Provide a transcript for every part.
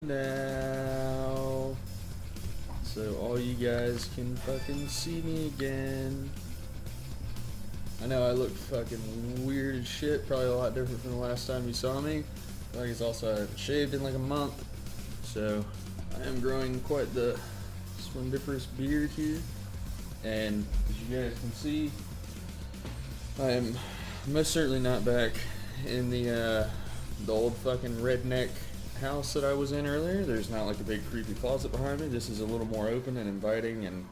Now, so all you guys can fucking see me again. I know I look fucking weird as shit, probably a lot different from the last time you saw me. Like, it's also, I haven't shaved in like a month, so I am growing quite the splendiferous beard here. And as you guys can see, I am most certainly not back in the old fucking redneck house that I was in earlier. There's not like a big creepy closet behind me. This is a little more open and inviting, and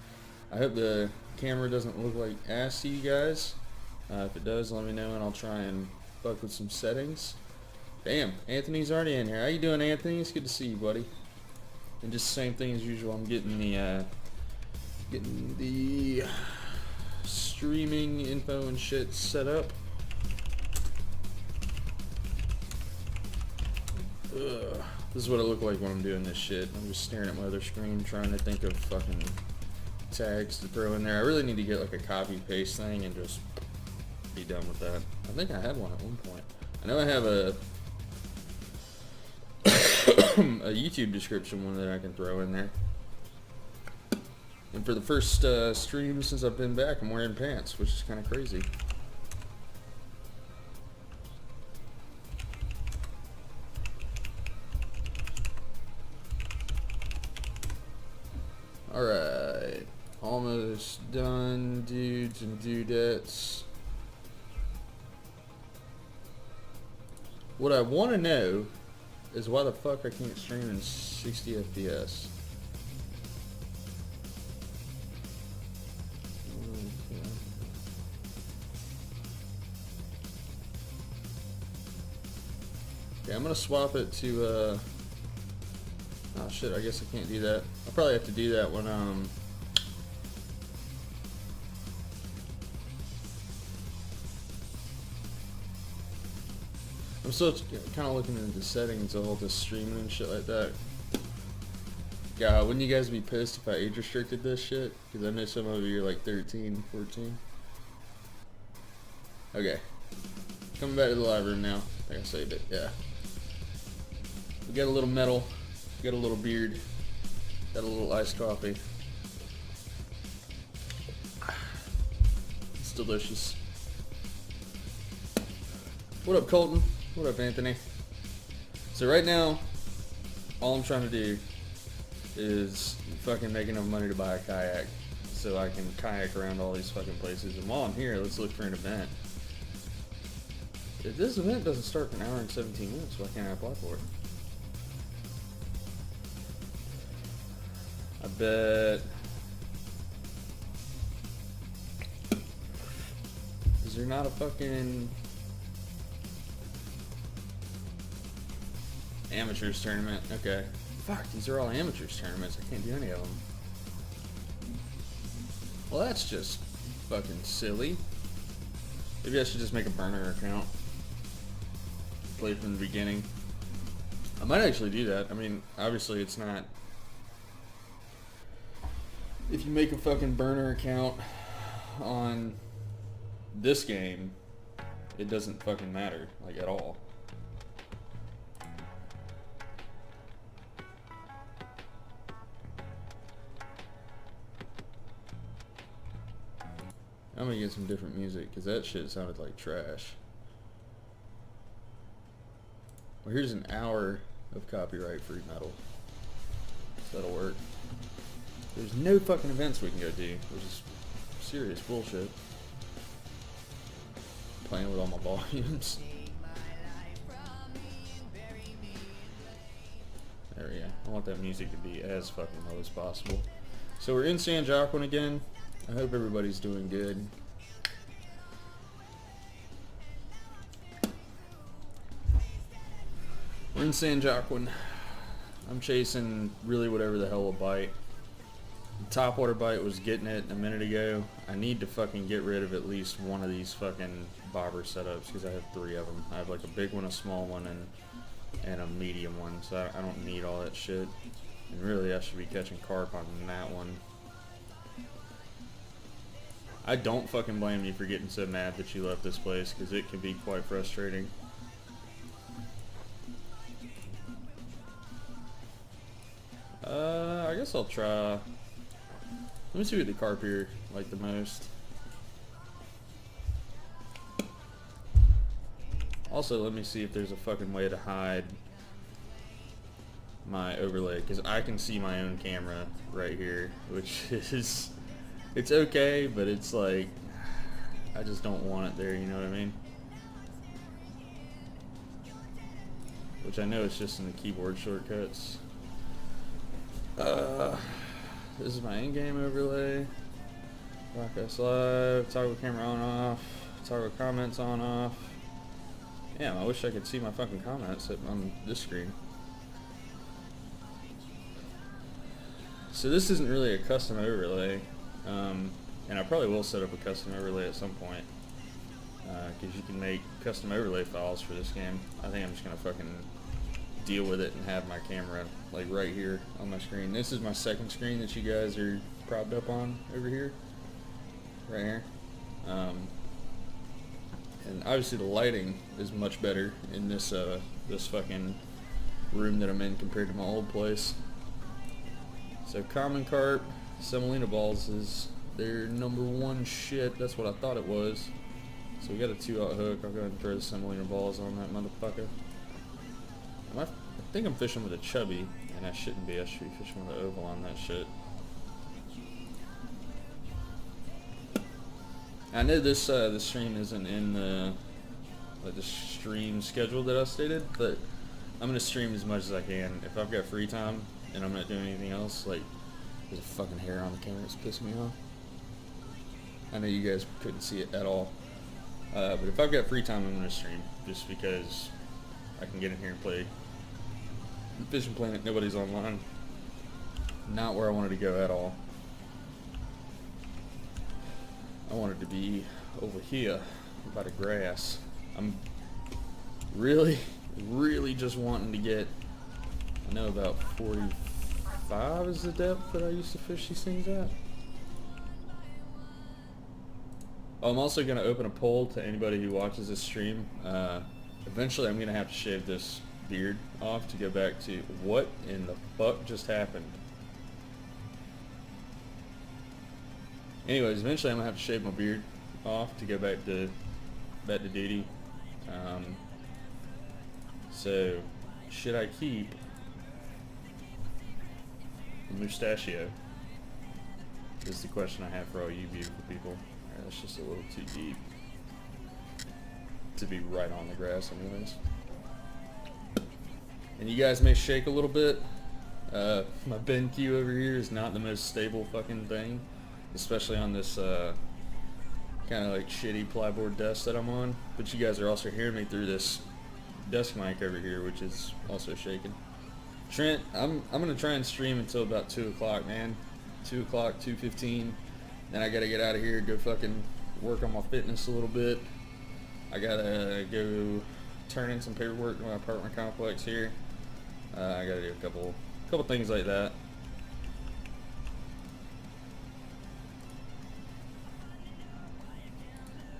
I hope the camera doesn't look like ass to you guys. If it does, let me know and I'll try and fuck with some settings. Damn, Anthony's already in here. How you doing, Anthony? It's good to see you, buddy. And just the same thing as usual, I'm getting the streaming info and shit set up. Ugh. This is what it looked like when I'm doing this shit. I'm just staring at my other screen trying to think of fucking tags to throw in there. I really need to get like a copy paste thing and just be done with that. I think I had one at one point. I know I have a a YouTube description one that I can throw in there. And for the first stream since I've been back, I'm wearing pants, which is kind of crazy. Alright, almost done, dudes and dudettes. What I want to know is why the fuck I can't stream in 60 FPS. Okay, I'm gonna swap it to oh shit, I guess I can't do that. I'll probably have to do that when I'm still kind of looking into the settings of all this streaming and shit like that. God, wouldn't you guys be pissed if I age restricted this shit? Because I know some of you are like 13, 14. Okay. Coming back to the live room now. I think I saved it, yeah. We got a little metal, got a little beard, got a little iced coffee. It's delicious. What up, Colton? What up, Anthony? So right now, all I'm trying to do is fucking make enough money to buy a kayak so I can kayak around all these fucking places. And while I'm here, let's look for an event. If this event doesn't start for an hour and 17 minutes, why can't I apply for it? I bet. Is there not a fucking amateurs tournament? Okay. Fuck, these are all amateurs tournaments. I can't do any of them. Well, that's just fucking silly. Maybe I should just make a burner account. Play from the beginning. I might actually do that. I mean, obviously it's not. If you make a fucking burner account on this game, it doesn't fucking matter, like, at all. I'm gonna get some different music, because that shit sounded like trash. Well, here's an hour of copyright-free metal. So that'll work. There's no fucking events we can go do, which is serious bullshit. Playing with all my volumes. There we go. I want that music to be as fucking low as possible. So we're in San Joaquin again. I hope everybody's doing good. We're in San Joaquin. I'm chasing really whatever the hell will bite. The topwater bite was getting it a minute ago. I need to fucking get rid of at least one of these fucking bobber setups because I have 3 of them. I have like a big one, a small one, and a medium one. So I don't need all that shit. And really I should be catching carp on that one. I don't fucking blame you for getting so mad that you left this place because it can be quite frustrating. guess I'll try. Let me see what the carp here like the most. Also, let me see if there's a fucking way to hide my overlay, because I can see my own camera right here, which is, it's okay, but it's like, I just don't want it there, you know what I mean? Which I know it's just in the keyboard shortcuts. This is my in-game overlay. Broadcast live, toggle camera on off, toggle comments on off. Damn, I wish I could see my fucking comments on this screen. So this isn't really a custom overlay, and I probably will set up a custom overlay at some point, because you can make custom overlay files for this game. I think I'm just gonna fucking deal with it and have my camera like right here on my screen. This is my second screen that you guys are propped up on over here, right here. And obviously the lighting is much better in this this fucking room that I'm in compared to my old place. So common carp, semolina balls is their #1 shit. That's what I thought it was. So we got a 2-aught hook. I'll go ahead and throw the semolina balls on that motherfucker. I think I'm fishing with a chubby, and I shouldn't be. I should be fishing with an oval on that shit. I know this this stream isn't in the stream schedule that I stated, but I'm gonna stream as much as I can. If I've got free time and I'm not doing anything else, like there's a fucking hair on the camera that's pissing me off. I know you guys couldn't see it at all, but if I've got free time, I'm gonna stream just because I can get in here and play Fishing Planet. Nobody's online. Not where I wanted to go at all. I wanted to be over here by the grass. I'm really just wanting to get, I know about 45 is the depth that I used to fish these things at. Oh, I'm also going to open a poll to anybody who watches this stream. Eventually I'm going to have to shave this beard off to go back to what in the fuck just happened. Anyways, eventually I'm going to have to shave my beard off to go back to duty. So, should I keep the mustachio? Is the question I have for all you beautiful people. Alright, that's just a little too deep to be right on the grass anyways. And you guys may shake a little bit. My BenQ over here is not the most stable fucking thing, especially on this kind of like shitty plyboard desk that I'm on. But you guys are also hearing me through this desk mic over here, which is also shaking. Trent, I'm gonna try and stream until about 2 o'clock, man. 2 o'clock, 2:15. Then I gotta get out of here, go fucking work on my fitness a little bit. I gotta go turn in some paperwork in my apartment complex here. I gotta do a couple things like that.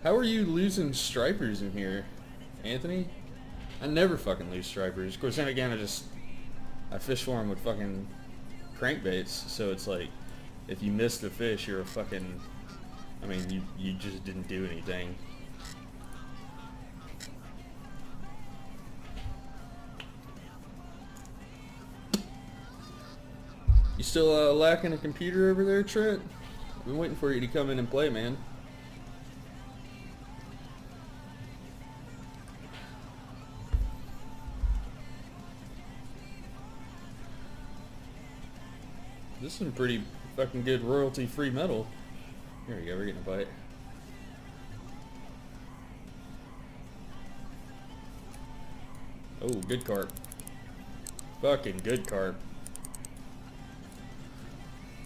How are you losing stripers in here, Anthony? I never fucking lose stripers. Of course, then again, I fish for them with fucking crankbaits, so it's like, if you miss the fish, you're a fucking, I mean, you just didn't do anything. You still lacking a computer over there, Trent? I've been waiting for you to come in and play, man. This is some pretty fucking good royalty-free metal. Here we go, we're getting a bite. Oh, good carp. Fucking good carp.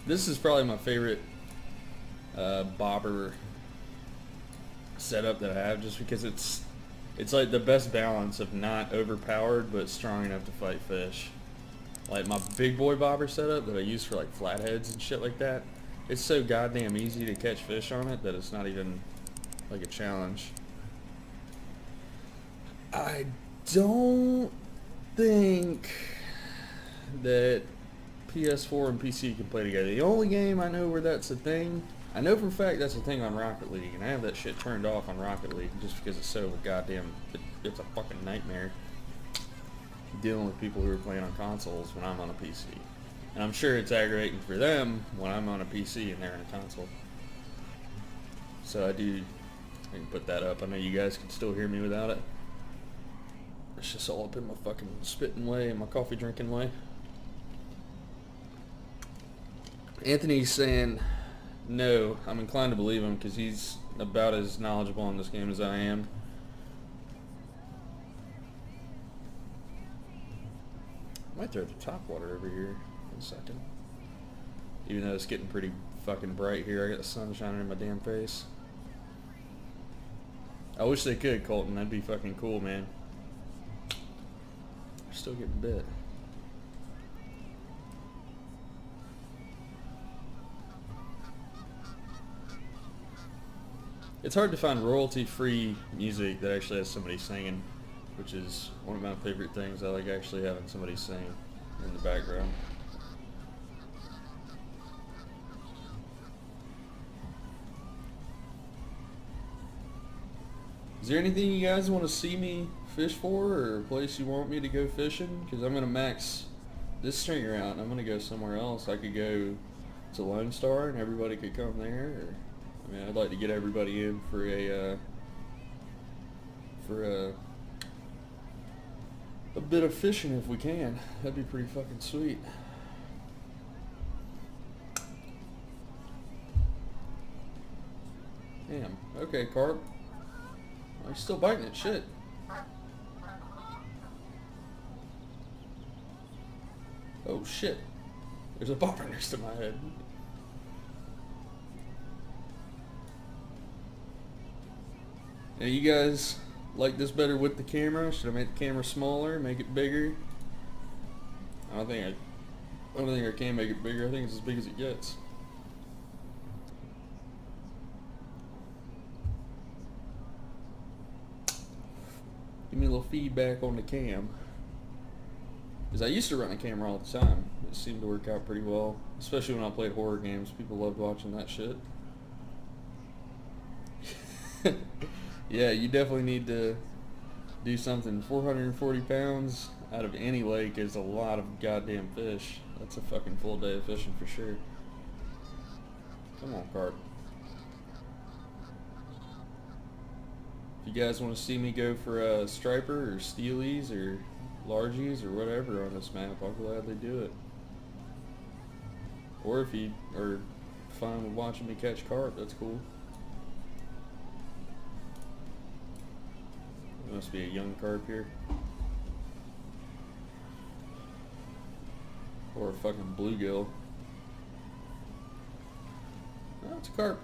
This is probably my favorite bobber setup that I have, just because it's like the best balance of not overpowered but strong enough to fight fish. Like my big boy bobber setup that I use for like flatheads and shit like that, it's so goddamn easy to catch fish on it that it's not even like a challenge. I don't think that PS4 and PC can play together. The only game I know where that's a thing, I know for a fact that's a thing on Rocket League, and I have that shit turned off on Rocket League just because it's so goddamn, it's a fucking nightmare dealing with people who are playing on consoles when I'm on a PC. And I'm sure it's aggravating for them when I'm on a PC and they're in a console. So I can put that up. I know you guys can still hear me without it. It's just all up in my fucking spitting way and my coffee drinking way. Anthony's saying no. I'm inclined to believe him because he's about as knowledgeable on this game as I am. I might throw the top water over here in a second. Even though it's getting pretty fucking bright here. I got the sun shining in my damn face. I wish they could, Colton. That'd be fucking cool, man. We're still getting bit. It's hard to find royalty-free music that actually has somebody singing, which is one of my favorite things. I like actually having somebody sing in the background. Is there anything you guys want to see me fish for, or a place you want me to go fishing? Because I'm going to max this stringer out and I'm going to go somewhere else. I could go to Lone Star and everybody could come there. Or, I mean, I'd like to get everybody in for a bit of fishing if we can. That'd be pretty fucking sweet. Damn. Okay, carp. Oh, he's still biting it. Shit. Oh shit. There's a bobber next to my head. Now you guys like this better with the camera? Should I make the camera smaller, make it bigger? I don't think I can make it bigger. I think it's as big as it gets. Give me a little feedback on the cam. Because I used to run a camera all the time. It seemed to work out pretty well. Especially when I played horror games. People loved watching that shit. Yeah, you definitely need to do something. 440 pounds out of any lake is a lot of goddamn fish. That's a fucking full day of fishing for sure. Come on, carp. If you guys want to see me go for striper or steelies or largies or whatever on this map, I'll gladly do it. Or if you are fine with watching me catch carp, that's cool. There must be a young carp here. Or a fucking bluegill. Oh, it's a carp.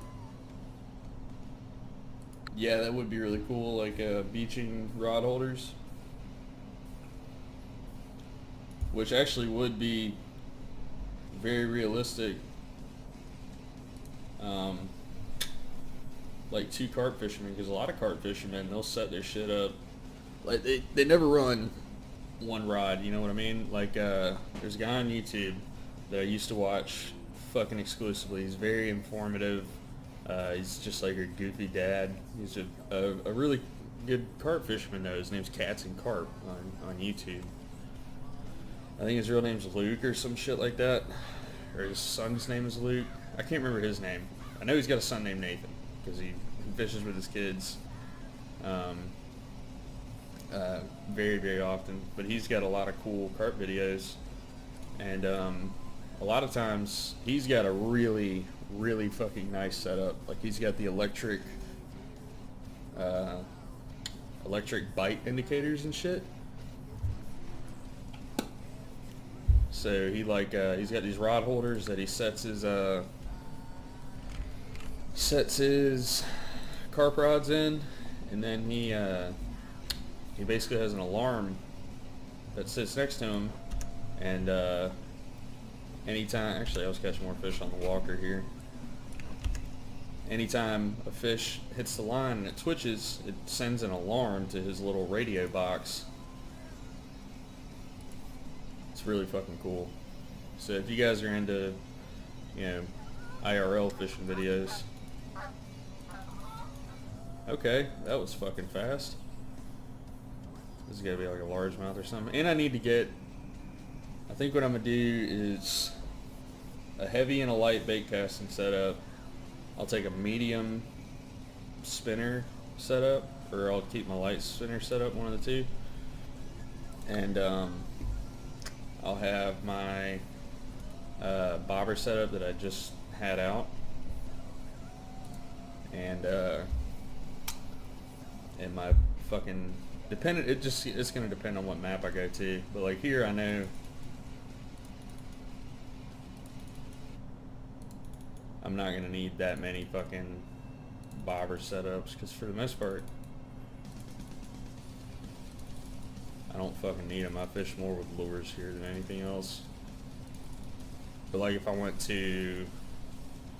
Yeah, that would be really cool, like beaching rod holders. Which actually would be very realistic. Like two carp fishermen, because a lot of carp fishermen, they'll set their shit up. Like they never run one rod, you know what I mean? Like there's a guy on YouTube that I used to watch fucking exclusively. He's very informative. He's just like your goofy dad. He's a really good carp fisherman though. His name's Cats and Carp on YouTube. I think his real name's Luke or some shit like that. Or his son's name is Luke. I can't remember his name. I know he's got a son named Nathan because he fishes with his kids very, very often. But he's got a lot of cool carp videos. And a lot of times he's got a really, really fucking nice setup. Like he's got the electric bite indicators and shit. So he he's got these rod holders that he sets his carp rods in, and then he basically has an alarm that sits next to him, and anytime, actually I was catching more fish on the walker here. Anytime a fish hits the line and it twitches, it sends an alarm to his little radio box. It's really fucking cool. So if you guys are into, you know, IRL fishing videos. Okay, that was fucking fast. This is gotta be like a largemouth or something. And I need to get, I think what I'm gonna do is a heavy and a light bait casting setup. I'll take a medium spinner setup, or I'll keep my light spinner setup, one of the two. And I'll have my bobber setup that I just had out, and my fucking it's gonna depend on what map I go to. But like here, I know I'm not gonna need that many fucking bobber setups, because for the most part I don't fucking need them. I fish more with lures here than anything else. But like if I went to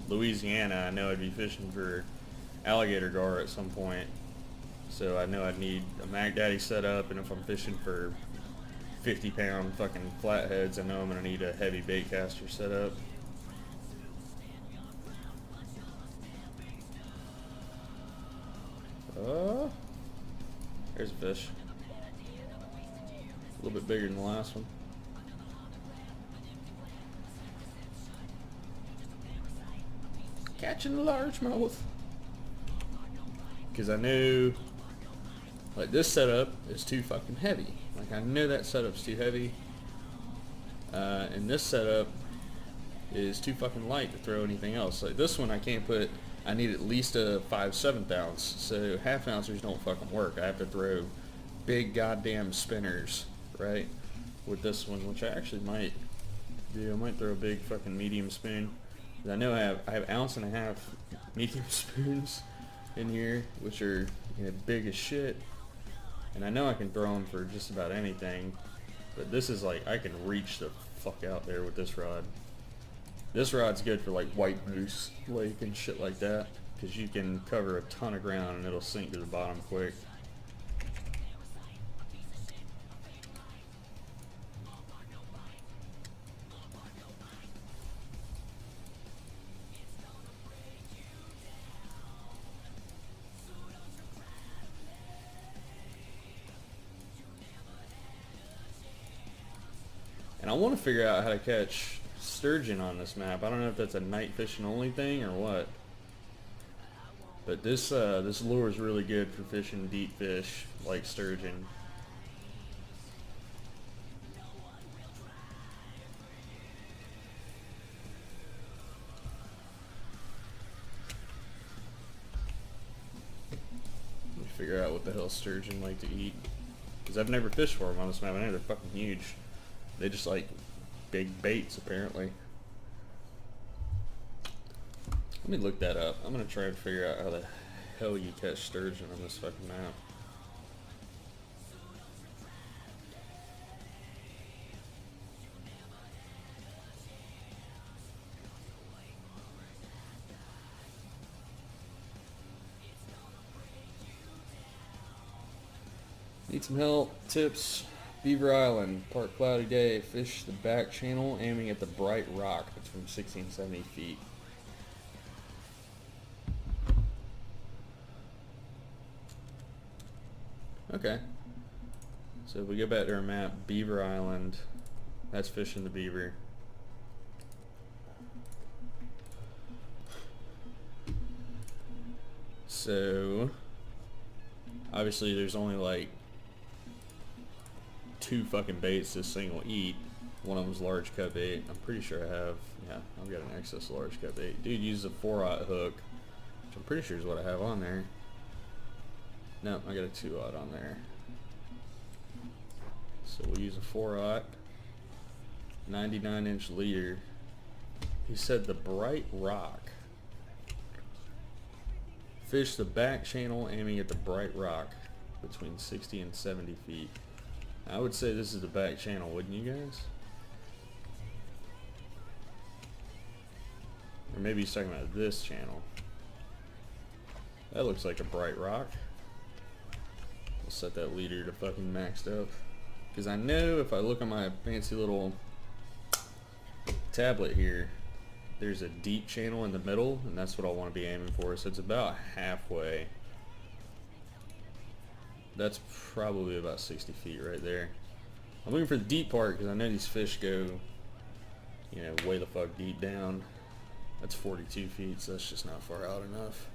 Louisiana, I know I'd be fishing for alligator gar at some point. So I know I'd need a Mac Daddy setup, and if I'm fishing for 50-pound fucking flatheads, I know I'm gonna need a heavy bait caster setup. There's a fish. A little bit bigger than the last one. Catching the largemouth. Because I knew, like, this setup is too fucking heavy. Like, I know that setup's too heavy. And this setup is too fucking light to throw anything else. Like, this one I can't put, I need at least a 5/7 ounce. So half ouncers don't fucking work. I have to throw big goddamn spinners, right? With this one, which I actually might do. I might throw a big fucking medium spoon. I know I have 1.5 ounce medium spoons in here, which are, you know, big as shit. And I know I can throw them for just about anything. But this is like, I can reach the fuck out there with this rod. This rod's good for like White Moose Lake and shit like that, because you can cover a ton of ground and it'll sink to the bottom quick. And I want to figure out how to catch sturgeon on this map. I don't know if that's a night fishing only thing or what. But this lure is really good for fishing deep fish like sturgeon. Let me figure out what the hell sturgeon like to eat, because I've never fished for them on this map. I know they're fucking huge. They just like big baits, apparently. Let me look that up. I'm gonna try and figure out how the hell you catch sturgeon on this fucking map. Need some help, tips. Beaver Island, part cloudy day, fish the back channel aiming at the bright rock between 60 and 70 feet. Okay. So if we go back to our map, Beaver Island, that's fishing the beaver. So obviously there's only like 2 fucking baits this thing will eat. One of them's large cut bait. I'm pretty sure I have, yeah, I've got an excess large cut bait. Dude uses a 4/0 hook, which I'm pretty sure is what I have on there. No, I got a 2/0 on there. So we'll use a 4/0, 99-inch leader. He said the bright rock. Fish the back channel aiming at the bright rock between 60 and 70 feet. I would say this is the back channel, wouldn't you guys? Or maybe he's talking about this channel. That looks like a bright rock. We'll set that leader to fucking maxed up. Because I know if I look at my fancy little tablet here, there's a deep channel in the middle, and that's what I want to be aiming for. So it's about halfway. That's probably about 60 feet right there. I'm looking for the deep part because I know these fish go, you know, way the fuck deep down. That's 42 feet, so that's just not far out enough.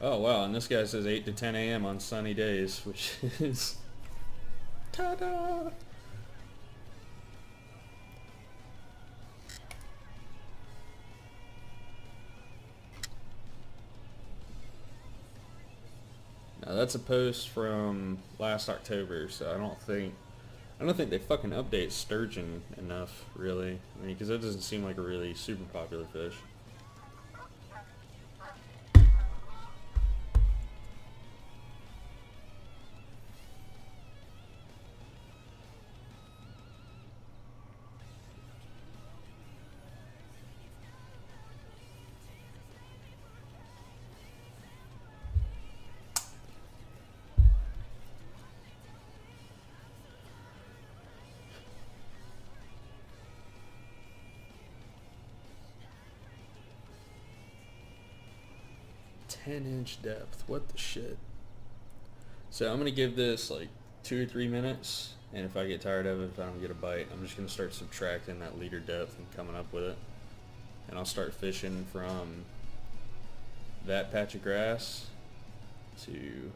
Oh wow, and this guy says 8 to 10 a.m. on sunny days, which is ta-da! Now that's a post from last October, so I don't think they fucking update sturgeon enough, really. I mean, because that doesn't seem like a really super popular fish. Inch depth, what the shit. So I'm gonna give this like 2 or 3 minutes, and if I get tired of it, if I don't get a bite, I'm just gonna start subtracting that leader depth and coming up with it, and I'll start fishing from that patch of grass to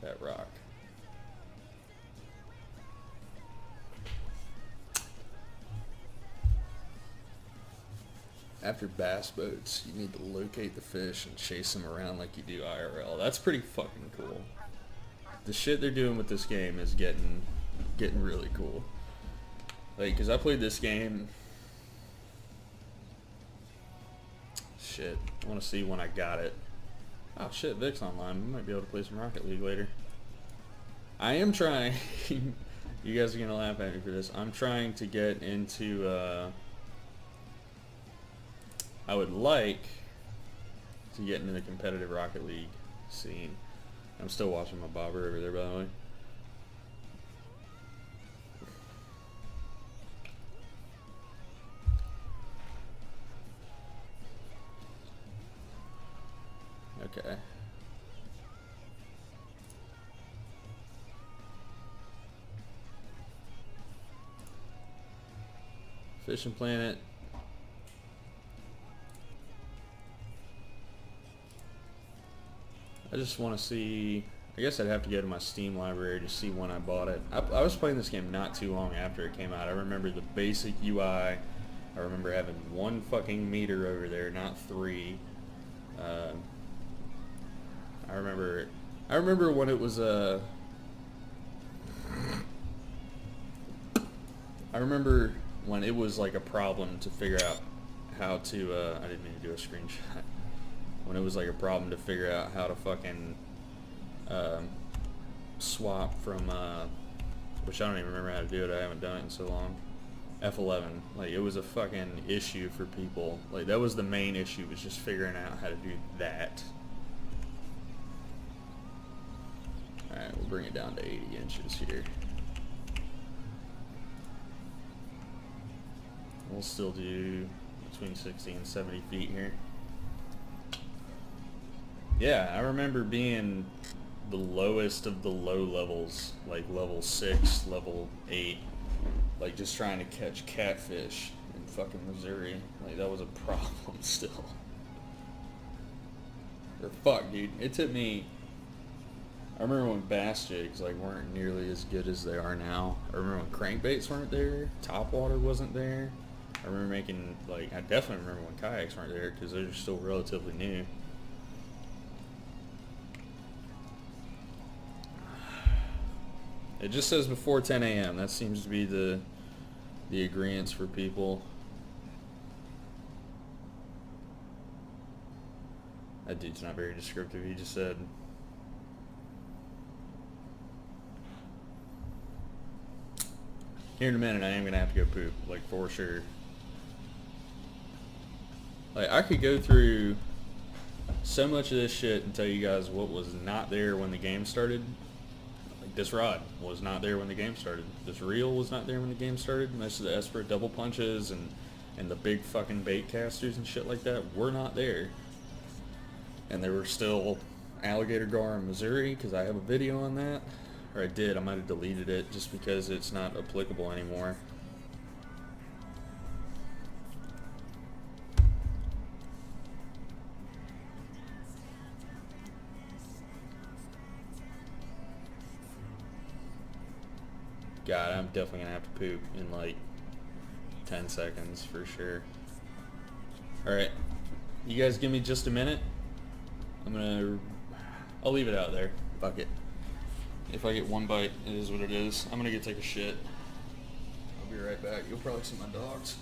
that rock. After bass boats, you need to locate the fish and chase them around like you do IRL. That's pretty fucking cool. The shit they're doing with this game is getting really cool. Like, cause I played this game. Shit, I want to see when I got it. Oh shit, Vic's online. We might be able to play some Rocket League later. I am trying. You guys are gonna laugh at me for this. I'm trying to get into. I would like to get into the competitive Rocket League scene. I'm still watching my bobber over there, by the way. Okay. Fishing Planet. I just want to see, I guess I'd have to go to my Steam library to see when I bought it. I was playing this game not too long after it came out. I remember the basic UI. I remember having 1 fucking meter over there, not 3. I remember when it was I remember when it was like a problem to figure out how to, I didn't mean to do a screenshot. When it was like a problem to figure out how to fucking swap from, which I don't even remember how to do it, I haven't done it in so long, F11. Like, it was a fucking issue for people. Like, that was the main issue, was just figuring out how to do that. Alright, we'll bring it down to 80 inches here. We'll still do between 60 and 70 feet here. Yeah, I remember being the lowest of the low levels, like level 6, level 8, like just trying to catch catfish in fucking Missouri. Like, that was a problem still. Or fuck, dude, it took me, I remember when bass jigs like weren't nearly as good as they are now. I remember when crankbaits weren't there, topwater wasn't there. I remember making, like, I definitely remember when kayaks weren't there because they're still relatively new. It just says before 10 a.m. That seems to be the agreeance for people. That dude's not very descriptive. He just said, here in a minute I am going to have to go poop, like, for sure. Like, I could go through so much of this shit and tell you guys what was not there when the game started. Like, this rod was not there when the game started. This reel was not there when the game started. Most of the Esprit double punches and the big fucking bait casters and shit like that were not there. And there were still alligator gar in Missouri, because I have a video on that. Or I did, I might have deleted it just because it's not applicable anymore. God, I'm definitely gonna have to poop in like 10 seconds for sure. Alright, you guys give me just a minute. I'll leave it out there. Fuck it. If I get one bite, it is what it is. I'm gonna go take a shit. I'll be right back. You'll probably see my dogs.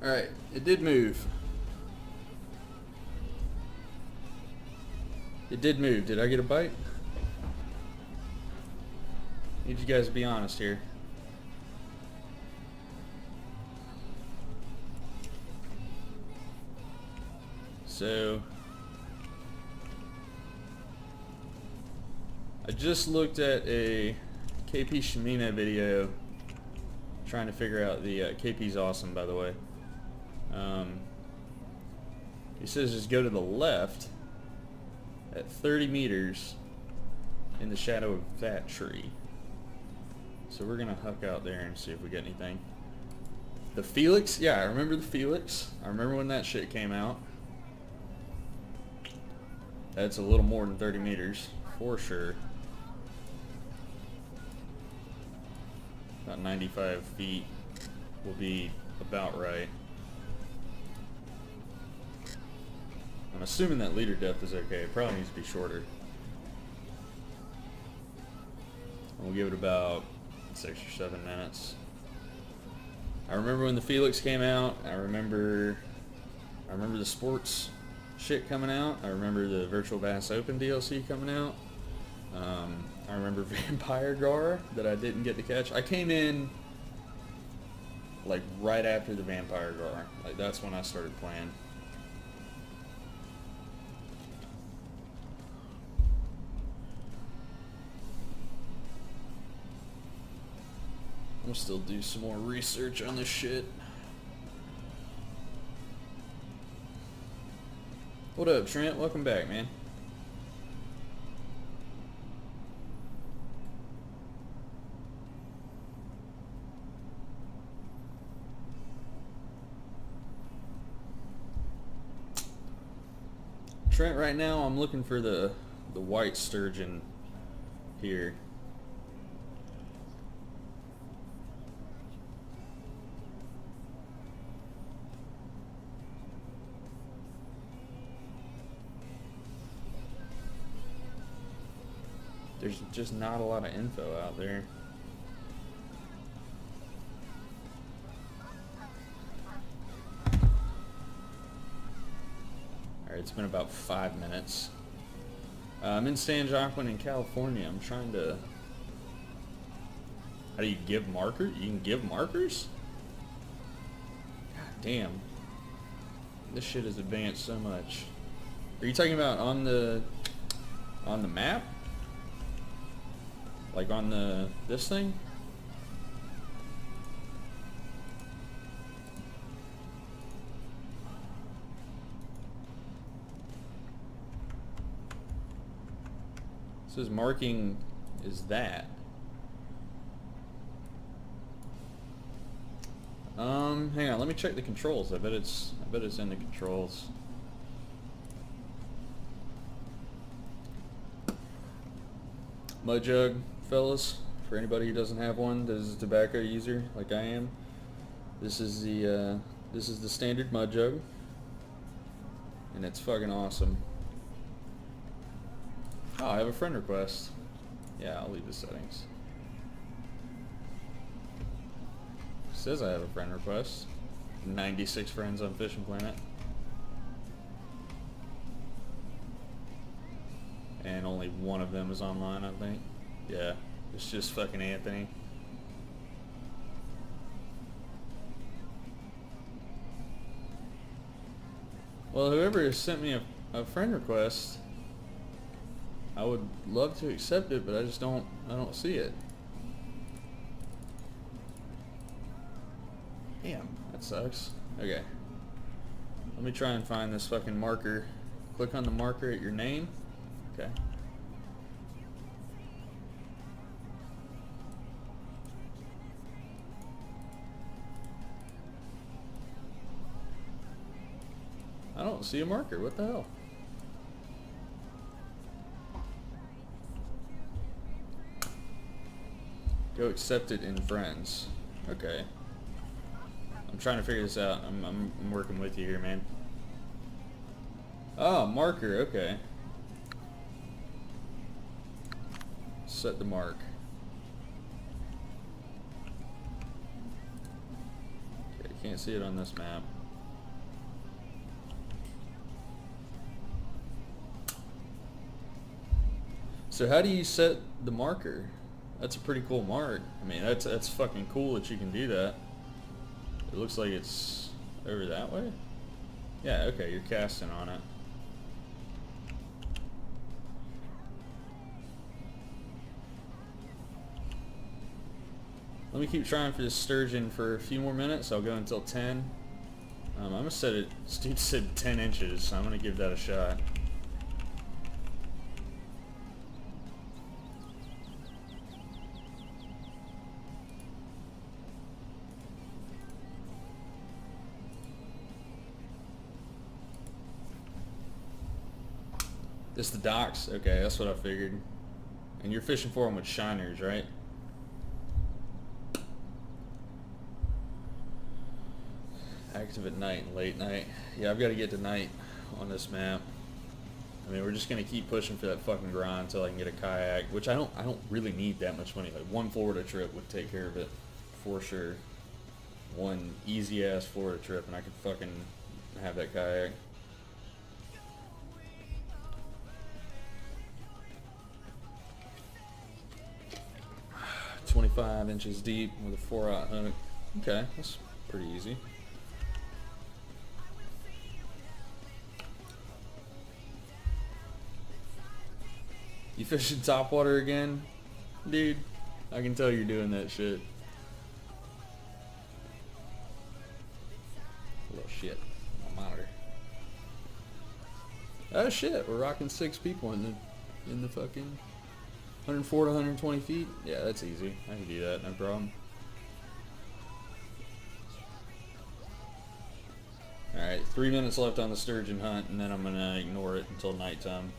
Alright, it did move. It did move. Did I get a bite? Need you guys to be honest here. So, I just looked at a KP Shimina video trying to figure out the KP's awesome, by the way. He says just go to the left at 30 meters in the shadow of that tree. So we're gonna huck out there and see if we get anything. The Felix, yeah, I remember the Felix. I remember when that shit came out. That's a little more than 30 meters, for sure. About 95 feet will be about right. I'm assuming that leader depth is okay. It probably needs to be shorter. We'll give it about 6 or 7 minutes. I remember when the Felix came out. I remember the sports shit coming out. I remember the Virtual Bass Open DLC coming out. I remember Vampire Gar that I didn't get to catch. I came in like right after the Vampire Gar. Like that's when I started playing. I'm gonna still do some more research on this shit. What up, Trent? Welcome back, man. Trent, right now I'm looking for the white sturgeon here. There's just not a lot of info out there. Alright, it's been about 5 minutes. I'm in San Joaquin in California. I'm trying to... How do you give markers? You can give markers? God damn. This shit has advanced so much. Are you talking about on the map? Like on this thing? It says marking is that. Hang on, let me check the controls. I bet it's in the controls. Mud jug, fellas, for anybody who doesn't have one that is a tobacco user like I am. This is the standard mud jug, and it's fucking awesome. Oh, I have a friend request. Yeah, I'll leave the settings. It says I have a friend request. 96 friends on Fishing Planet. And only one of them is online, I think. Yeah, it's just fucking Anthony. Well, whoever has sent me a friend request, I would love to accept it, but I don't see it. Damn, that sucks. Okay. Let me try and find this fucking marker. Click on the marker at your name. Okay. I don't see a marker. What the hell? Go accept it in friends. Okay. I'm trying to figure this out. I'm working with you here, man. Oh, marker. Okay. Set the mark. Okay, can't see it on this map. So how do you set the marker? That's a pretty cool mark. I mean, that's fucking cool that you can do that. It looks like it's over that way. Yeah, okay, you're casting on it. Let me keep trying for this sturgeon for a few more minutes. I'll go until 10. I'm gonna set it, Steve said 10 inches, so I'm gonna give that a shot. This the docks? Okay, that's what I figured. And you're fishing for them with shiners, right? Active at night and late night. Yeah, I've got to get to night on this map. I mean, we're just gonna keep pushing for that fucking grind until I can get a kayak, which I don't really need that much money. Like one Florida trip would take care of it for sure. One easy ass Florida trip, and I could fucking have that kayak. $25 inches deep with a 4-aught hook. Okay, that's pretty easy. You fishing topwater again? Dude, I can tell you're doing that shit. A little shit. My monitor. Oh shit, we're rocking 6 people in the fucking 104 to 120 feet. Yeah, that's easy. I can do that, no problem. Alright, 3 minutes left on the sturgeon hunt, and then I'm gonna ignore it until nighttime.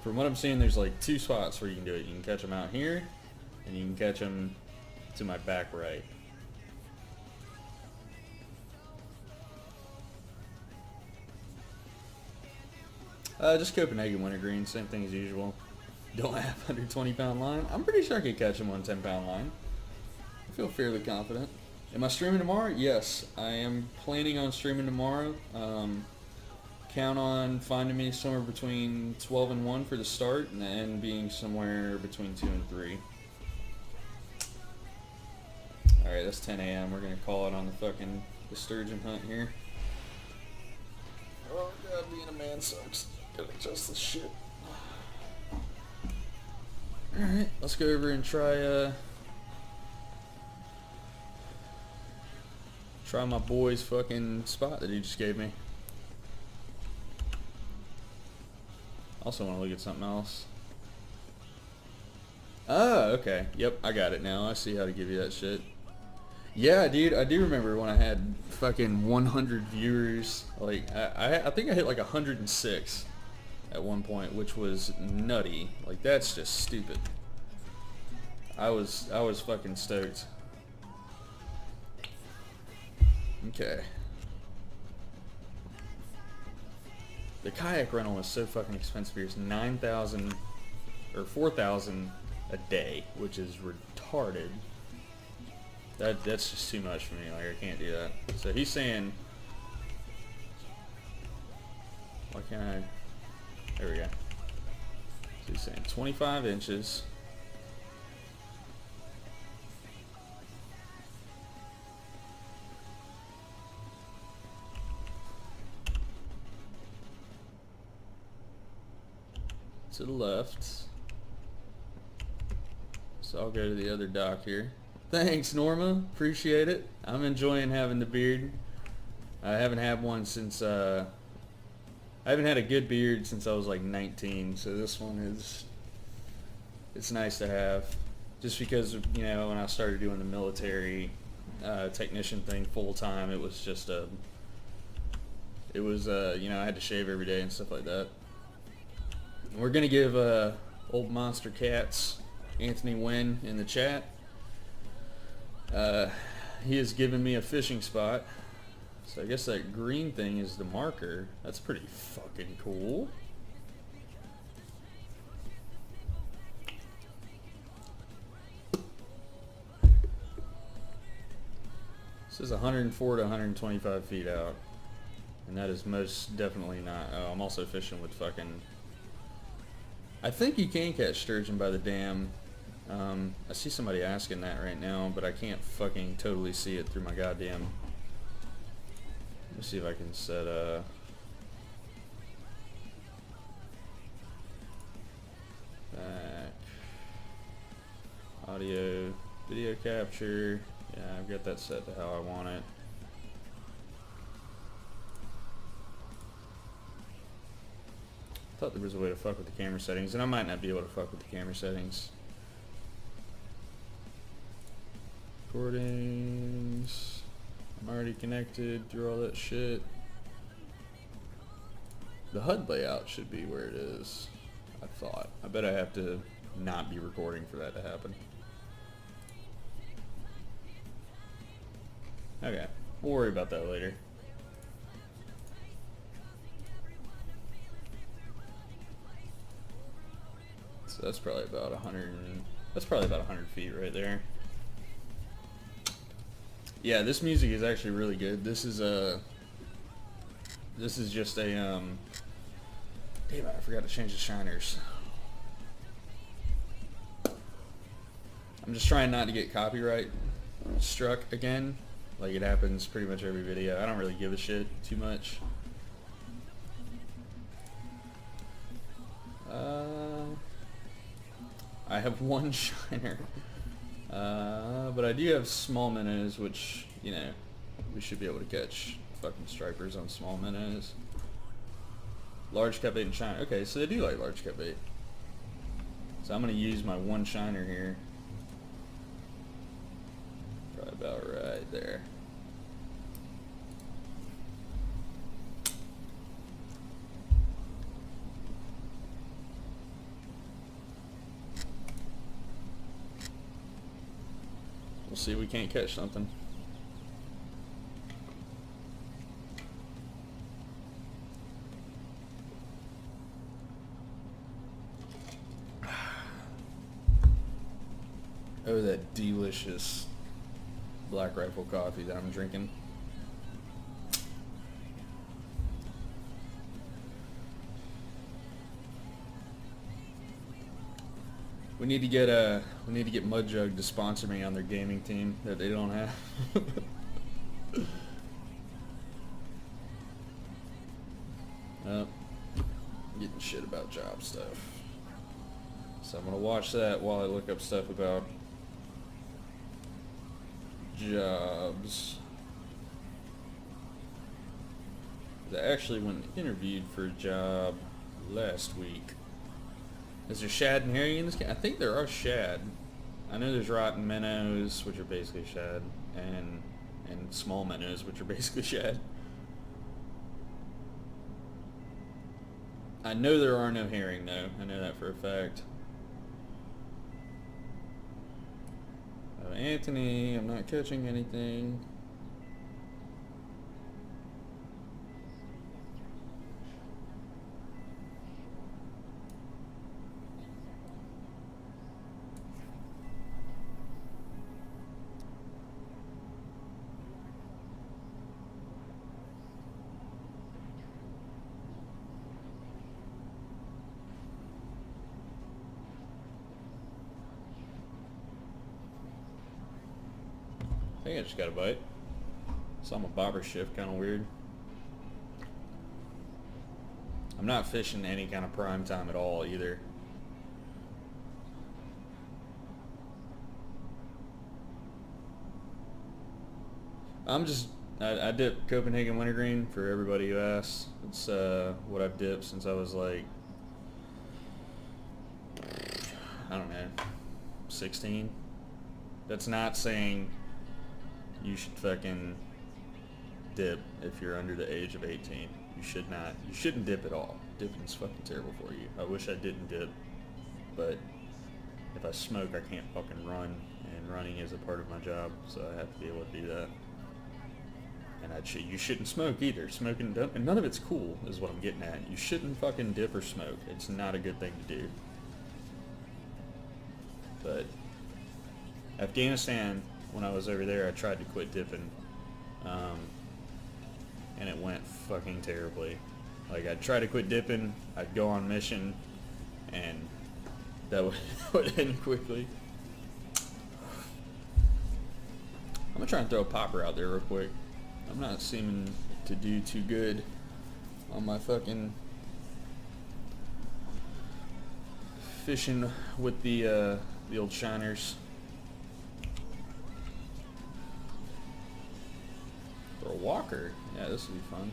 From what I'm seeing, there's like 2 spots where you can do it. You can catch them out here, and you can catch them to my back right. Just Copenhagen wintergreen, same thing as usual. Don't have 120 pound line. I'm pretty sure I could catch them on 10 pound line. I feel fairly confident. Am I streaming tomorrow? Yes, I am planning on streaming tomorrow. Count on finding me somewhere between 12 and 1 for the start, and then being somewhere between 2 and 3. Alright, that's 10 a.m. We're gonna call it on the sturgeon hunt here. Oh god, being a man sucks. Gotta adjust this shit. Alright, let's go over and try my boy's fucking spot that he just gave me. Also want to look at something else. Oh, okay. Yep, I got it now. I see how to give you that shit. Yeah, dude, I do remember when I had fucking 100 viewers. Like, I think I hit like 106 at one point, which was nutty. Like, that's just stupid. I was fucking stoked. Okay. The kayak rental is so fucking expensive here. It's $9,000 or $4,000 a day, which is retarded. That's just too much for me. Like, I can't do that. So he's saying, why can't I? There we go. So he's saying 25 inches. To the left. So I'll go to the other dock here. Thanks, Norma. Appreciate it. I'm enjoying having the beard. I haven't had one since I haven't had a good beard since I was like 19. So this one it's nice to have, just because, you know, when I started doing the military technician thing full time, it was just you know, I had to shave every day and stuff like that. We're gonna give old Monster Cats Anthony Wynn in the chat. He has given me a fishing spot, so I guess that green thing is the marker. That's pretty fucking cool. This is 104 to 125 feet out, and that is most definitely not. Oh, I'm also fishing with fucking. I think you can catch sturgeon by the dam. I see somebody asking that right now, but I can't fucking totally see it through my goddamn. Let me see if I can set back audio, video capture. Yeah, I've got that set to how I want it. I thought there was a way to fuck with the camera settings, and I might not be able to fuck with the camera settings. Recordings. I'm already connected through all that shit. The HUD layout should be where it is, I thought. I bet I have to not be recording for that to happen. Okay. We'll worry about that later. So that's probably about 100. That's probably about 100 feet right there. Yeah, this music is actually really good. This is just a damn it, I forgot to change the shiners. I'm just trying not to get copyright struck again. Like it happens pretty much every video. I don't really give a shit too much. I have one shiner. But I do have small minnows, which, you know, we should be able to catch fucking stripers on small minnows. Large cut bait and shiner. Okay, so they do like large cut bait. So I'm going to use my one shiner here. Probably about right there. We'll see if we can't catch something. Oh, that delicious Black Rifle coffee that I'm drinking. We need to get Mud Jug to sponsor me on their gaming team that they don't have. Oh, getting shit about job stuff. So I'm gonna watch that while I look up stuff about jobs. I actually went and interviewed for a job last week. Is there shad and herring in this game? I think there are shad. I know there's rotten minnows, which are basically shad, and small minnows, which are basically shad. I know there are no herring, though. I know that for a fact. Oh, Anthony, I'm not catching anything. I think I just got a bite. Saw my bobber shift, kind of weird. I'm not fishing any kind of prime time at all either. I dip Copenhagen wintergreen for everybody who asks. It's what I've dipped since I was like, I don't know, 16. That's not saying you should fucking dip if you're under the age of 18. You should not. You shouldn't dip at all. Dipping's fucking terrible for you. I wish I didn't dip, but if I smoke, I can't fucking run, and running is a part of my job, so I have to be able to do that. And you shouldn't smoke either. Smoking, and none of it's cool, is what I'm getting at. You shouldn't fucking dip or smoke. It's not a good thing to do. But Afghanistan, when I was over there, I tried to quit dipping, and it went fucking terribly. Like, I'd try to quit dipping, I'd go on mission, and that would end quickly. I'm gonna try and throw a popper out there real quick. I'm not seeming to do too good on my fucking fishing with the old shiners. For a walker, yeah, this will be fun.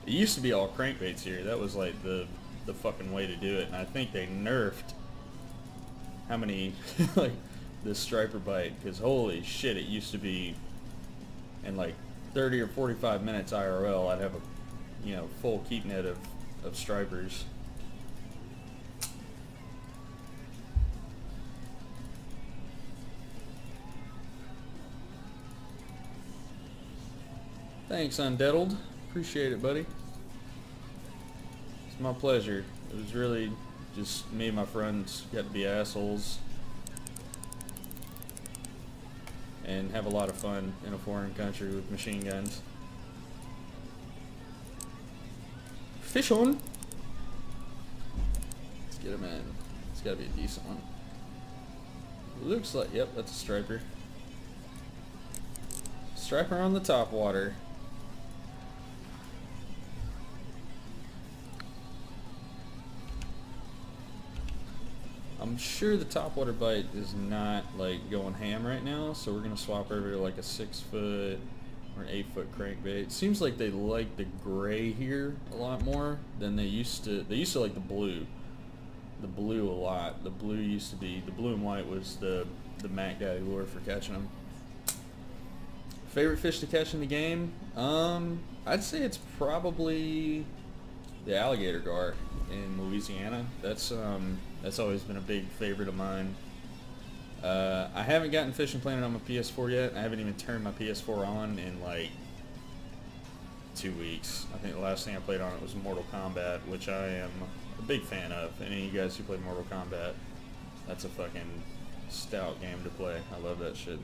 It used to be all crankbaits here. That was like the fucking way to do it, and I think they nerfed how many like this striper bite, because holy shit, it used to be in like 30 or 45 minutes IRL I'd have a, you know, full keep net of stripers. Thanks, Undeadled. Appreciate it, buddy. It's my pleasure. It was really just me and my friends got to be assholes and have a lot of fun in a foreign country with machine guns. Fish on! Let's get him in. It's gotta be a decent one. Looks like, yep, that's a striper. Striper on the top water. I'm sure the topwater bite is not like going ham right now, so we're gonna swap over to like a 6 foot or an 8 foot crankbait. Seems like they like the gray here a lot more than they used to. They used to like the blue a lot. The blue used to be, the blue and white was the Mac Daddy lure for catching them. Favorite fish to catch in the game? I'd say it's probably the alligator gar in Louisiana. That's always been a big favorite of mine. I haven't gotten Fishing Planet on my PS4 yet. I haven't even turned my PS4 on in like 2 weeks. I think the last thing I played on it was Mortal Kombat, which I am a big fan of. Any of you guys who play Mortal Kombat, that's a fucking stout game to play. I love that shit.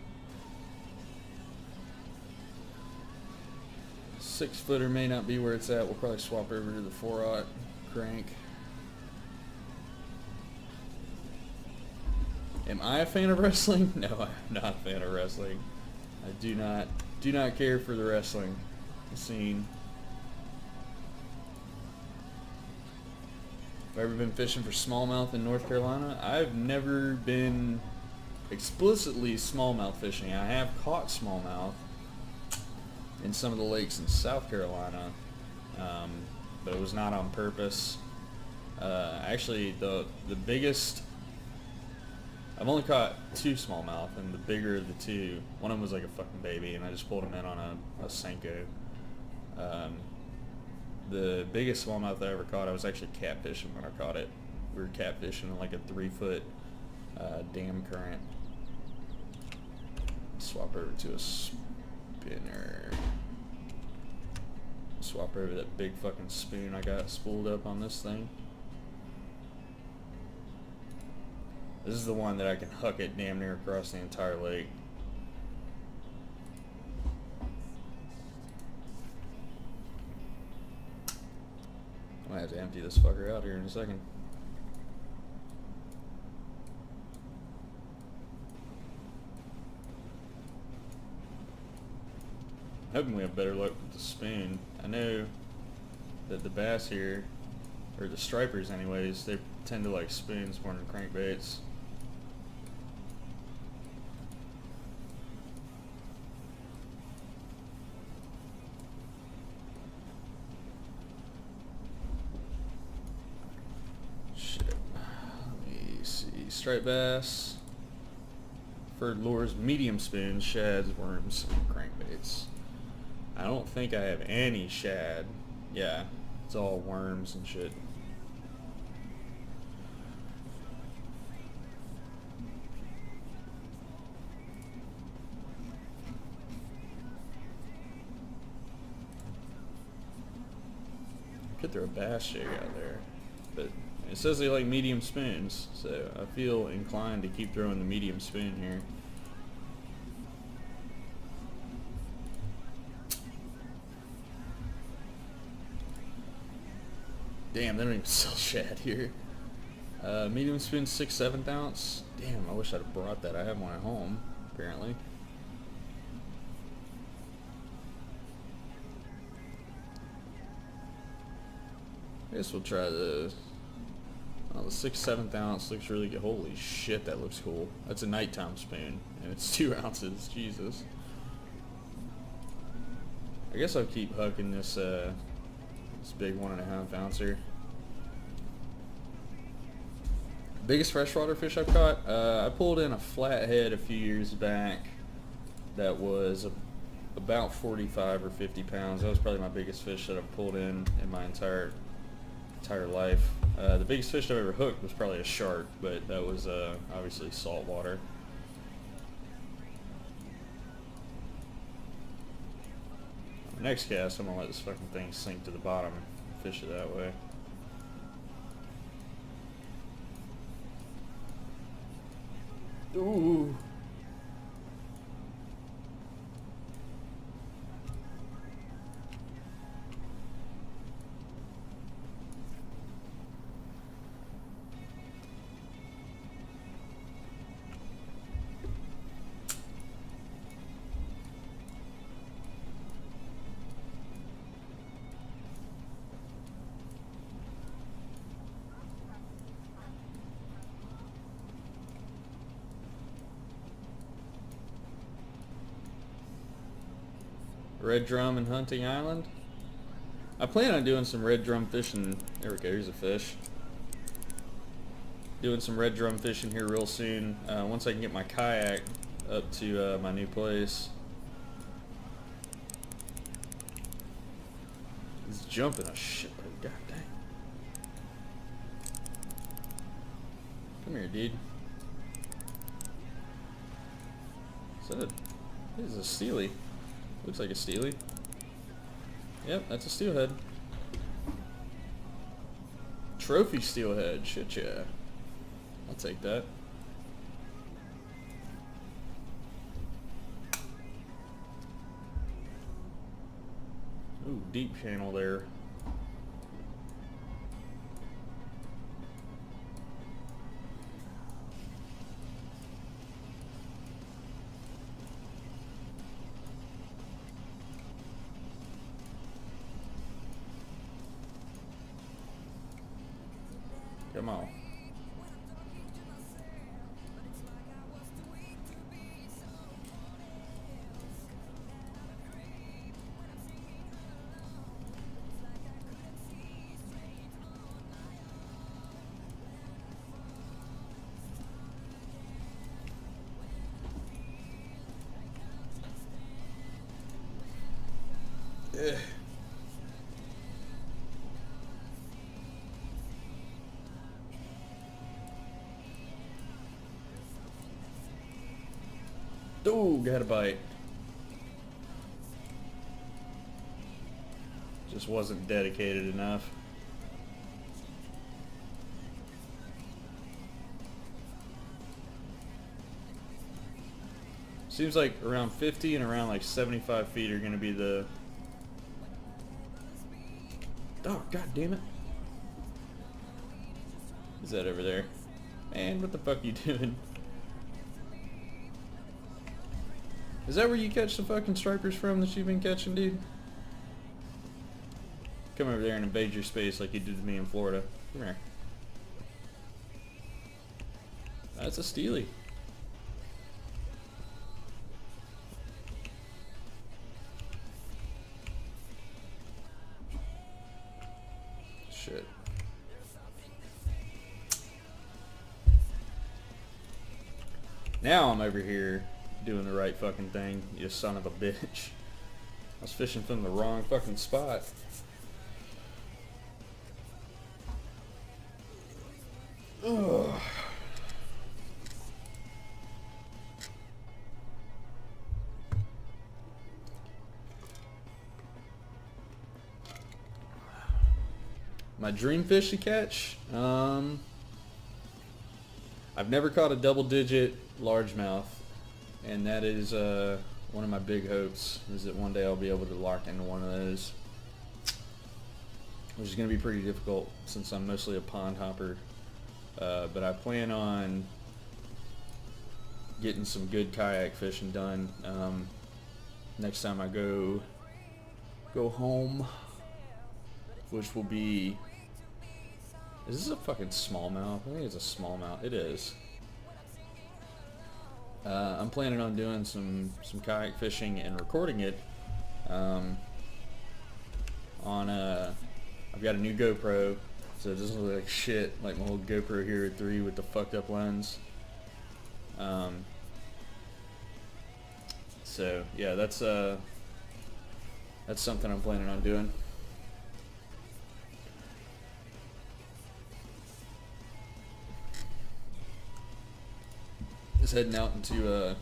6 footer may not be where it's at. We'll probably swap over to the 4/0 crank. Am I a fan of wrestling? No, I'm not a fan of wrestling. I do not care for the wrestling scene. Have I ever been fishing for smallmouth in North Carolina? I've never been explicitly smallmouth fishing. I have caught smallmouth in some of the lakes in South Carolina, but it was not on purpose. Actually, the biggest, I've only caught 2 smallmouth, and the bigger of the 2, one of them was like a fucking baby, and I just pulled him in on a Senko. The biggest smallmouth I ever caught, I was actually catfishing when I caught it. We were catfishing in like a 3 foot dam current. Swap over to a spinner. Swap over that big fucking spoon I got spooled up on this thing. This is the one that I can huck it damn near across the entire lake. I'm gonna have to empty this fucker out here in a second. I'm hoping we have better luck with the spoon. I know that the bass here, or the stripers anyways, they tend to like spoons more than crankbaits. Shit. Let me see. Striped bass, preferred lures, medium spoons, shads, worms, and crankbaits. I don't think I have any shad. Yeah, it's all worms and shit. Could throw a bass jig out there, but it says they like medium spoons, so I feel inclined to keep throwing the medium spoon here. Damn, they don't even sell shad here. Medium spoon, 6/7 ounce. Damn, I wish I'd have brought that. I have one at home, apparently. I guess we'll try the 6/7 ounce. Looks really good. Holy shit, that looks cool. That's a nighttime spoon, and it's 2 ounces. Jesus. I guess I'll keep hooking this big 1.5 ouncer. Biggest freshwater fish I've caught? I pulled in a flathead a few years back that was about 45 or 50 pounds. That was probably my biggest fish that I've pulled in my entire life. The biggest fish I've ever hooked was probably a shark, but that was obviously saltwater. Next cast, I'm gonna let this fucking thing sink to the bottom and fish it that way. Ooh. Red drum and Hunting Island. I plan on doing some red drum fishing. There we go, here's a fish. Doing some red drum fishing here real soon. Once I can get my kayak up to my new place. He's jumping a shitload, god dang. Come here, dude. Is that this is a steely. Looks like a steely. Yep, that's a steelhead. Trophy steelhead. Shit, yeah. I'll take that. Ooh, deep channel there. Come on. Ugh. Ooh, got a bite. Just wasn't dedicated enough. Seems like around 50 and around like 75 feet are gonna be the... Oh, god damn it. Is that over there? Man, what the fuck are you doing? Is that where you catch the fucking stripers from that you've been catching, dude? Come over there and invade your space like you did to me in Florida. Come here. That's a steely. Shit. Now I'm over here doing the right fucking thing, you son of a bitch. I was fishing from the wrong fucking spot. Ugh. My dream fish to catch? I've never caught a double-digit largemouth. And that is one of my big hopes, is that one day I'll be able to lock into one of those. Which is going to be pretty difficult since I'm mostly a pond hopper. But I plan on getting some good kayak fishing done next time I go home. Which will be... Is this a fucking smallmouth? I think it's a smallmouth. It is. I'm planning on doing some kayak fishing and recording it on I've got a new GoPro, So it doesn't look like shit, like my old GoPro Hero 3 with the fucked up lens. So yeah, that's something I'm planning on doing. Just heading out into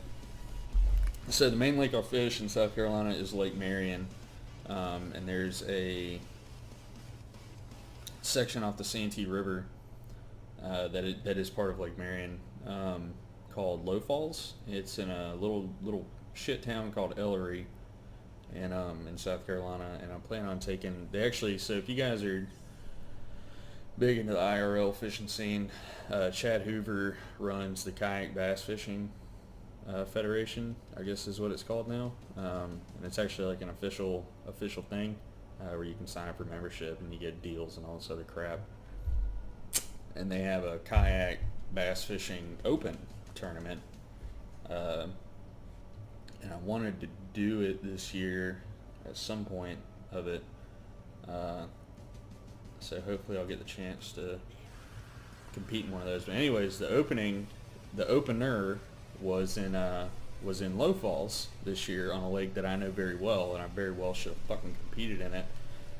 so the main lake I'll fish in South Carolina is Lake Marion, and there's a section off the Santee River that is part of Lake Marion, called Low Falls. It's in a little shit town called Ellery, in South Carolina, and I'm planning on taking. They actually, so if you guys are big into the IRL fishing scene, Chad Hoover runs the Kayak Bass Fishing Federation, I guess is what it's called now, and it's actually like an official thing, where you can sign up for membership and you get deals and all this other crap. And they have a kayak bass fishing open tournament, and I wanted to do it this year at some point of it, so hopefully I'll get the chance to compete in one of those. But anyways, the opener was in Low Falls this year on a lake that I know very well, and I very well should have fucking competed in it,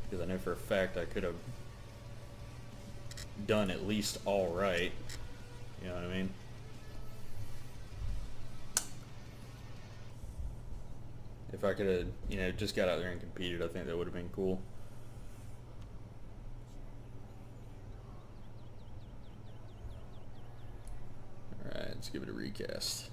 because I know for a fact I could have done at least all right. You know what I mean? If I could have, just got out there and competed, I think that would have been cool. Alright, let's give it a recast.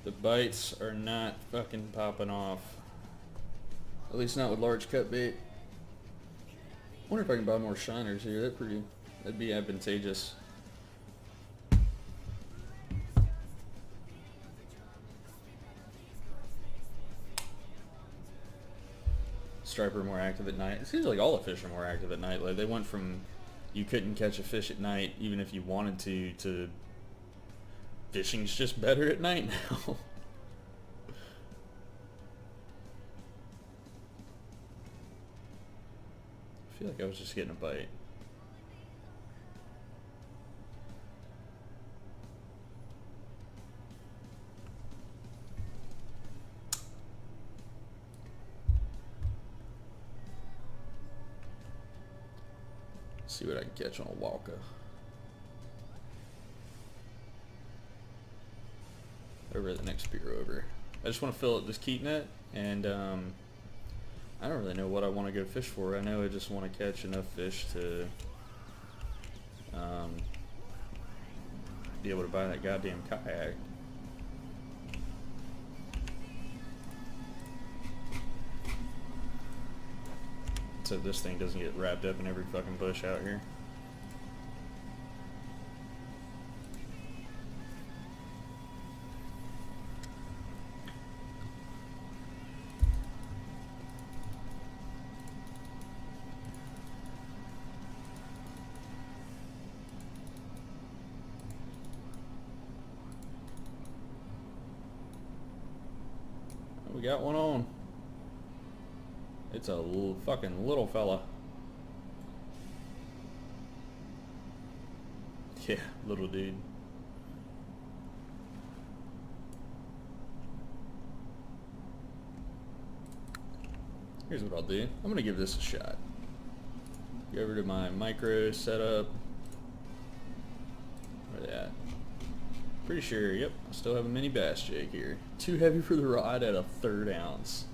The bites are not fucking popping off. At least not with large cut bait. I wonder if I can buy more shiners here. That'd be advantageous. Striper more active at night. It seems like all the fish are more active at night. Like they went from you couldn't catch a fish at night even if you wanted to fishing's just better at night now. I feel like I was just getting a bite. Let's see what I can catch on a Walker. Over the next spear over. I just want to fill up this keep net, and I don't really know what I want to go fish for. I know I just want to catch enough fish to be able to buy that goddamn kayak. So this thing doesn't get wrapped up in every fucking bush out here. We got one on. It's a fucking little fella. Yeah, little dude. Here's what I'll do. I'm gonna give this a shot. Go over to my micro setup. Pretty sure, yep. I still have a mini bass jig here. Too heavy for the rod at a 1/3 ounce.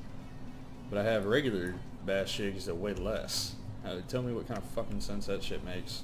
But I have regular bass jigs that weigh less. Tell me what kind of fucking sense that shit makes.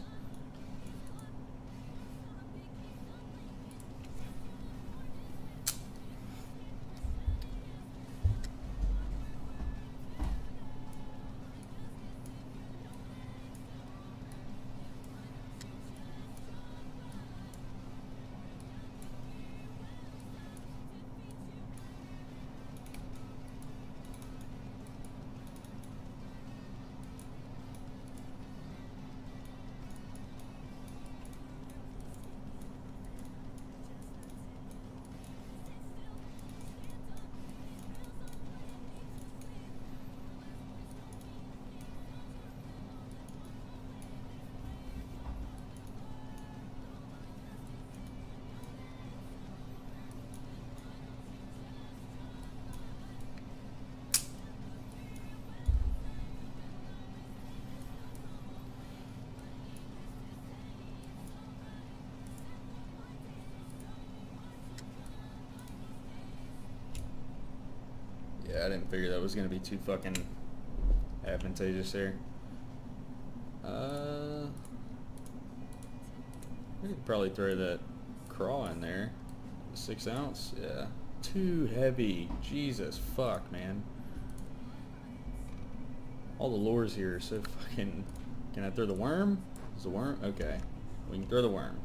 Yeah, I didn't figure that was gonna be too fucking advantageous here. We could probably throw that craw in there. 6 ounce, yeah. Too heavy. Jesus fuck, man. All the lures here are so fucking. Can I throw the worm? Is the worm? Okay. We can throw the worm.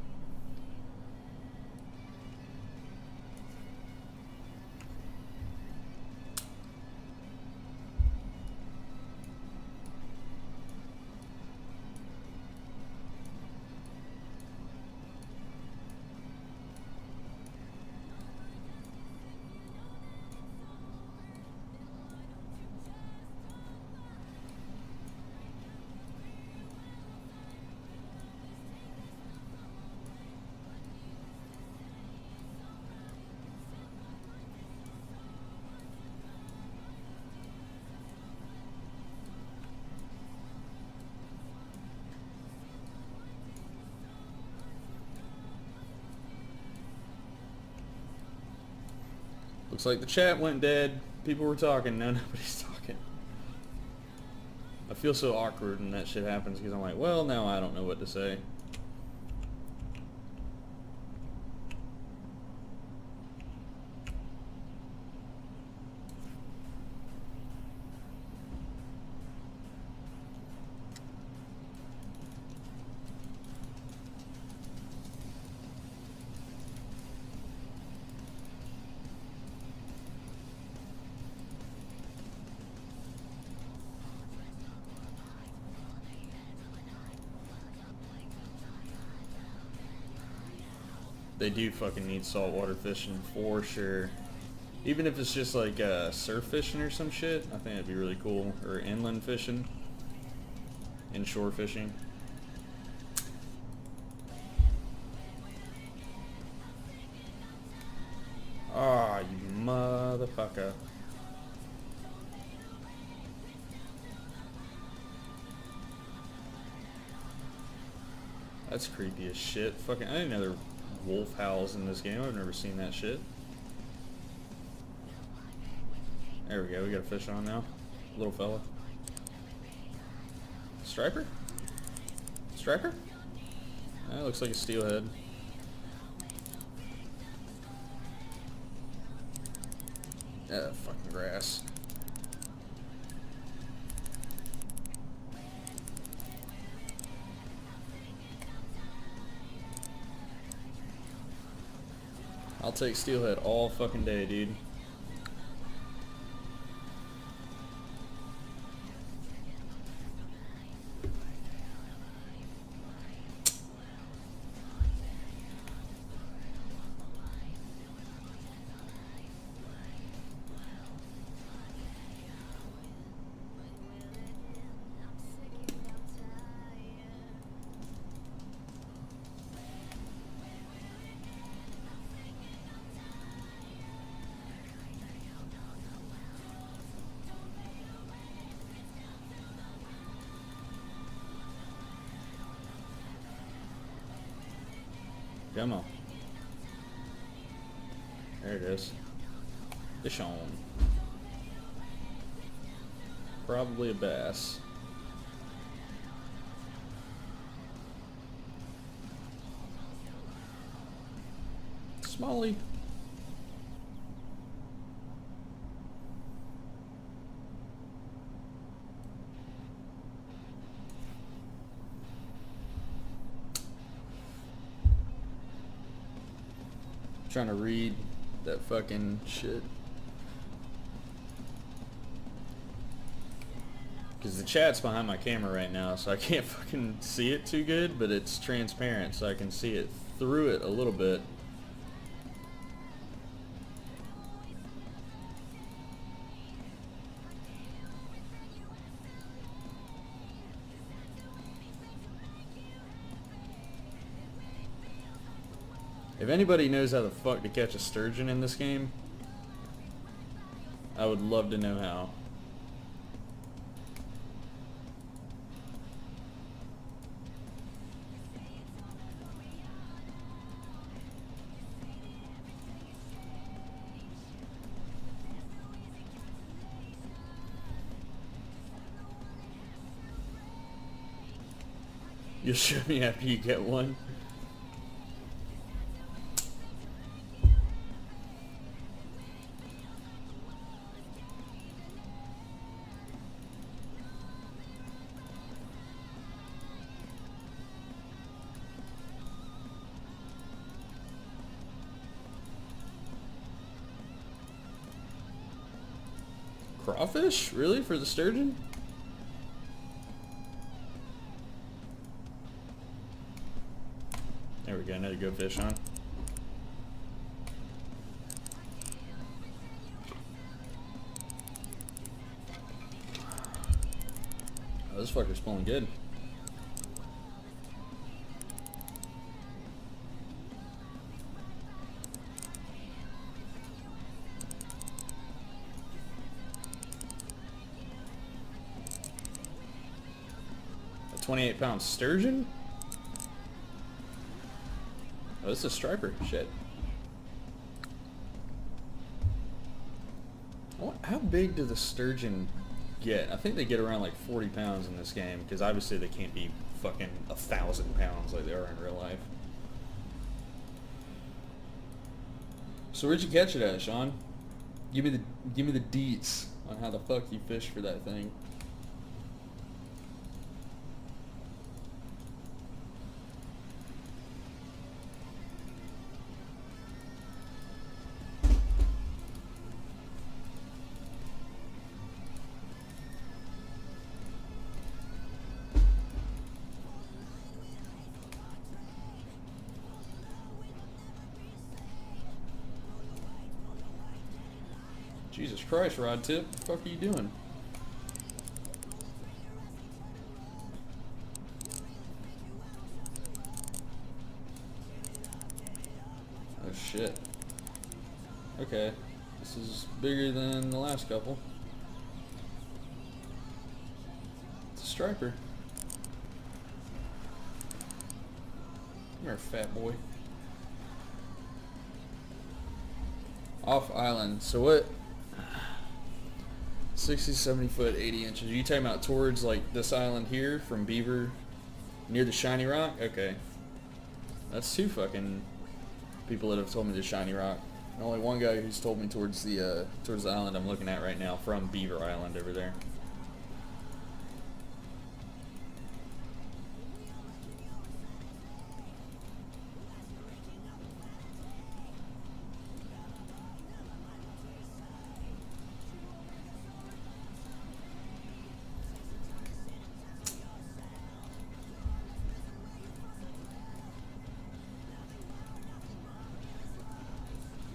Looks like the chat went dead. People were talking. No, nobody's talking. I feel so awkward when that shit happens because I'm like, well, now I don't know what to say. They do fucking need saltwater fishing for sure. Even if it's just like surf fishing or some shit, I think that'd be really cool. Or inland fishing. Inshore fishing. Ah, you motherfucker. That's creepy as shit. Fucking, I didn't know there were wolf howls in this game. I've never seen that shit. There we go. We got a fish on now. Little fella. Striper? Striper? That looks like a steelhead. Fucking grass. I'll take steelhead all fucking day, dude. Come on. There it is. Fish on. Probably a bass. Smalley. Trying to read that fucking shit. Because the chat's behind my camera right now, so I can't fucking see it too good, but it's transparent, so I can see it through it a little bit. If anybody knows how the fuck to catch a sturgeon in this game, I would love to know how. You'll show me after you get one. Crawfish? Really? For the sturgeon? There we go, another good fish on. Oh, this fucker's pulling good. A 28-pound sturgeon? Oh, this is a striper. Shit. How big do the sturgeon get? I think they get around like 40 pounds in this game, because obviously they can't be fucking 1,000 pounds like they are in real life. So where'd you catch it at, Sean? Give me the deets on how the fuck you fish for that thing. Jesus Christ, Rod Tip, what the fuck are you doing? Oh shit. Okay, this is bigger than the last couple. It's a striper. Come here, fat boy. Off island. So what? 60, 70 foot, 80 inches. Are you talking about towards like this island here from Beaver near the Shiny Rock? Okay. That's two fucking people that have told me the Shiny Rock. And only one guy who's told me towards the island I'm looking at right now from Beaver Island over there.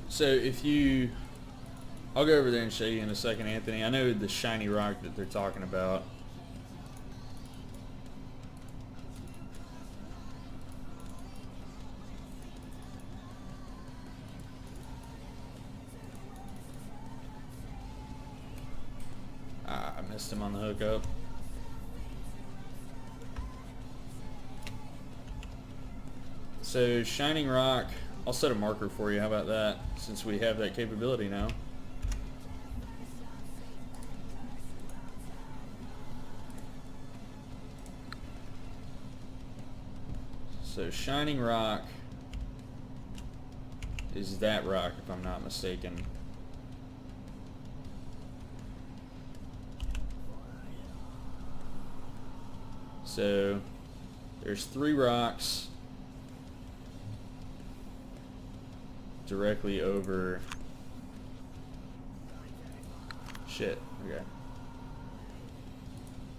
So if you, I'll go over there and show you in a second, Anthony. I know the Shiny Rock that they're talking about. Ah, I missed him on the hookup. So Shining Rock I'll set a marker for you. How about that? Since we have that capability now. So Shining Rock is that rock, if I'm not mistaken. So there's 3 rocks directly over. Shit, okay.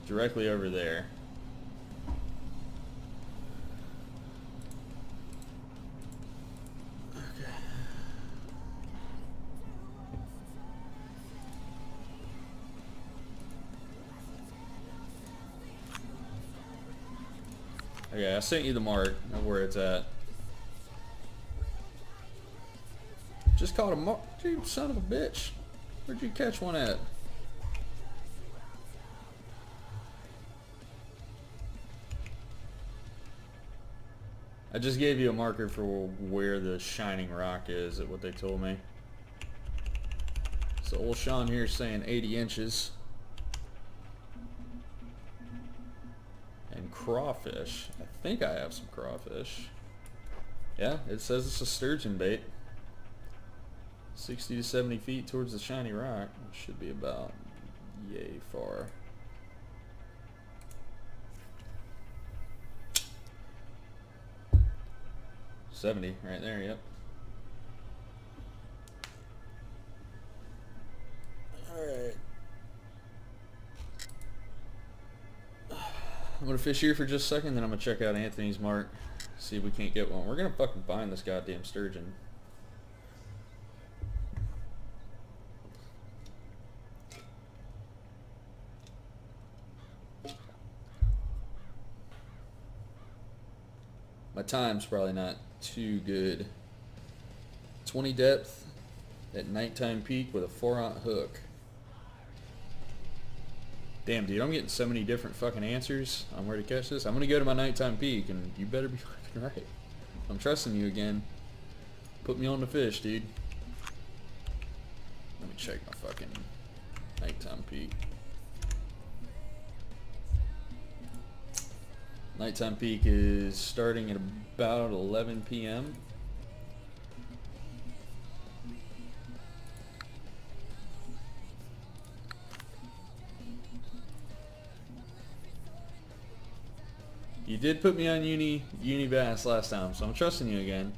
Directly over there. Okay, I sent you the mark of where it's at. Just caught a mark. You son of a bitch. Where'd you catch one at? I just gave you a marker for where the Shining Rock is, at what they told me. So old Sean here is saying 80 inches. And crawfish. I think I have some crawfish. Yeah, it says it's a sturgeon bait. 60 to 70 feet towards the shiny rock. It should be about yay far. $70 right there, yep. Alright. I'm gonna fish here for just a second, then I'm gonna check out Anthony's mark. See if we can't get one. We're gonna fucking find this goddamn sturgeon. My time's probably not too good. 20 depth at nighttime peak with a 4-aught hook. Damn, dude, I'm getting so many different fucking answers on where to catch this. I'm gonna go to my nighttime peak, and you better be fucking right. I'm trusting you again. Put me on the fish, dude. Let me check my fucking nighttime peak. Nighttime peak is starting at about 11 p.m. You did put me on uni bass last time, so I'm trusting you again.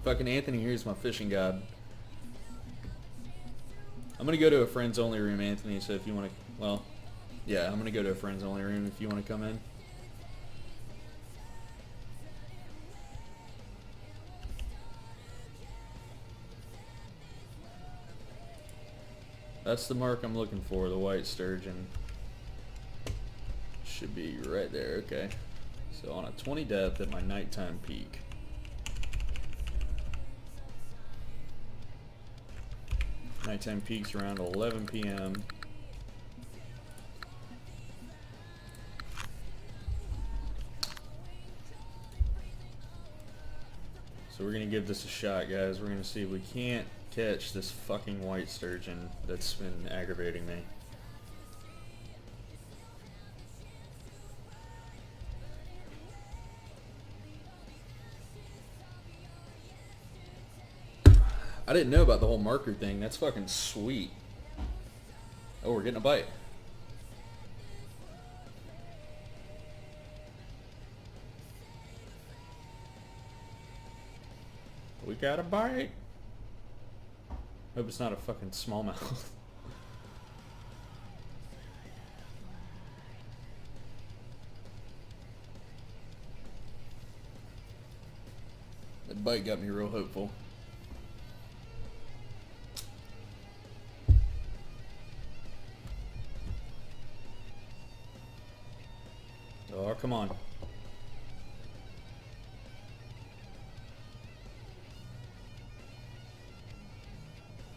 Fucking Anthony here is my fishing god. I'm gonna go to a friends only room, Anthony, so if you wanna, well, yeah, I'm gonna go to a friends only room if you wanna come in. That's the mark I'm looking for, the white sturgeon. Should be right there, okay. So on a 20 depth at my nighttime peak. Nighttime peak's around 11 p.m. So we're gonna give this a shot, guys. We're gonna see if we can't catch this fucking white sturgeon that's been aggravating me. I didn't know about the whole marker thing. That's fucking sweet. Oh, we're getting a bite. We got a bite. Hope it's not a fucking smallmouth. That bite got me real hopeful. Oh, come on.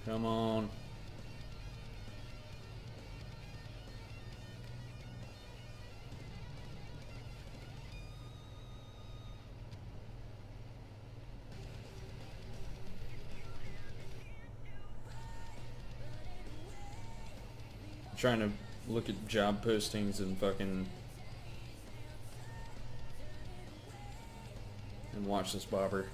Come on. trying to look at job postings and fucking and watch this bobber.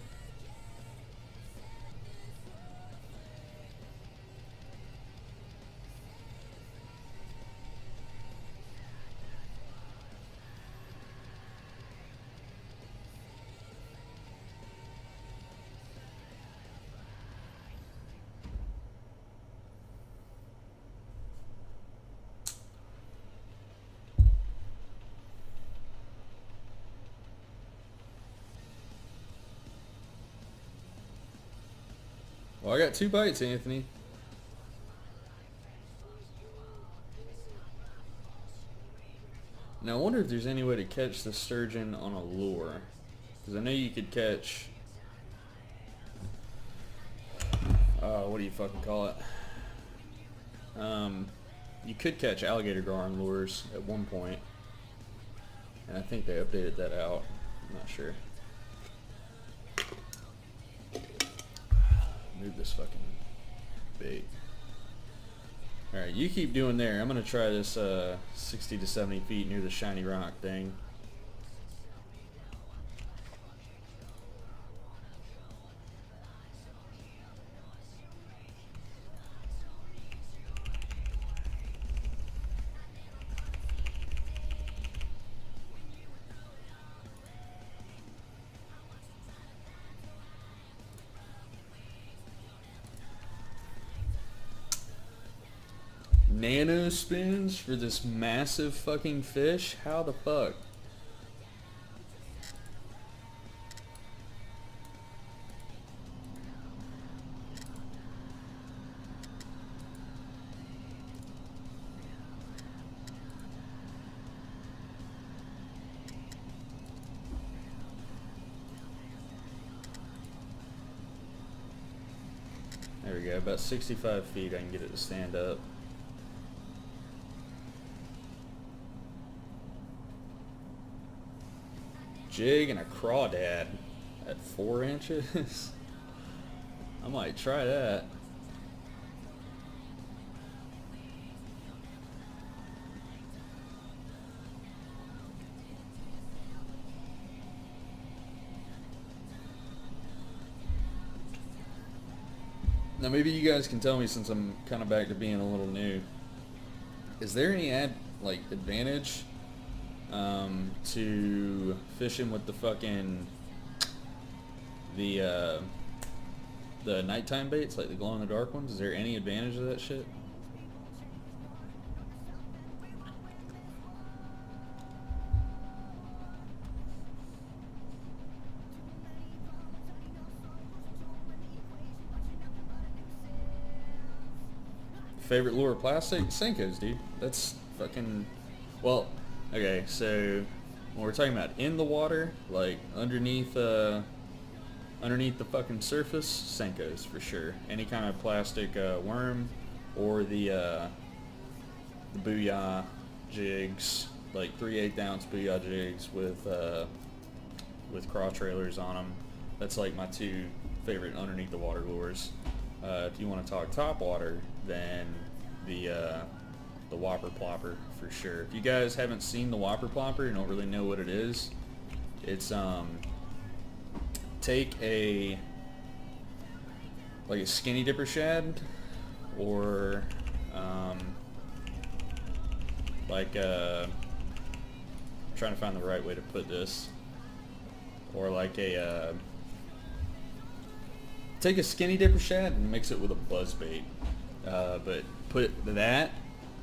Well, I got 2 bites, Anthony. Now, I wonder if there's any way to catch the sturgeon on a lure. Because I know you could catch... what do you fucking call it? You could catch alligator gar on lures at one point. And I think they updated that out. I'm not sure. Move this fucking bait. Alright, you keep doing there. I'm gonna try this 60 to 70 feet near the shiny rock thing. Nano spoons for this massive fucking fish? How the fuck? There we go, about 65 feet I can get it to stand up. Jig and a crawdad at 4 inches. I might try that. Now maybe you guys can tell me, since I'm kind of back to being a little new, is there any advantage to fishing with the fucking the nighttime baits, like the glow in the dark ones? Is there any advantage to that shit? Favorite lure plastic? Senkos, dude. That's fucking... Well, okay, so when we're talking about in the water, like underneath the fucking surface, Senkos for sure. Any kind of plastic worm, or the Booyah jigs, like 3/8 ounce Booyah jigs with craw trailers on them. That's like my 2 favorite underneath the water lures. If you want to talk top water, then the Whopper Plopper for sure. If you guys haven't seen the Whopper Plopper and don't really know what it is, it's take a skinny dipper shad, or trying to find the right way to put this, or take a skinny dipper shad and mix it with a buzzbait, but put that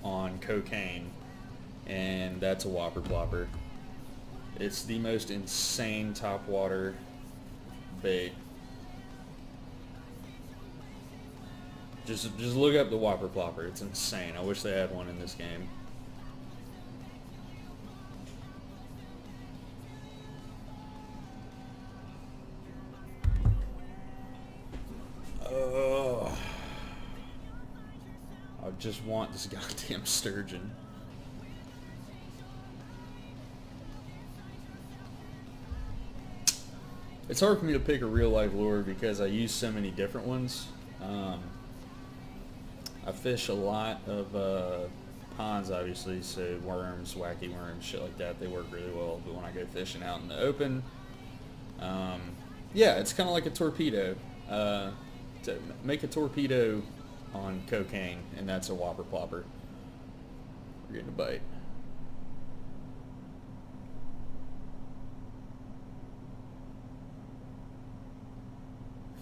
on cocaine, and that's a Whopper Plopper. It's the most insane top water bait. Just look up the Whopper Plopper. It's insane. I wish they had one in this game. I just want this goddamn sturgeon. It's hard for me to pick a real life lure because I use so many different ones. I fish a lot of ponds, obviously, so worms, wacky worms, shit like that, they work really well. But when I go fishing out in the open, yeah, it's kind of like a torpedo. To make a torpedo on cocaine, and that's a whopper plopper. We're getting a bite.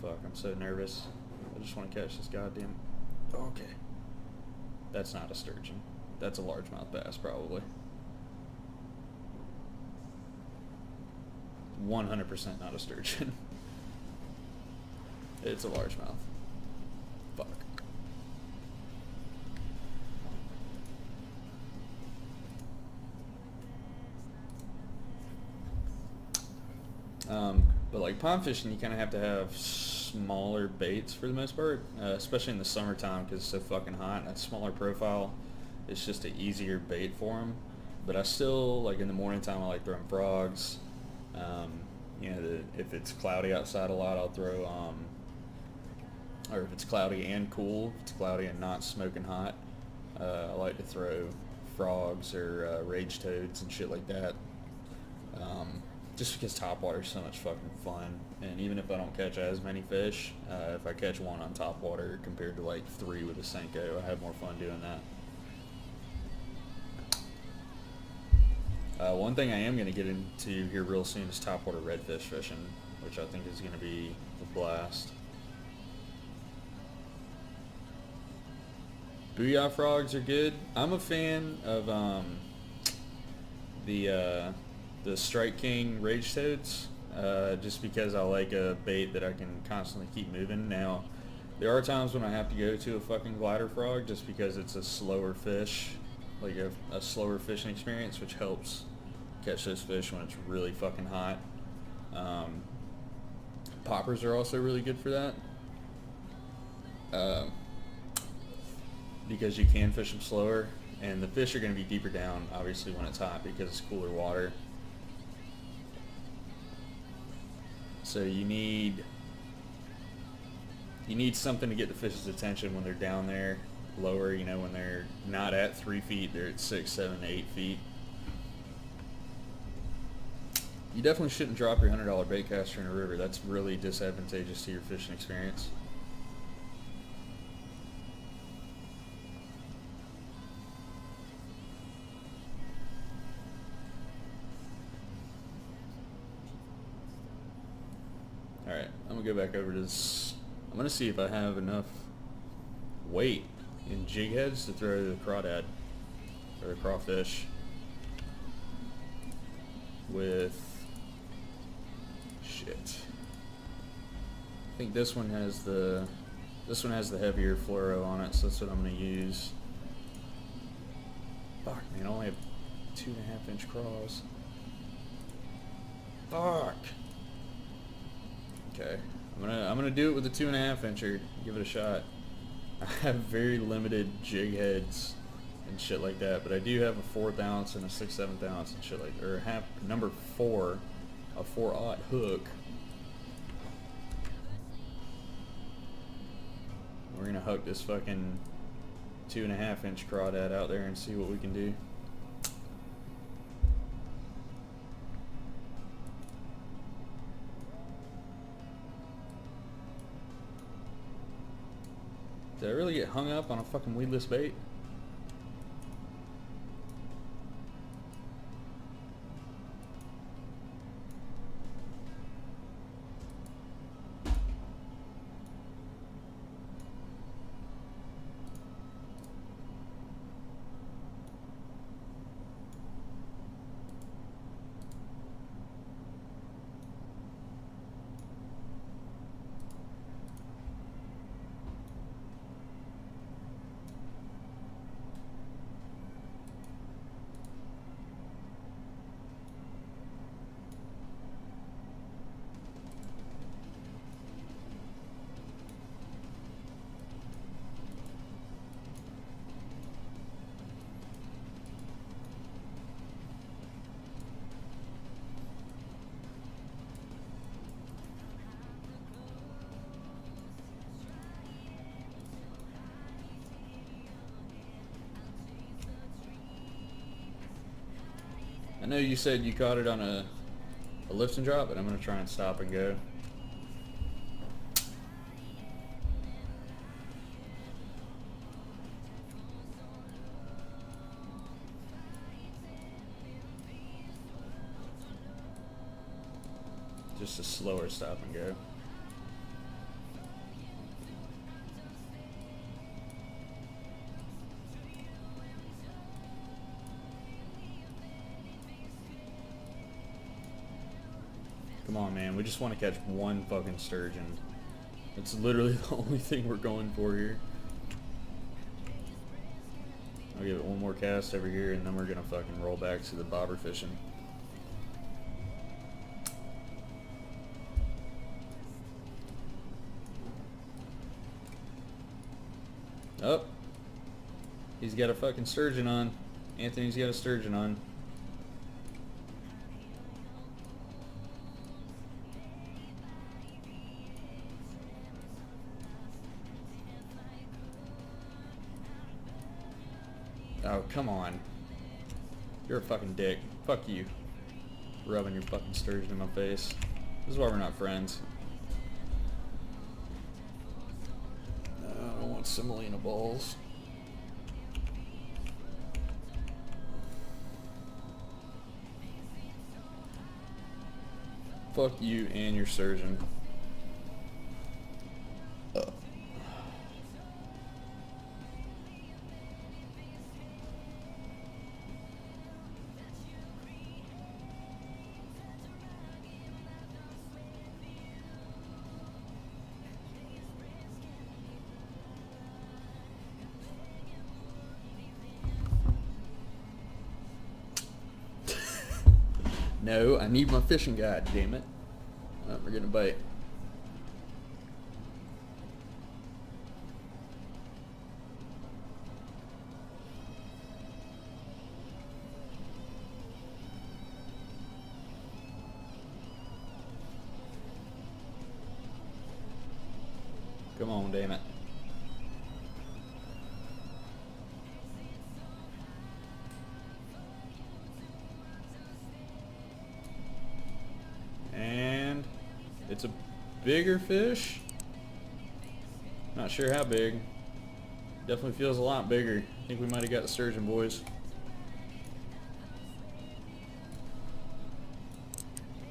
Fuck, I'm so nervous. I just want to catch this goddamn... Okay. That's not a sturgeon. That's a largemouth bass, probably. 100% not a sturgeon. It's a largemouth. Fuck. But like pond fishing, you kind of have to have smaller baits for the most part, especially in the summertime because it's so fucking hot. That smaller profile, it's just an easier bait for them. But I still, like in the morning time, I like throwing frogs. You know, if it's cloudy outside a lot, I'll throw, or if it's cloudy and cool, if it's cloudy and not smoking hot, I like to throw frogs or rage toads and shit like that. Just because topwater is so much fucking fun, and even if I don't catch as many fish, if I catch one on topwater compared to like 3 with a Senko, I have more fun doing that. One thing I am going to get into here real soon is topwater redfish fishing, which I think is going to be a blast. Booyah frogs are good. I'm a fan of the Strike King Rage Toads, just because I like a bait that I can constantly keep moving. Now, there are times when I have to go to a fucking glider frog just because it's a slower fish, like a slower fishing experience, which helps catch those fish when it's really fucking hot. Poppers are also really good for that, because you can fish them slower, and the fish are going to be deeper down, obviously, when it's hot because it's cooler water. So you need something to get the fish's attention when they're down there lower, you know, when they're not at 3 feet, they're at 6, 7, 8 feet. You definitely shouldn't drop your $100 bait caster in a river. That's really disadvantageous to your fishing experience. Alright, I'm going to go back over to this. I'm going to see if I have enough weight in jig heads to throw the crawdad, or the crawfish, with... shit. I think this one has the heavier fluoro on it, so that's what I'm going to use. Fuck, man, I only have 2.5 inch craws. Fuck! Okay, I'm gonna do it with a 2.5 incher. Give it a shot. I have very limited jig heads and shit like that, but I do have a 1/4 ounce and a 6/7 ounce and shit like, or have number 4, a 4/0 hook. We're gonna hook this fucking 2.5 inch crawdad out there and see what we can do. Did I really get hung up on a fucking weedless bait? know you said you caught it on a lift and drop, but I'm going to try and stop and go. Just a slower stop and go. Come on, man. We just want to catch one fucking sturgeon. It's literally the only thing we're going for here. I'll give it one more cast over here, and then we're gonna fucking roll back to the bobber fishing. Oh, he's got a fucking sturgeon on. Anthony's got a sturgeon on. Oh, come on. You're a fucking dick. Fuck you. Rubbing your fucking sturgeon in my face. This is why we're not friends. I don't want semolina balls. Fuck you and your sturgeon. No, I need my fishing guide, damn it. Oh, we're getting a bite. Come on, damn it. And it's a bigger fish. Not sure how big. Definitely feels a lot bigger. I think we might have got the sturgeon, boys.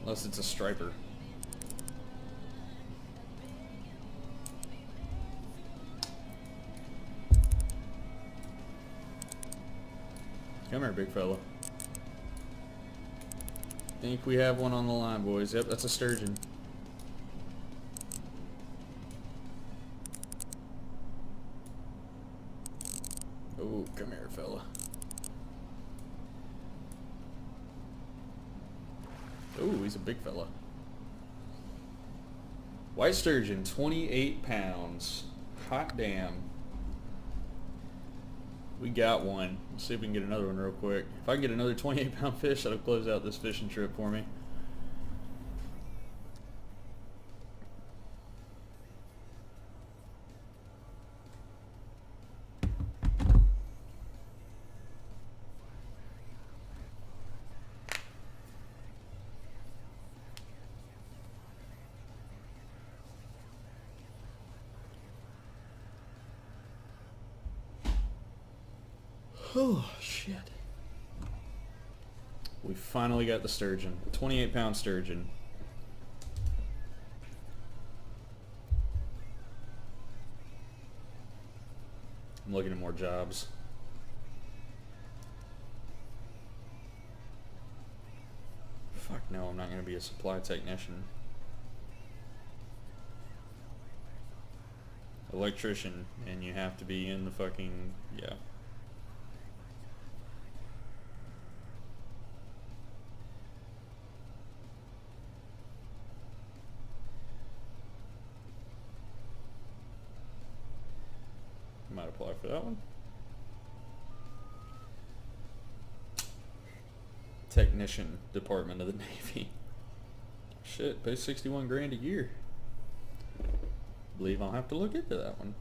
Unless it's a striper. Come here, big fella. Think we have one on the line, boys. Yep, that's a sturgeon. Oh, come here, fella. Oh, he's a big fella. White sturgeon, 28 pounds. Hot damn. We got one. Let's see if we can get another one real quick. If I can get another 28-pound fish, that'll close out this fishing trip for me. Oh, shit. We finally got the sturgeon. 28-pound sturgeon. I'm looking at more jobs. Fuck no, I'm not going to be a supply technician. Electrician, and you have to be in the fucking, yeah. Might apply for that one. Technician, Department of the Navy. Shit, pays 61 grand a year. Believe I'll have to look into that one.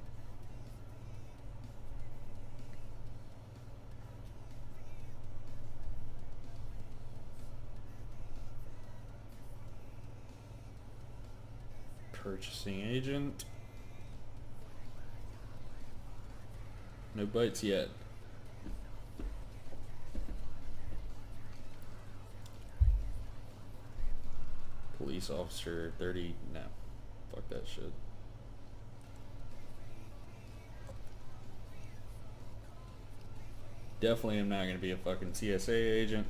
Purchasing agent. No bites yet. Police officer 30. No. Fuck that shit. Definitely am not going to be a fucking TSA agent.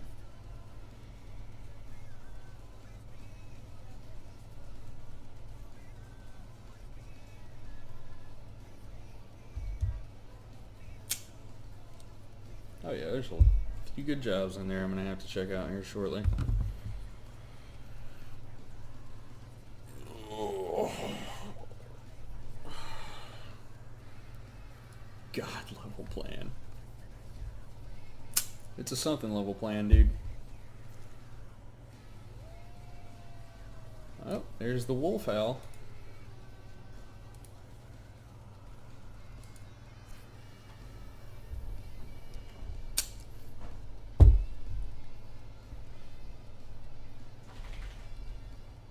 Oh yeah, there's a few good jobs in there I'm going to have to check out here shortly. God, level plan. It's a something level plan, dude. Oh, there's the wolf owl.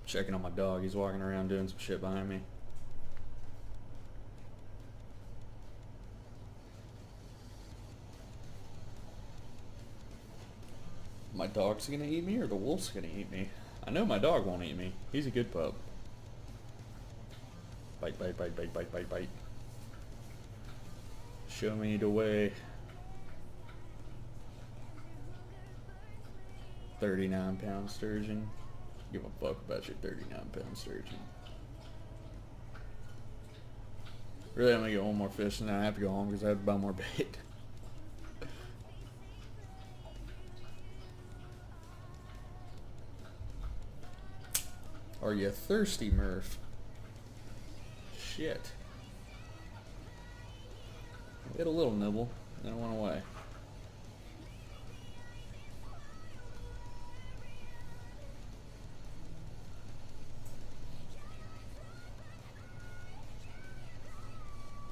Checking on my dog. He's walking around doing some shit behind me. My dog's gonna eat me or the wolf's gonna eat me? I know my dog won't eat me. He's a good pup. Bite, bite, bite, bite, bite, bite, bite. Show me the way. 39-pound sturgeon. Give a fuck about your 39-pound sturgeon. Really, I'm gonna get one more fish and then I have to go home because I have to buy more bait. Are you thirsty, Murph? Shit. I had a little nibble, then it went away.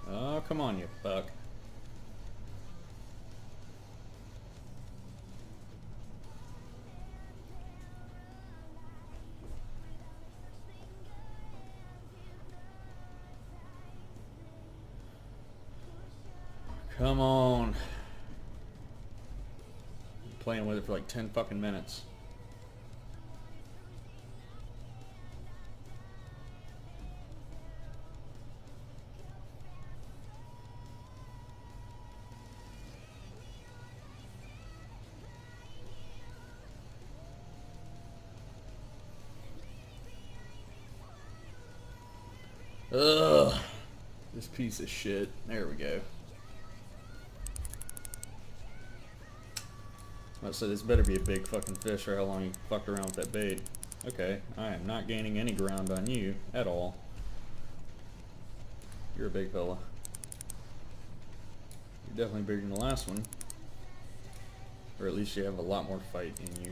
Oh, come on, you fuck. Come on. I'm playing with it for like 10 fucking minutes. Ugh. This piece of shit. There we go. I said this better be a big fucking fish or how long you fucked around with that bait. Okay, I am not gaining any ground on you at all. You're a big fella. You're definitely bigger than the last one. Or at least you have a lot more fight in you.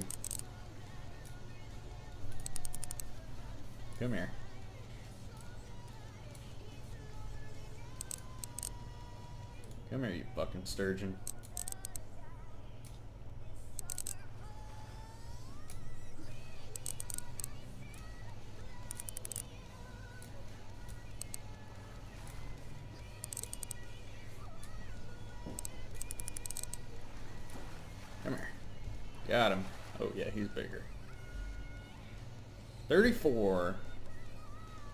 Come here. Come here, you fucking sturgeon. Come here. Got him. Oh yeah, he's bigger. 34.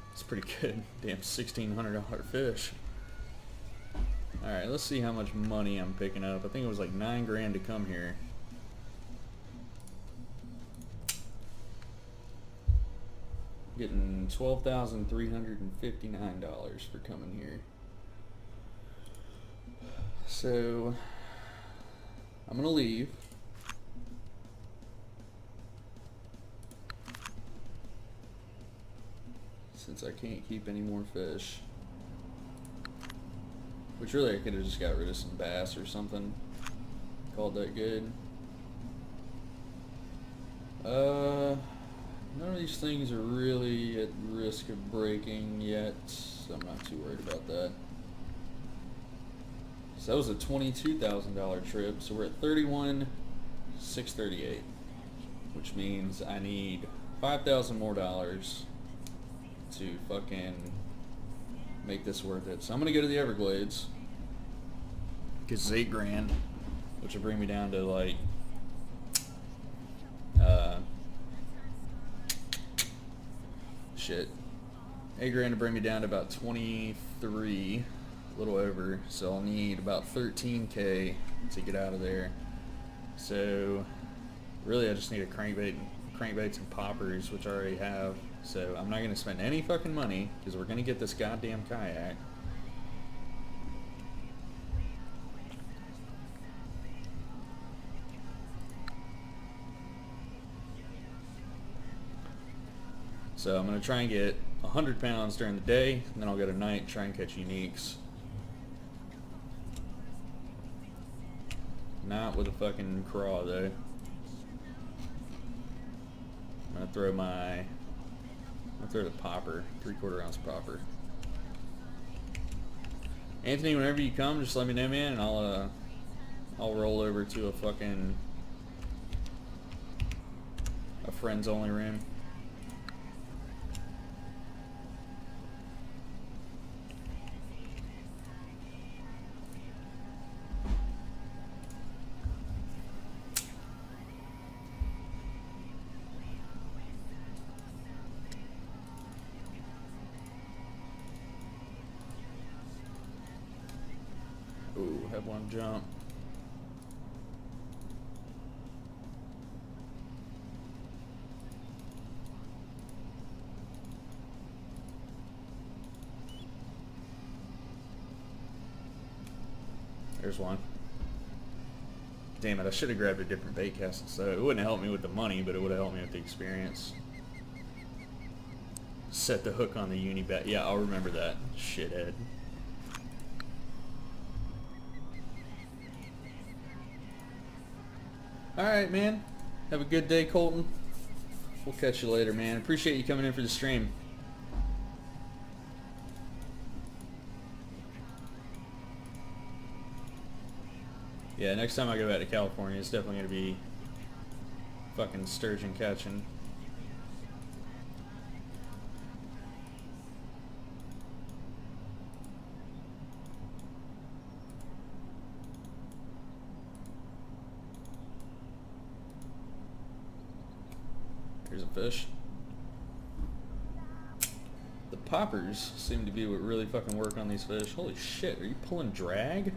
That's pretty good. Damn, $1,600 fish. Alright, let's see how much money I'm picking up. I think it was like 9 grand to come here. Getting $12,359 for coming here. So I'm gonna leave. Since I can't keep any more fish. Which really I could have just got rid of some bass or something. Called that good. None of these things are really at risk of breaking yet, so I'm not too worried about that. So that was a $22,000 trip, so we're at $31,638, which means I need $5,000 more dollars to fucking make this worth it. So I'm gonna go to the Everglades because it's $8,000, which will bring me down to like shit. $8,000 to bring me down to about 23, a little over. So I'll need about 13K to get out of there. So really, I just need a crankbaits and poppers, which I already have. So I'm not gonna spend any fucking money because we're gonna get this goddamn kayak. So I'm gonna try and get 100 pounds during the day, and then I'll go to night, try and catch uniques. Not with a fucking craw though. I'm gonna throw the popper, 3/4 ounce popper. Anthony, whenever you come, just let me know, man, and I'll roll over to a friends only room. Ooh, have one jump. There's one. Damn it, I should have grabbed a different bait cast, so it wouldn't have helped me with the money, but it would have helped me with the experience. Set the hook on the uni bat. Yeah, I'll remember that. Shithead. Alright, man. Have a good day, Colton. We'll catch you later, man. Appreciate you coming in for the stream. Yeah, next time I go back to California, it's definitely going to be fucking sturgeon catching. Here's a fish. The poppers seem to be what really fucking work on these fish. Holy shit, are you pulling drag?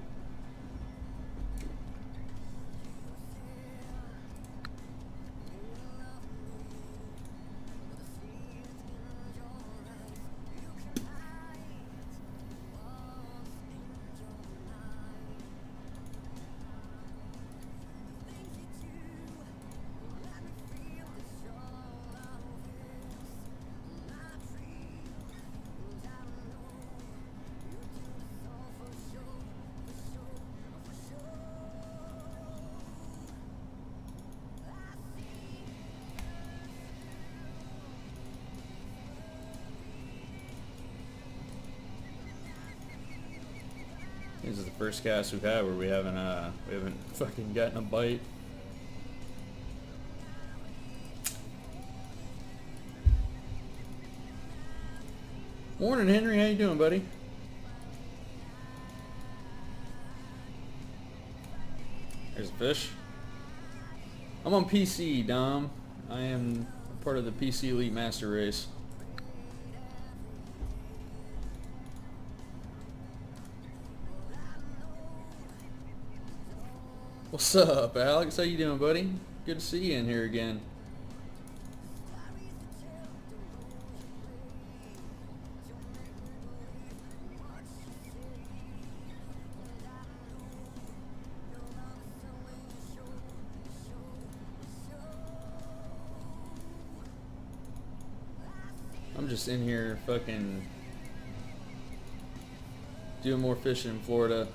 This is the first cast we've had where we haven't fucking gotten a bite. Morning, Henry. How you doing, buddy? There's a fish. I'm on PC, Dom. I am a part of the PC Elite Master Race. What's up, Alex? How you doing, buddy? Good to see you in here again. I'm just in here fucking doing more fishing in Florida.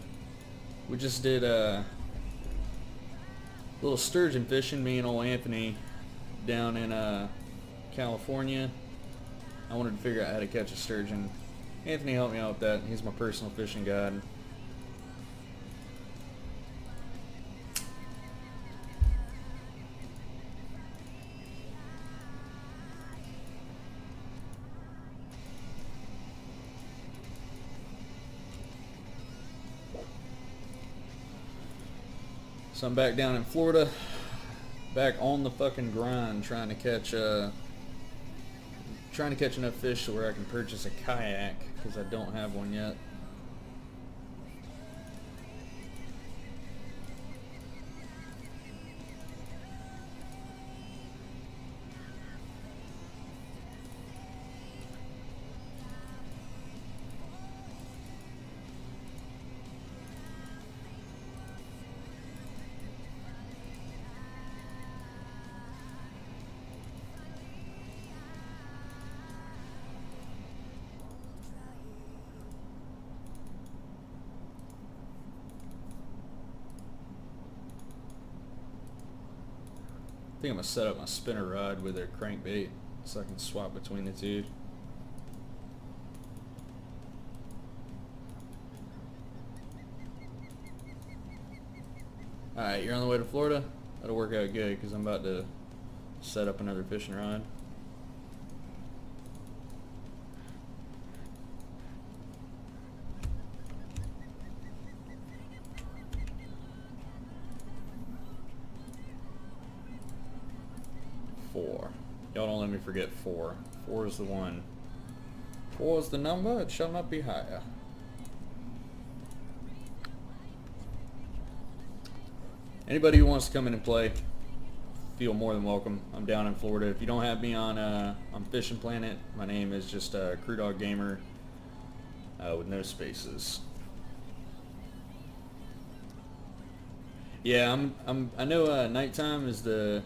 We just did a little sturgeon fishing, me and old Anthony down in California. I wanted to figure out how to catch a sturgeon. Anthony helped me out with that. He's my personal fishing guide. So I'm back down in Florida, back on the fucking grind, trying to catch enough fish to where I can purchase a kayak, because I don't have one yet. I think I'm gonna set up my spinner rod with a crankbait so I can swap between the two. Alright, you're on the way to Florida? That'll work out good because I'm about to set up another fishing rod. Four. Y'all don't let me forget four. Four is the one. Four is the number, it shall not be higher. Anybody who wants to come in and play, feel more than welcome. I'm down in Florida. If you don't have me on Fishing Planet, my name is just Crew Dog Gamer with no spaces. Yeah, I know nighttime is the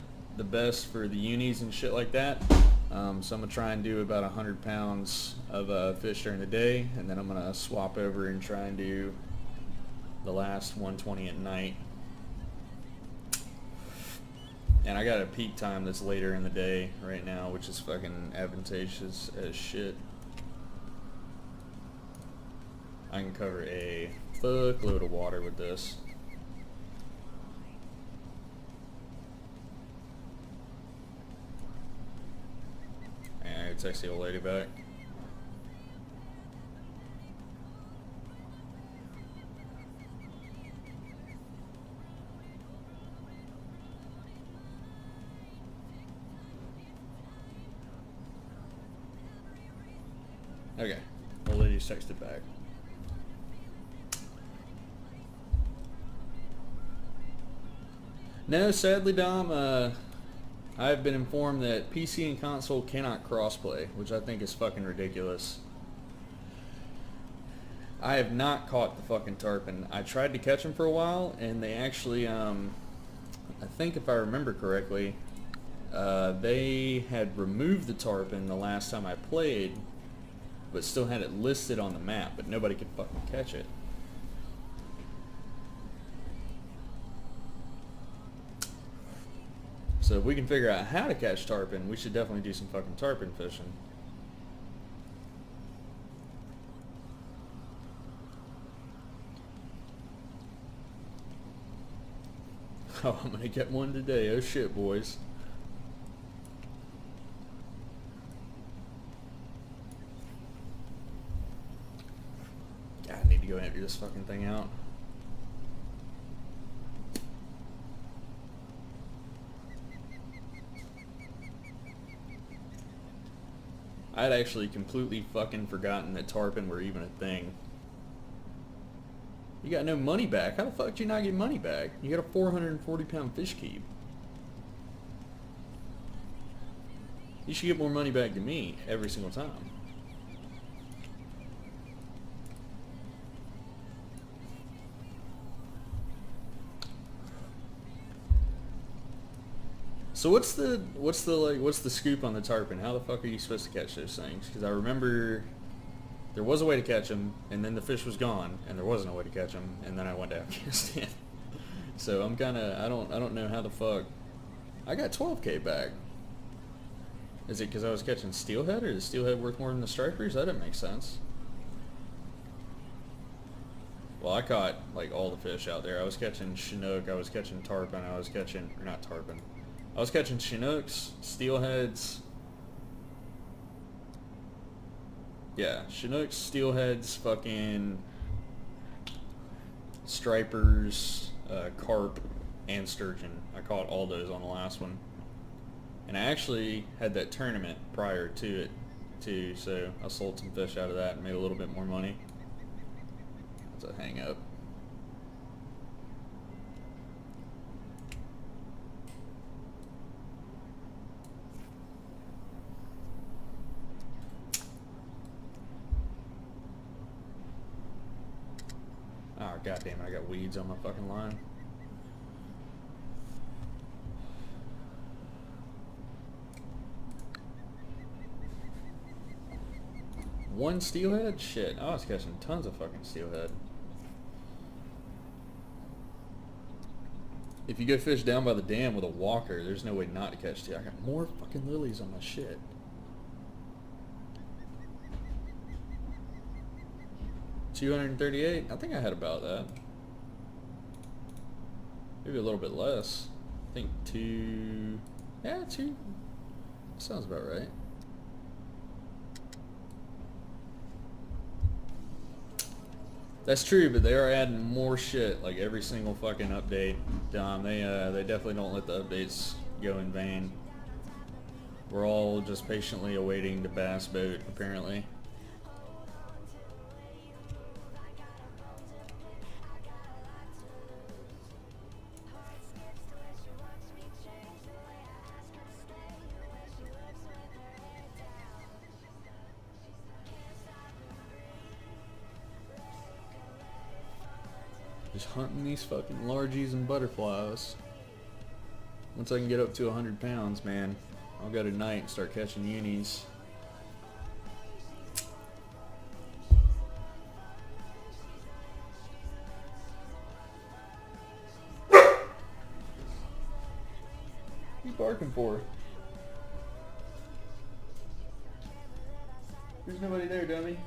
best for the unis and shit like that. So I'm gonna try and do about 100 pounds of fish during the day, and then I'm gonna swap over and try and do the last 120 at night. And I got a peak time that's later in the day right now, which is fucking advantageous as shit. I can cover a fuckload of water with this. And I gotta text the old lady back. Okay, old lady's texted back. No, sadly, Dom, I've been informed that PC and console cannot crossplay, which I think is fucking ridiculous. I have not caught the fucking tarpon. I tried to catch them for a while, and they actually, I think if I remember correctly, they had removed the tarpon the last time I played, but still had it listed on the map, but nobody could fucking catch it. So if we can figure out how to catch tarpon, we should definitely do some fucking tarpon fishing. Oh, I'm gonna get one today. Oh shit, boys. God, I need to go empty this fucking thing out. I'd actually completely fucking forgotten that tarpon were even a thing. You got no money back. How the fuck did you not get money back? You got a 440-pound fish keep. You should get more money back than me every single time. So what's the scoop on the tarpon? How the fuck are you supposed to catch those things? Because I remember there was a way to catch them, and then the fish was gone, and there wasn't a way to catch them, and then I went to Afghanistan. So I'm kind of, I don't know how the fuck. I got 12K back. Is it because I was catching steelhead, or is steelhead worth more than the stripers? That didn't make sense. Well, I caught like all the fish out there. I was catching chinook, I was catching tarpon, I was catching, or not tarpon. I was catching chinooks, steelheads. Yeah, chinooks, steelheads, fucking stripers, carp, and sturgeon. I caught all those on the last one. And I actually had that tournament prior to it too, so I sold some fish out of that and made a little bit more money. That's a hang up. Oh, god damn it, I got weeds on my fucking line. One steelhead? Shit, I was catching tons of fucking steelhead. If you go fish down by the dam with a walker, there's no way not to catch steelhead. I got more fucking lilies on my shit. $238? I think I had about that. Maybe a little bit less. I think two... Yeah, two. Sounds about right. That's true, but they are adding more shit like every single fucking update. They definitely don't let the updates go in vain. We're all just patiently awaiting the bass boat, apparently. Just hunting these fucking largies and butterflies. Once I can get up to 100 pounds, man, I'll go tonight and start catching unis. What are you barking for? There's nobody there, dummy.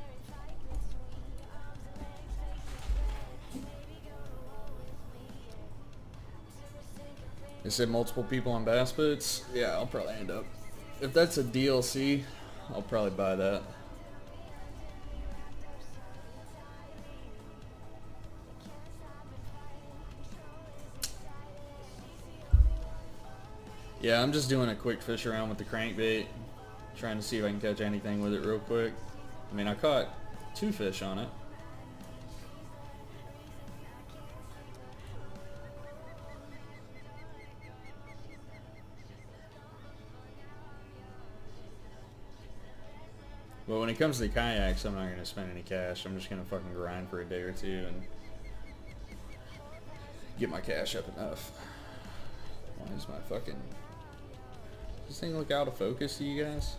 They said multiple people on bass boats. Yeah, I'll probably end up. If that's a DLC, I'll probably buy that. Yeah, I'm just doing a quick fish around with the crankbait, trying to see if I can catch anything with it real quick. I mean, I caught 2 fish on it. But when it comes to the kayaks, I'm not going to spend any cash. I'm just going to fucking grind for a day or two and get my cash up enough. Why is my fucking... Does this thing look out of focus to you guys?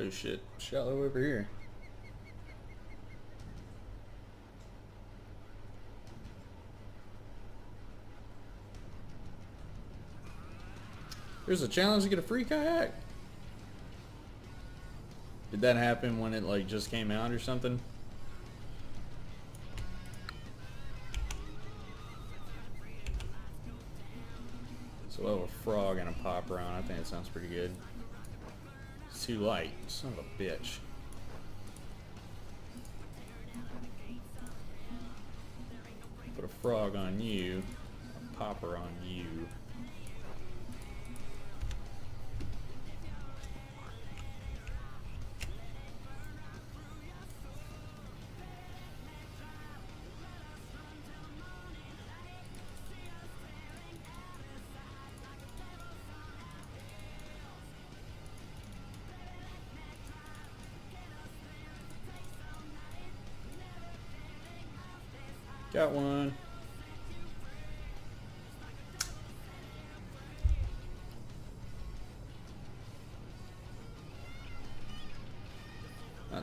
Oh shit, shallow over here. There's a challenge to get a free kayak. Did that happen when it like just came out or something? So we'll have a frog and a popper on. I think it sounds pretty good. It's too light, son of a bitch. Put a frog on you, a popper on you. Got one.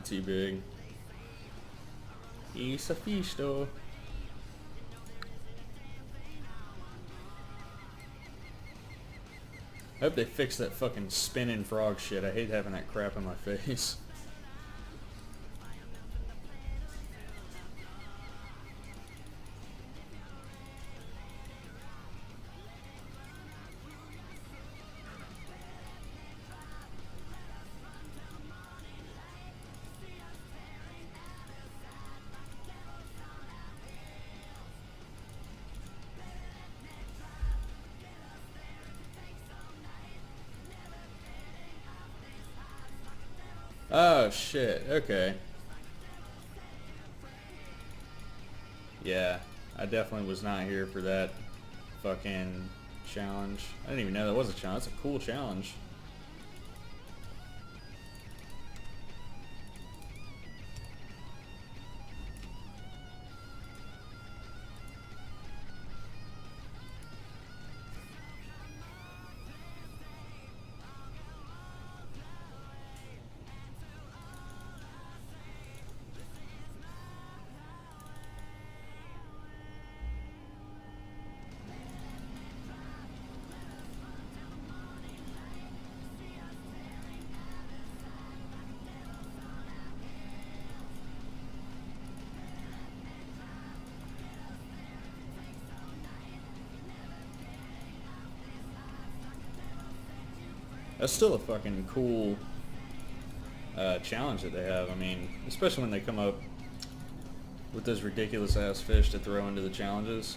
too big. It's a fish though. I hope they fix that fucking spinning frog shit. I hate having that crap in my face. Oh shit, okay. Yeah, I definitely was not here for that fucking challenge. I didn't even know that was a challenge. That's a cool challenge. That's still a fucking cool challenge that they have. I mean, especially when they come up with those ridiculous ass fish to throw into the challenges.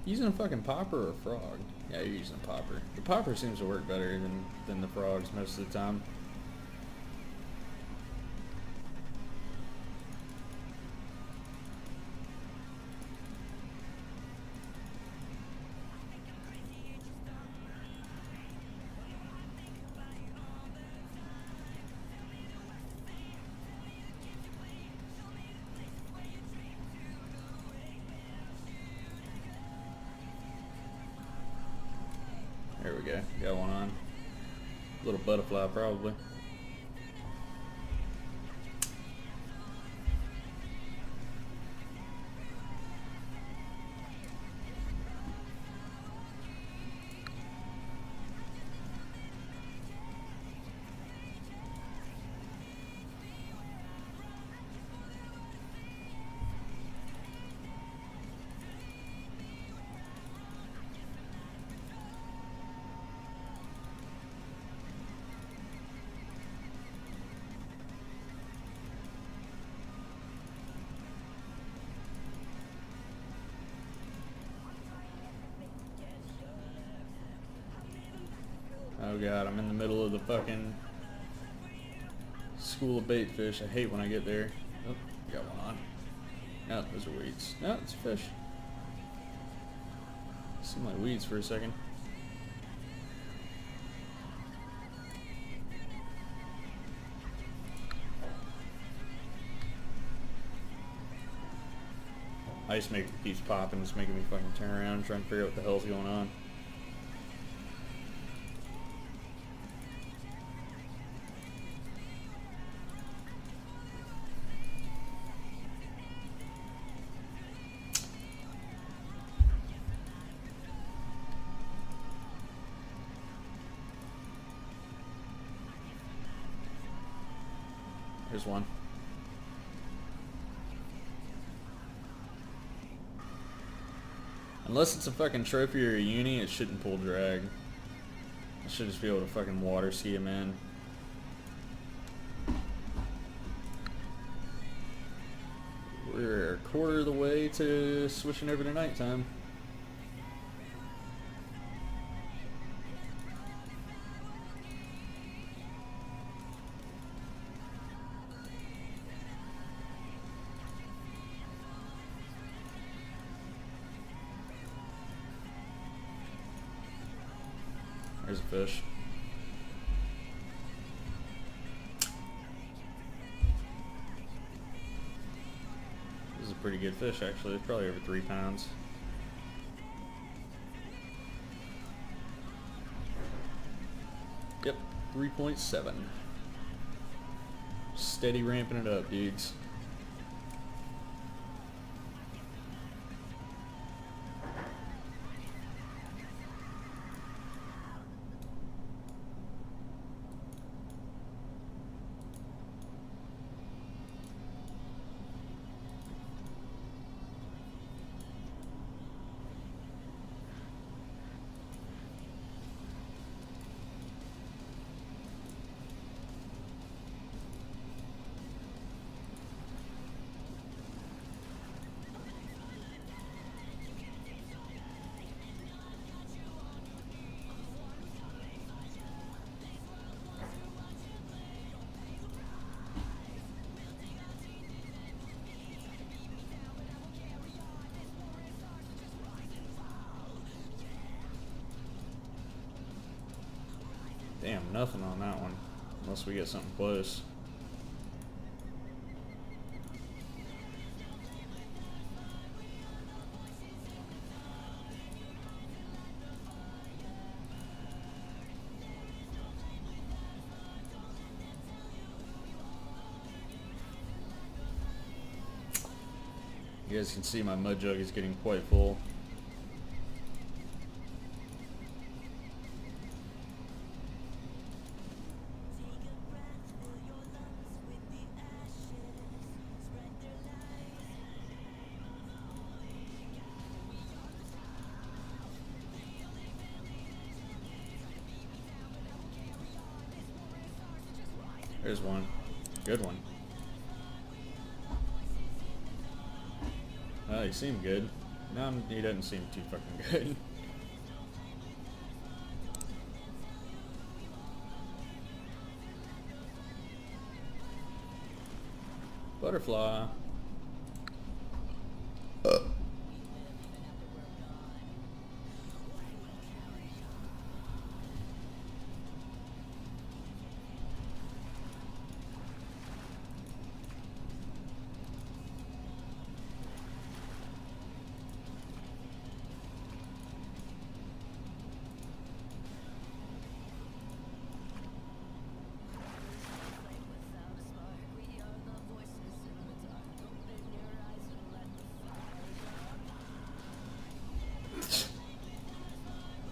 Using a fucking popper or a frog? Yeah, you're using a popper. The popper seems to work better than the frogs most of the time. There we go. Got one on. Little butterfly, probably. Oh god, I'm in the middle of the fucking school of bait fish. I hate when I get there. Oh, got one on. No, those are weeds. No, it's a fish. Seemed like weeds for a second. Ice maker keeps popping. It's making me fucking turn around and try and figure out what the hell's going on. Here's one. Unless it's a fucking trophy or a uni, it shouldn't pull drag. I should just be able to fucking water ski him in. We're a quarter of the way to switching over to nighttime. There's a fish. This is a pretty good fish, actually. It's probably over 3 pounds. 3.7. Steady ramping it up, dudes. Damn, nothing on that one. Unless we get something close. You guys can see my mud jug is getting quite full. There's one. Good one. Well, he seemed good. No, he doesn't seem too fucking good. Butterfly.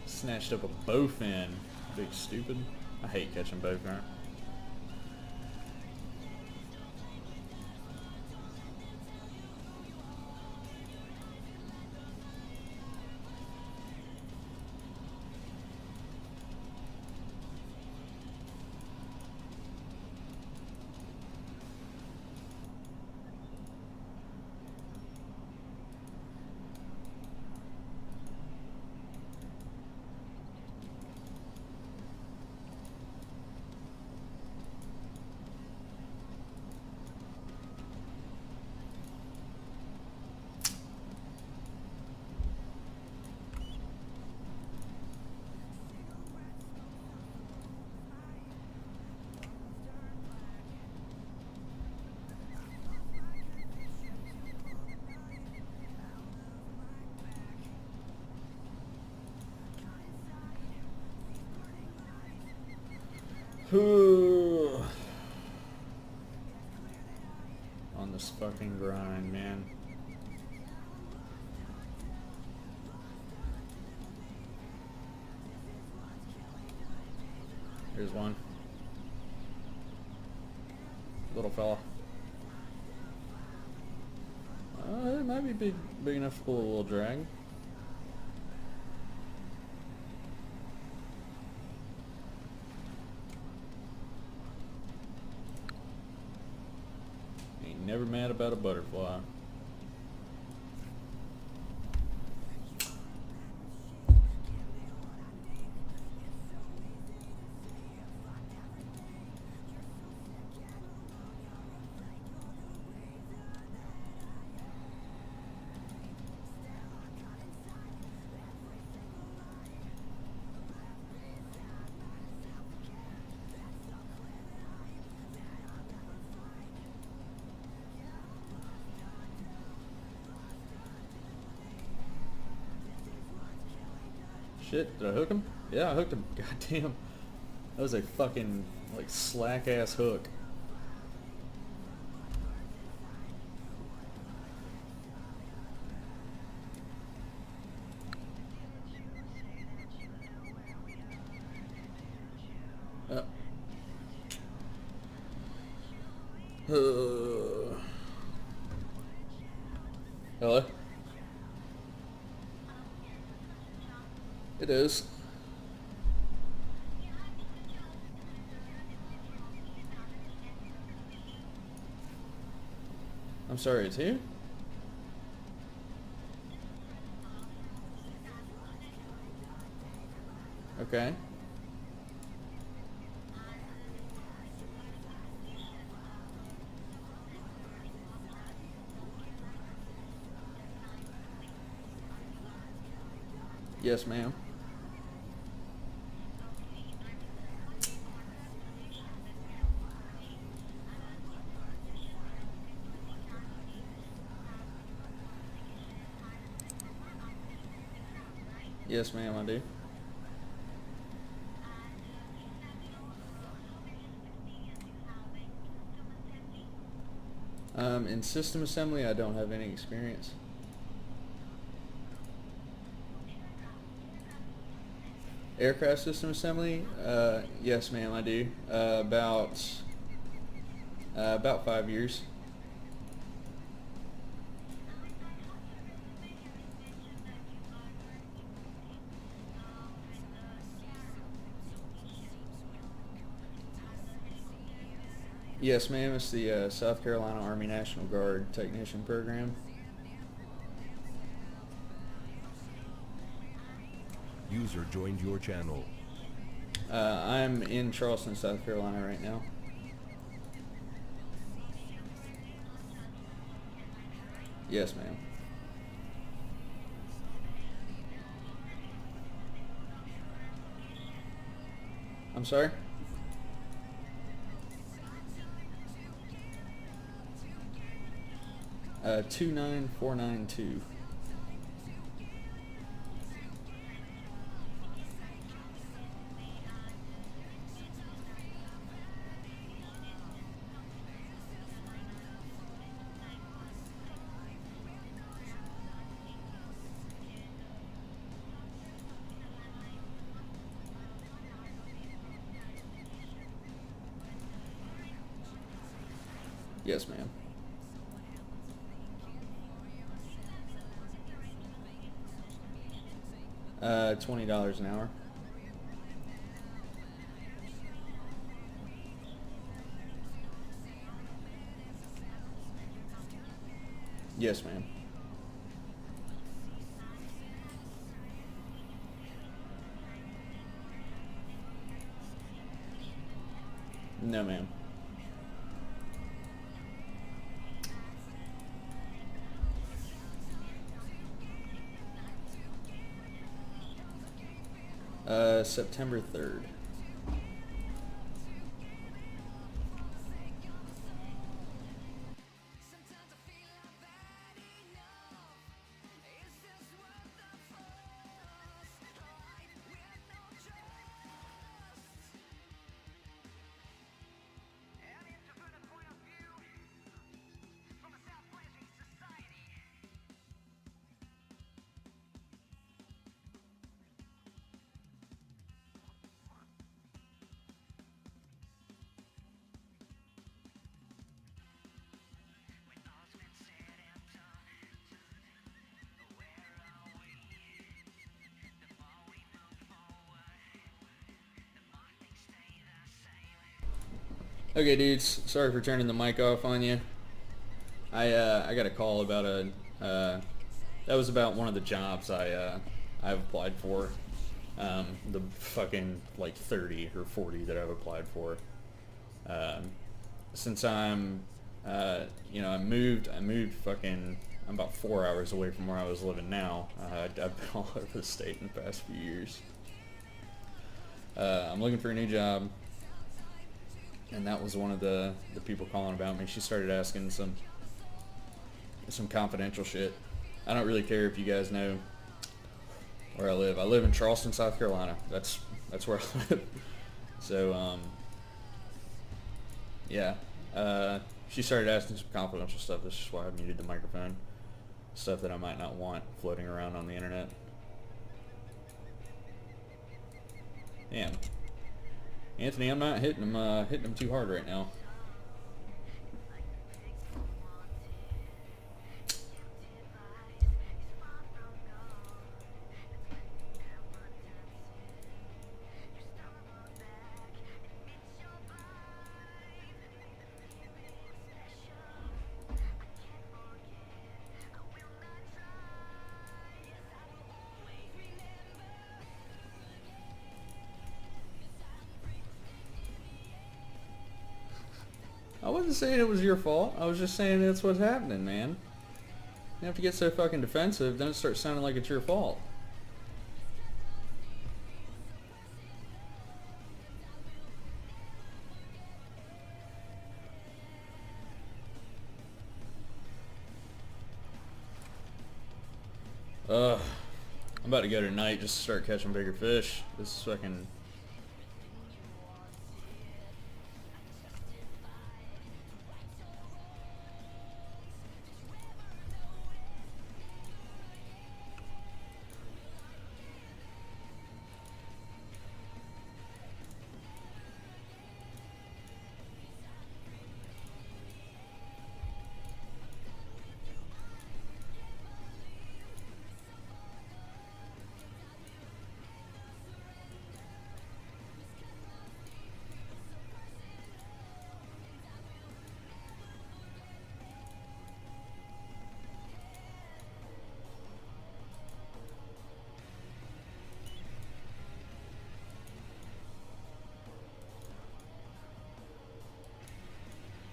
Snatched up a bowfin. Big stupid. I hate catching bowfin. On this fucking grind, man. Here's one. Little fella. It might be big enough to pull a little drag. Never mad about a butterfly. Shit, did I hook him? Yeah, I hooked him. God damn. That was a fucking, like, slack-ass hook. Hello? It is. I'm sorry, it's who? Okay. Yes, ma'am. Yes, ma'am, I do. In system assembly, I don't have any experience. Aircraft system assembly? Yes, ma'am, I do. About 5 years. Yes, ma'am. It's the South Carolina Army National Guard Technician Program. User joined your channel. I'm in Charleston, South Carolina right now. Yes, ma'am. I'm sorry? Uh, 29492. Yes, ma'am. $20 an hour. Yes, ma'am. No, ma'am. September 3rd. Okay, dudes. Sorry for turning the mic off on you. I got a call about that was about one of the jobs I've applied for. The fucking like 30 or 40 that I've applied for. Since I'm I moved fucking. I'm about 4 hours away from where I was living now. I've been all over the state in the past few years. I'm looking for a new job. And that was one of the people calling about me. She started asking some confidential shit. I don't really care if you guys know where I live. I live in Charleston, South Carolina. That's where I live. So, yeah. She started asking some confidential stuff. This is why I muted the microphone. Stuff that I might not want floating around on the internet. Damn. Anthony, I'm not hitting him too hard right now. I wasn't saying it was your fault. I was just saying that's what's happening, man. You have to get so fucking defensive, then it starts sounding like it's your fault. I'm about to go tonight just to start catching bigger fish. This is fucking...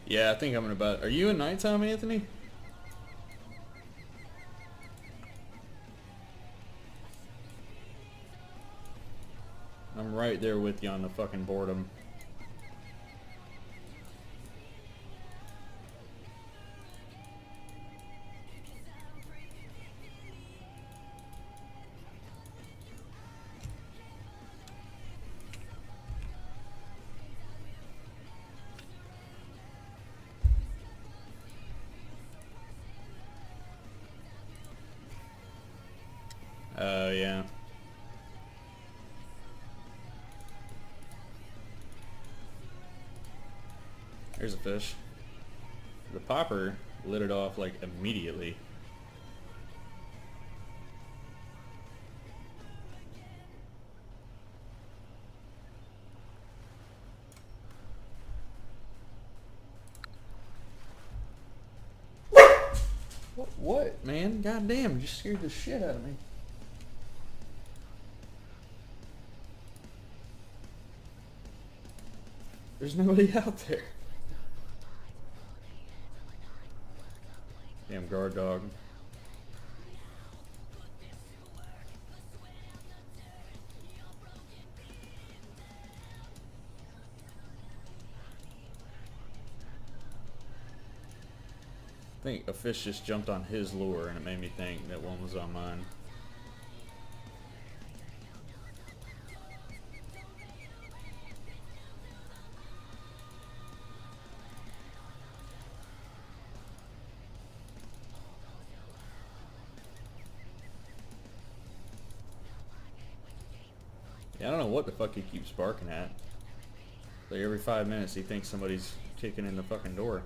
Yeah, I think I'm gonna about... Are you in nighttime, Anthony? I'm right there with you on the fucking boredom. Oh, yeah. There's a fish. The popper lit it off like immediately. What, man? Goddamn, you scared the shit out of me. There's nobody out there. Damn guard dog. I think a fish just jumped on his lure and it made me think that one was on mine. Yeah, I don't know what the fuck he keeps barking at. Like every 5 minutes he thinks somebody's kicking in the fucking door.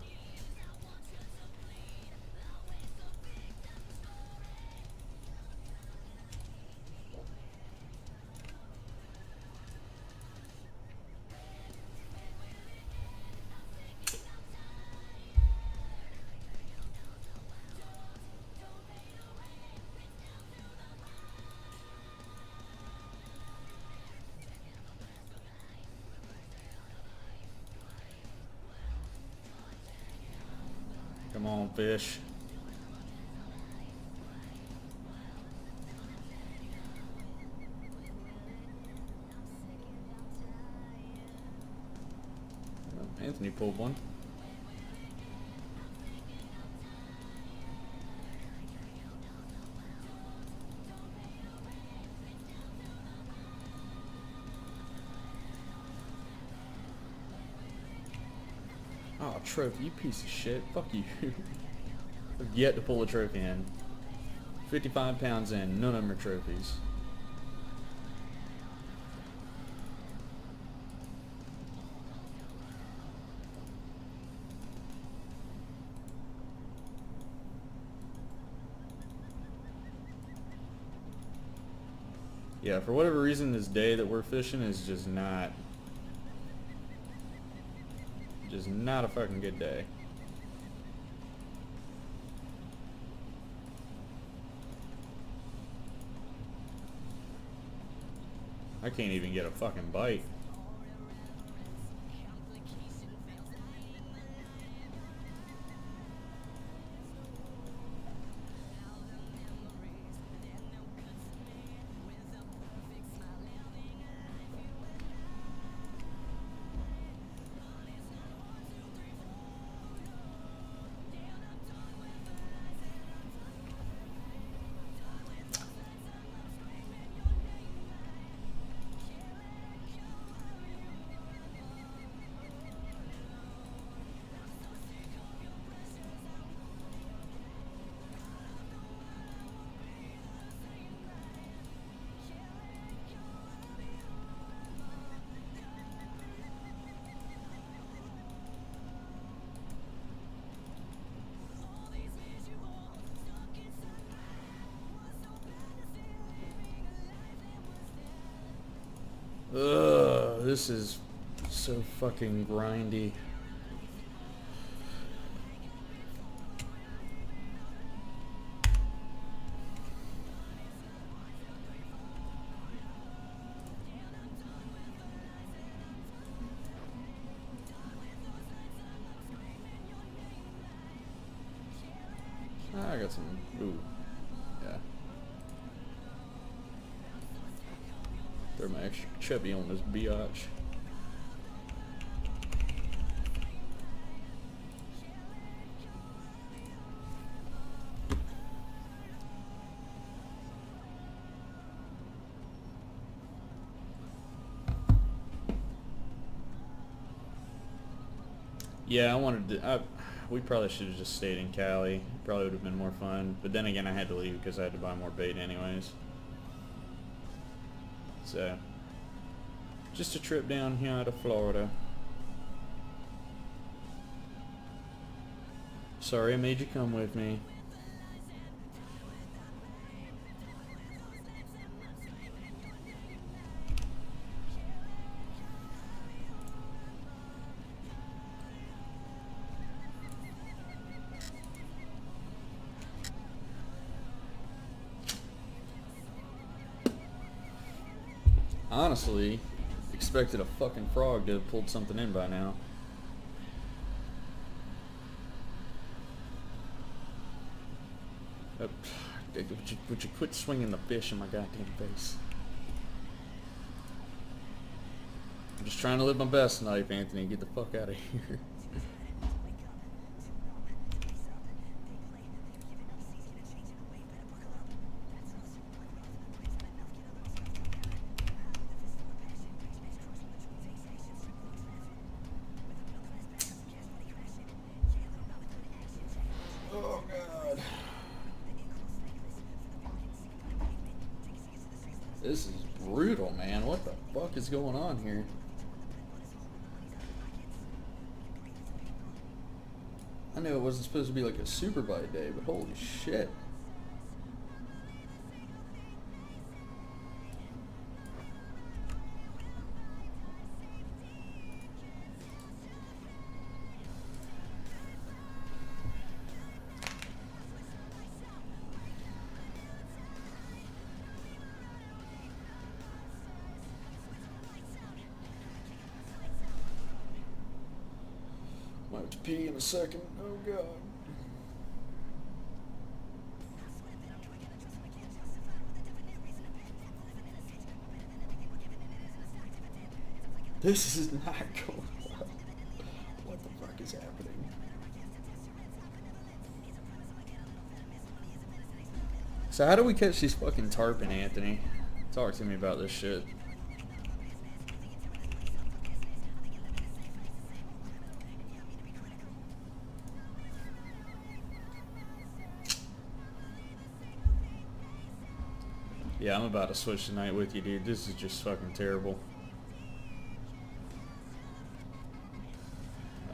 Come on, fish. Well, Anthony pulled one. trophy, you piece of shit. Fuck you. I've yet to pull a trophy in. 55 pounds in, none of them are trophies. Yeah, for whatever reason, this day that we're fishing is just not a fucking good day. I can't even get a fucking bite. Ugh, this is so fucking grindy. I got some. Ooh, yeah. Throw my extra chubby on this biatch. Yeah, I wanted to. We probably should have just stayed in Cali. Probably would have been more fun. But then again, I had to leave because I had to buy more bait anyways. So, just a trip down here to Florida. Sorry I made you come with me. Honestly, expected a fucking frog to have pulled something in by now. Would you quit swinging the fish in my goddamn face? I'm just trying to live my best life, Anthony. Get the fuck out of here. Oh god. This is brutal, man. What the fuck is going on here? I knew it wasn't supposed to be like a super bite day, but holy shit. Might have to pee in a second. Oh god. This is not going well. What the fuck is happening? So how do we catch these fucking tarpon, Anthony? Talk to me about this shit. Yeah, I'm about to switch tonight with you, dude. This is just fucking terrible.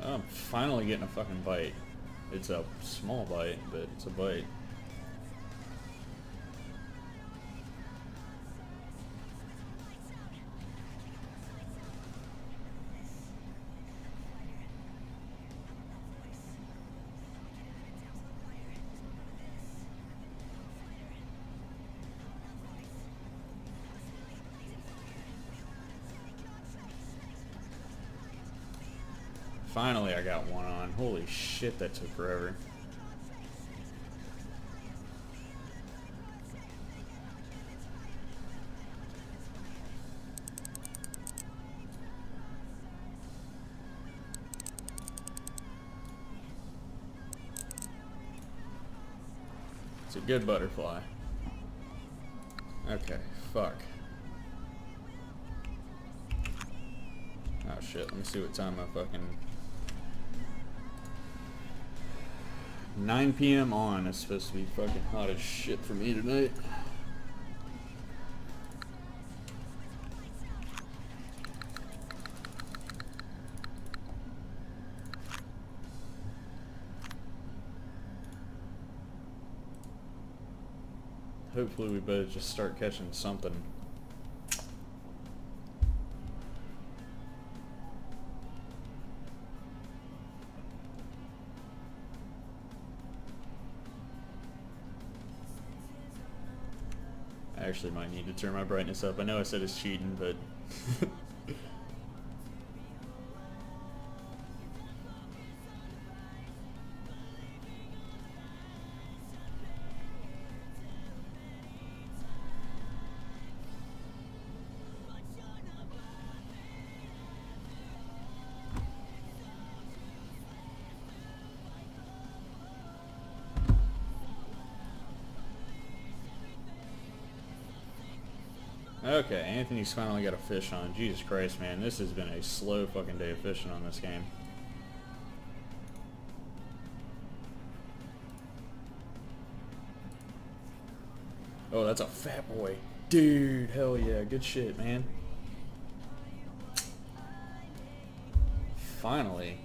I'm finally getting a fucking bite. It's a small bite, but it's a bite. Finally, I got one on. Holy shit, that took forever. It's a good butterfly. Okay, fuck. Oh shit, let me see what time I fucking... 9 p.m. on. It's supposed to be fucking hot as shit for me tonight. Hopefully we better just start catching something. I actually might need to turn my brightness up. I know I said it's cheating, but... Okay, Anthony's finally got a fish on. Jesus Christ, man. This has been a slow fucking day of fishing on this game. Oh, that's a fat boy. Dude, hell yeah. Good shit, man. Finally.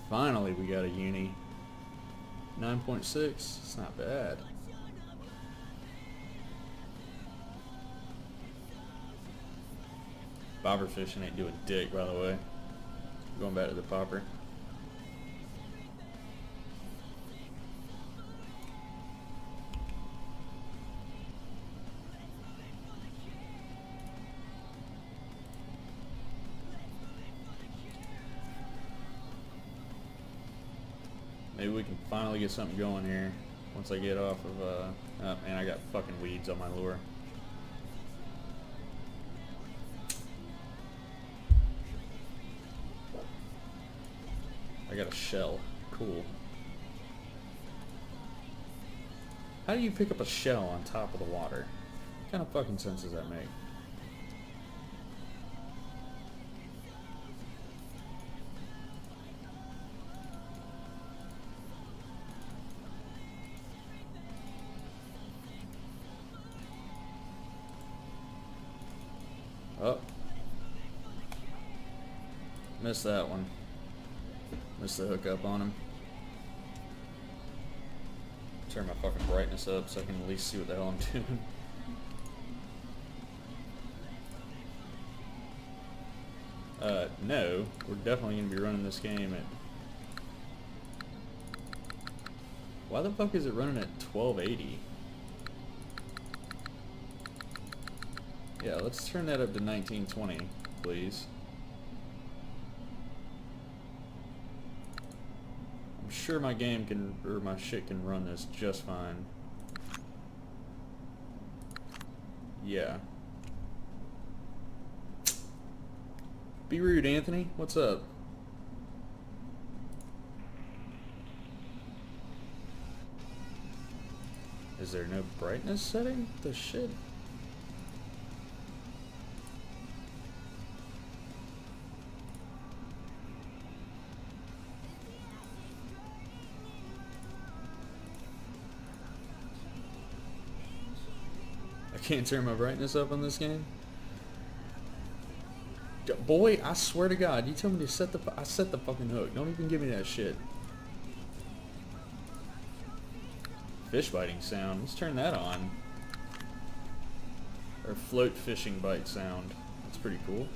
Finally, we got a uni. 9.6. It's not bad. Bobber fishing ain't doing dick, by the way. Going back to the popper. Maybe we can finally get something going here once I get off of, oh man, I got fucking weeds on my lure. I got a shell. Cool. How do you pick up a shell on top of the water? What kind of fucking sense does that make? Oh. Missed that one. Missed the hookup on him. Turn my fucking brightness up so I can at least see what the hell I'm doing. No. We're definitely going to be running this game at... Why the fuck is it running at 1280? Yeah, let's turn that up to 1920, please. I'm sure my game can, or my shit can run this just fine. Yeah. Be rude, Anthony. What's up? Is there no brightness setting? The shit? can't turn my brightness up on this game? Boy, I swear to God, you tell me to set the... I set the fucking hook. Don't even give me that shit. Fish biting sound. Let's turn that on. Or float fishing bite sound. That's pretty cool.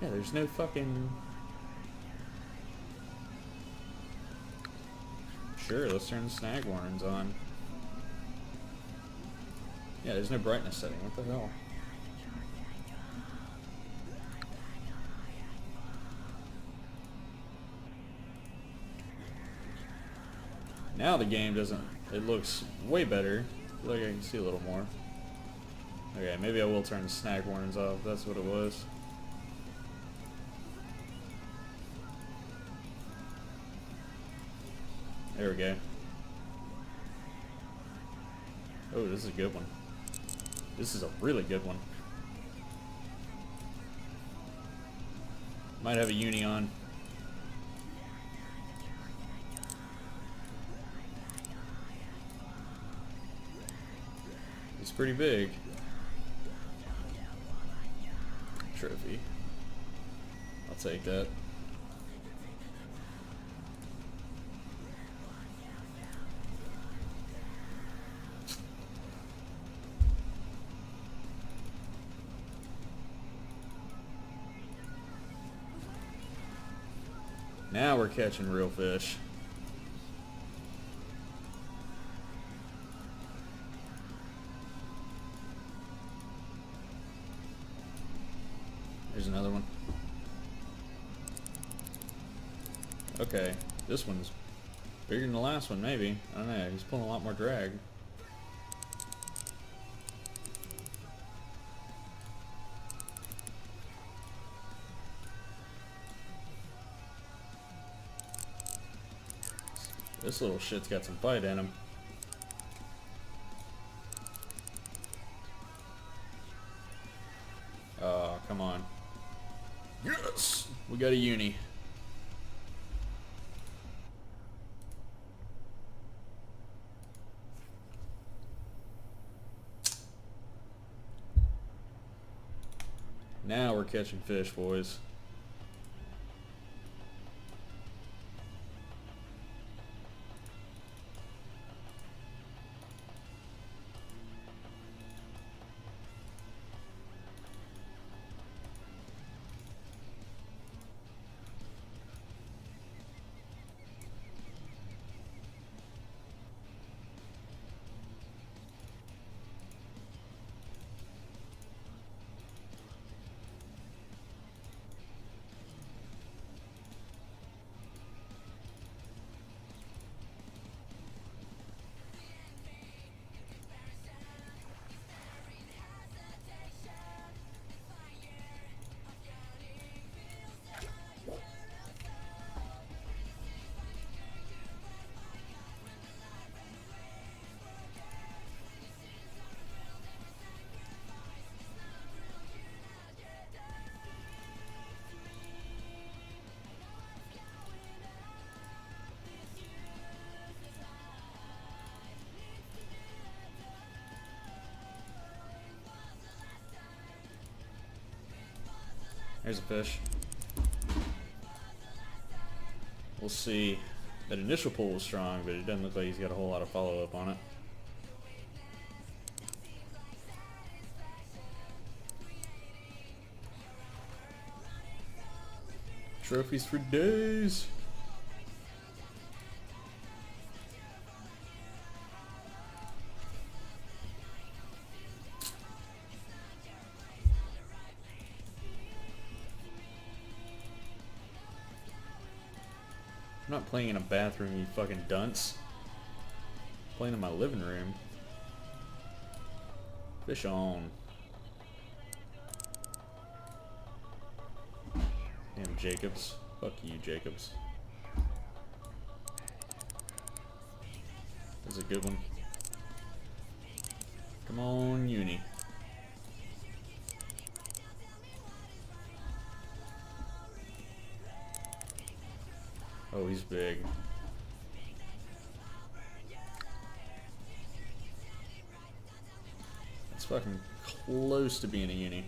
Yeah, there's no fucking... Sure, let's turn the snag warnings on. Yeah, there's no brightness setting. What the hell? Now the game doesn't... It looks way better. I feel like I can see a little more. Okay, maybe I will turn the snag warnings off. That's what it was. There we go. Oh, this is a good one. This is a really good one. Might have a uni on. It's pretty big. Trophy. I'll take that. Now we're catching real fish. There's another one. Okay, this one's bigger than the last one, maybe. I don't know, he's pulling a lot more drag. This little shit's got some bite in him. Oh, come on. Yes! We got a uni. Now we're catching fish, boys. There's a fish. We'll see. That initial pull was strong, but it doesn't look like he's got a whole lot of follow-up on it. Trophies for days. I'm not playing in a bathroom, you fucking dunce. I'm playing in my living room. Fish on. Damn Jacobs. Fuck you, Jacobs. That's a good one. Come on, uni. Oh, he's big. fucking close to being a uni.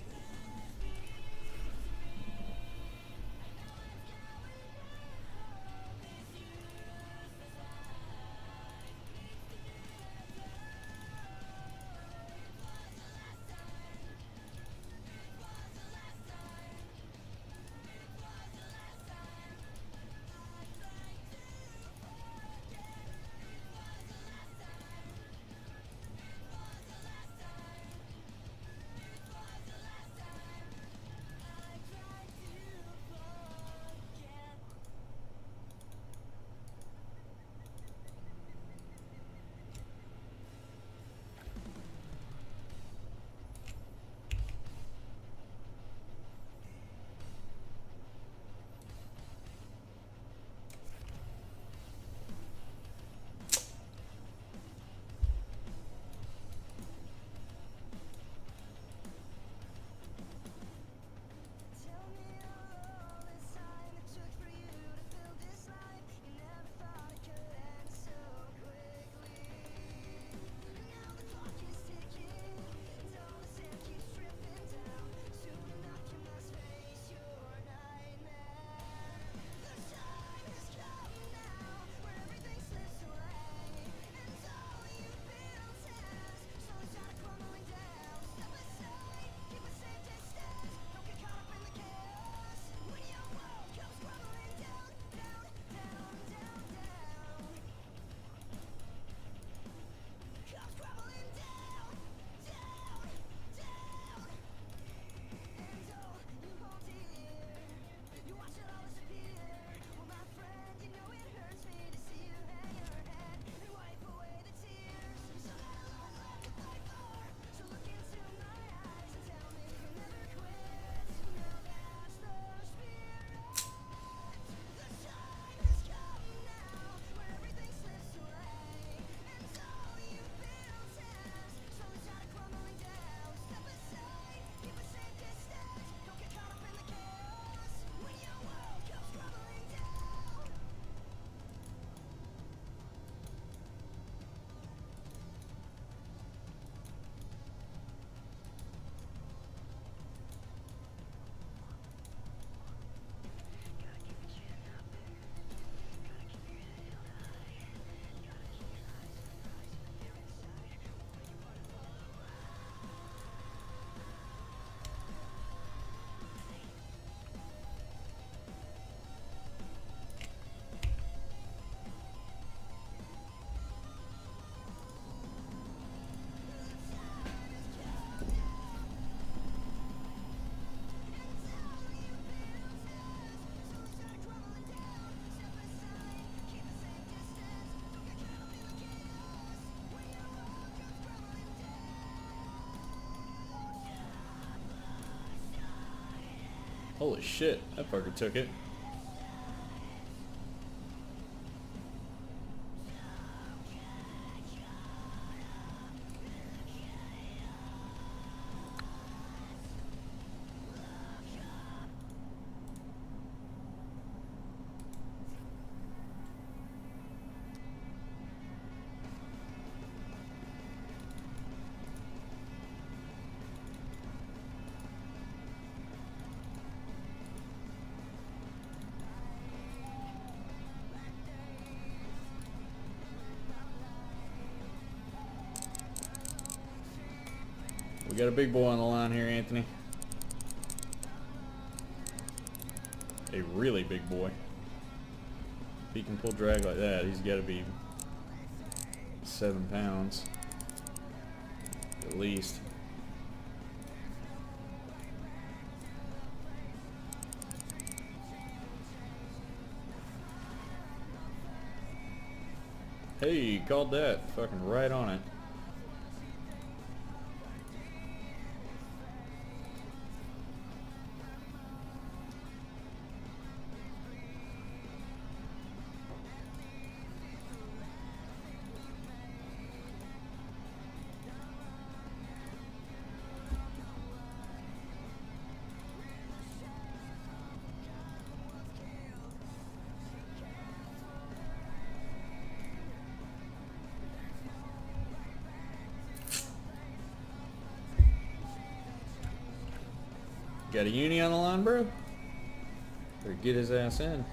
Holy shit, that fucker took it. We got a big boy on the line here, Anthony. A really big boy. If he can pull drag like that, he's got to be 7 pounds. At least. Hey, called that. Fucking right on it. Got a uni on the line, bro? Or get his ass in.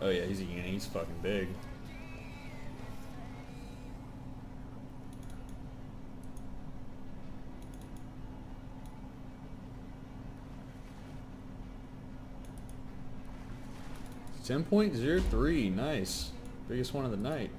Oh yeah, he's a uni. He's fucking big. It's 10.03. Nice. Biggest one of the night.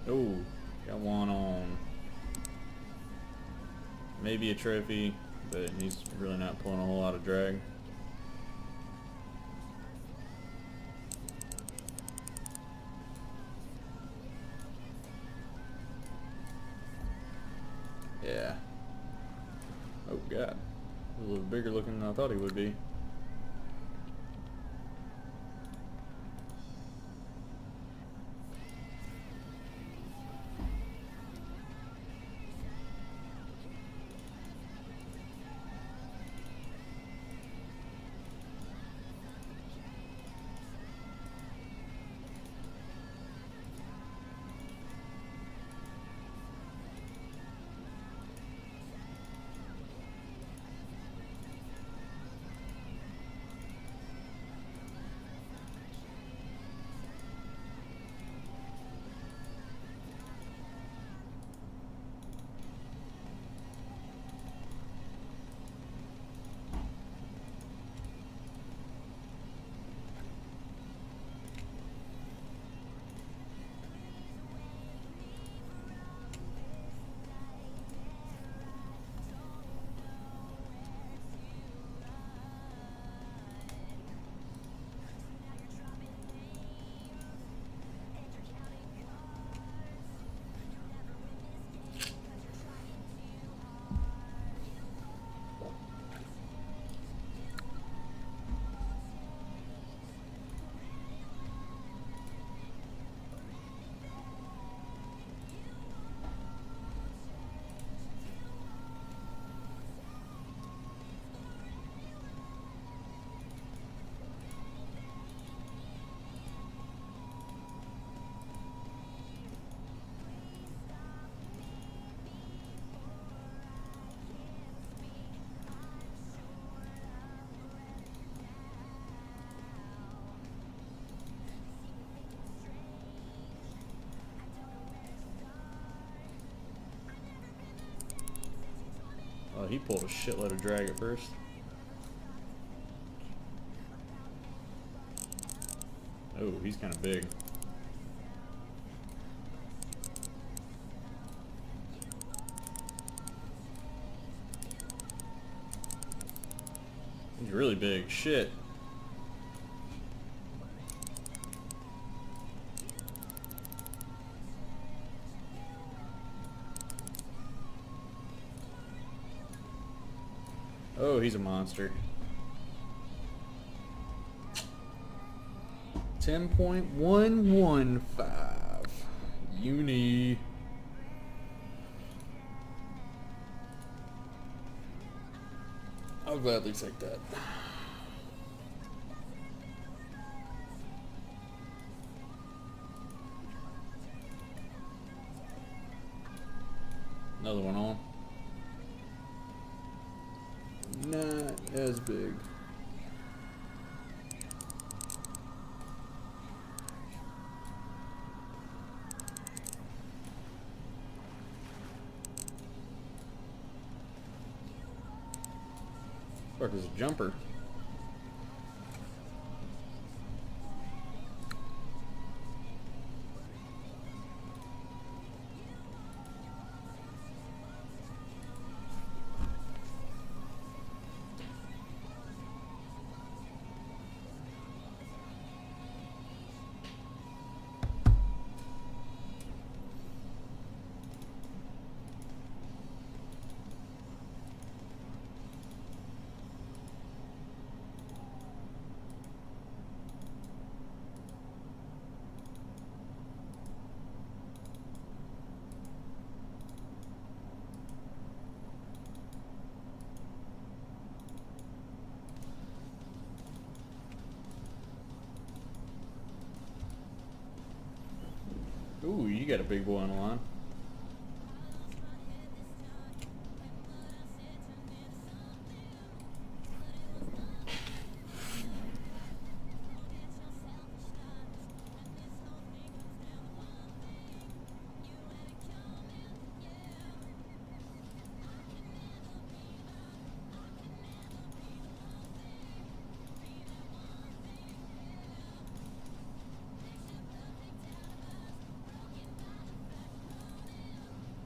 Oh, got one on. Maybe a trophy, but he's really not pulling a whole lot of drag. Yeah. Oh god. A little bigger looking than I thought he would be. Oh, he pulled a shitload of drag at first. Oh, he's kind of big. He's really big. Shit. Oh, he's a monster. 10.115. Uni. I'll gladly take that. Another one on. Not as big. Fuck is a jumper? Ooh, you got a big boy on the line.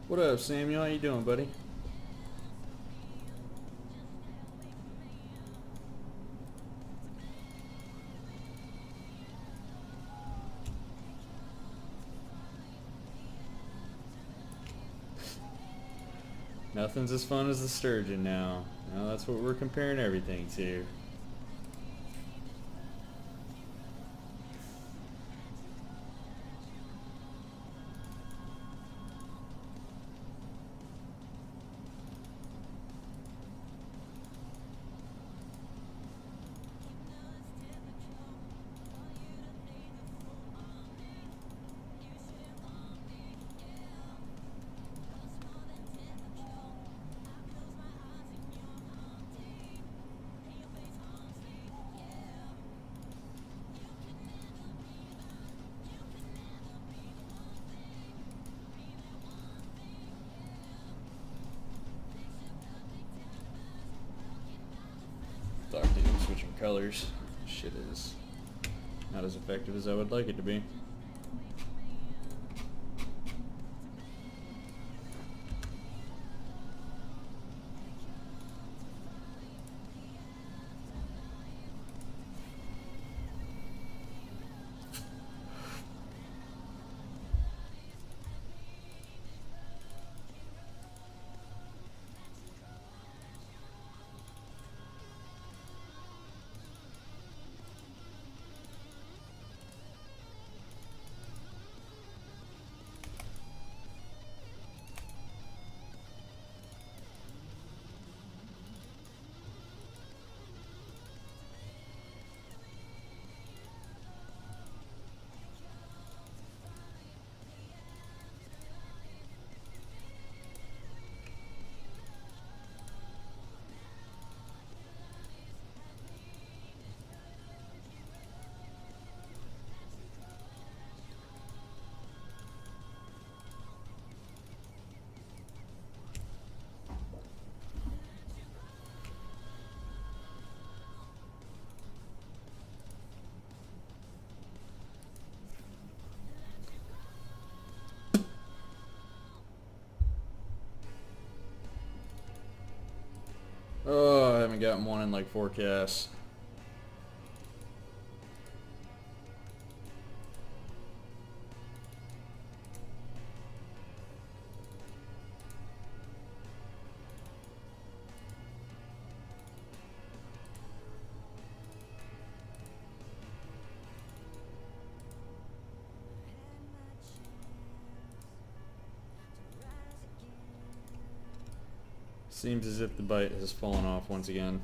What up, Samuel? How you doing, buddy? Nothing's as fun as the sturgeon now. Now that's what we're comparing everything to. Fuck, dude, I'm switching colors. Shit is not as effective as I would like it to be. Oh, I haven't gotten one in like 4 casts. Seems as if the bite has fallen off once again.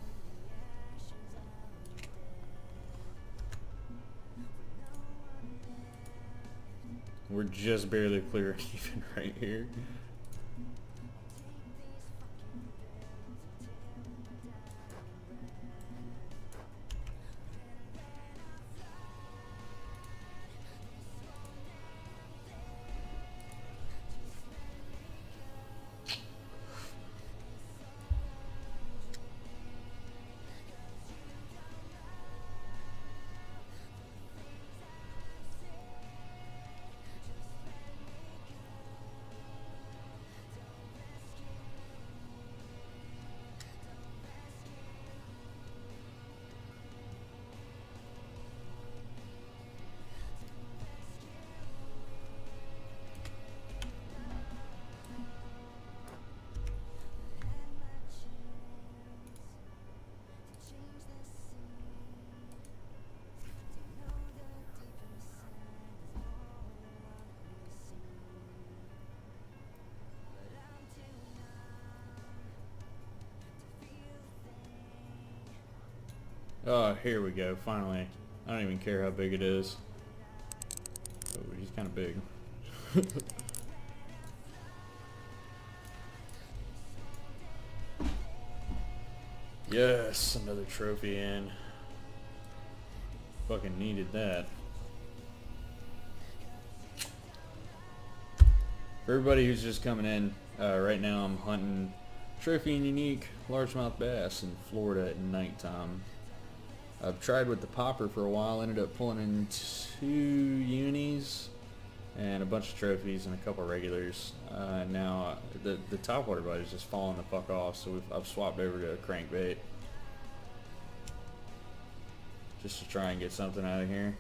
We're just barely clearing even right here. Oh, here we go, finally. I don't even care how big it is. Oh, he's kind of big. Yes, another trophy in. Fucking needed that. For everybody who's just coming in, right now I'm hunting trophy and unique largemouth bass in Florida at nighttime. I've tried with the popper for a while, ended up pulling in 2 unis and a bunch of trophies and a couple regulars. Now the topwater bite is just falling the fuck off, so I've swapped over to a crankbait just to try and get something out of here.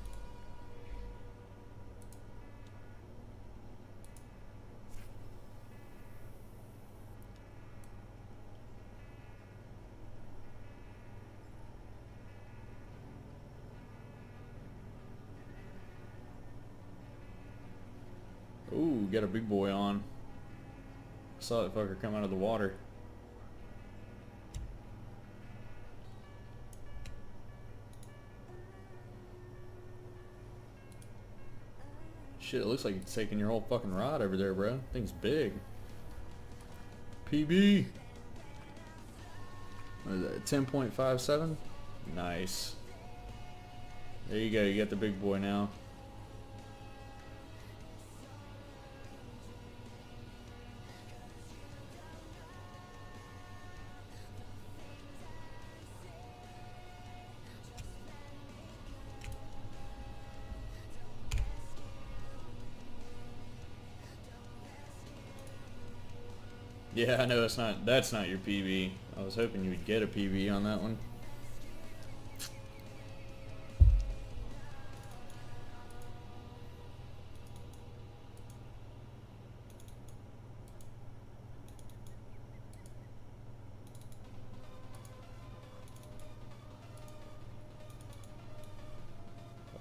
Ooh, got a big boy on. Saw that fucker come out of the water. Shit, it looks like it's taking your whole fucking rod over there, bro. Thing's big. PB. What is that, 10.57? Nice. There you go, you got the big boy now. Yeah, I know that's not your PB. I was hoping you would get a PB on that one.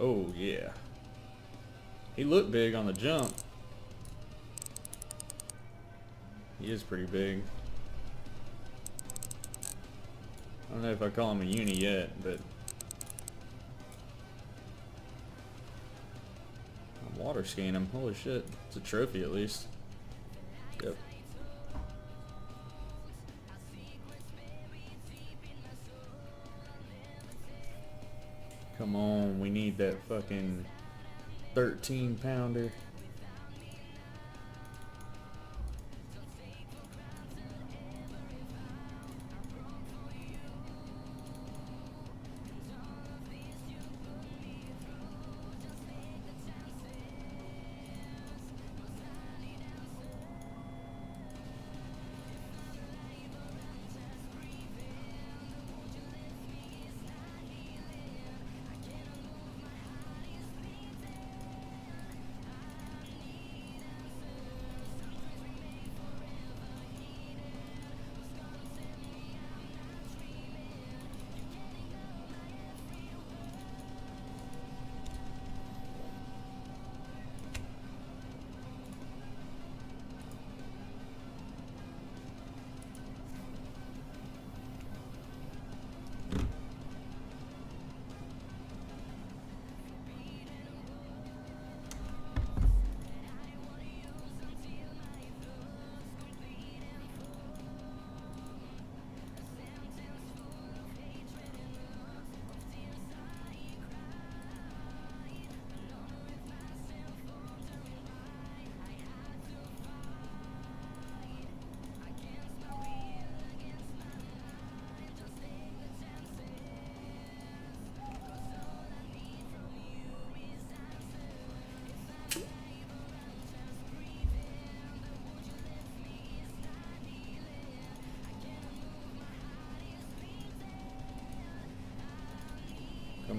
Oh yeah. He looked big on the jump. He is pretty big. I don't know if I call him a uni yet, but I'm water skiing him. Holy shit. It's a trophy at least. Yep. Come on, we need that fucking 13-pounder.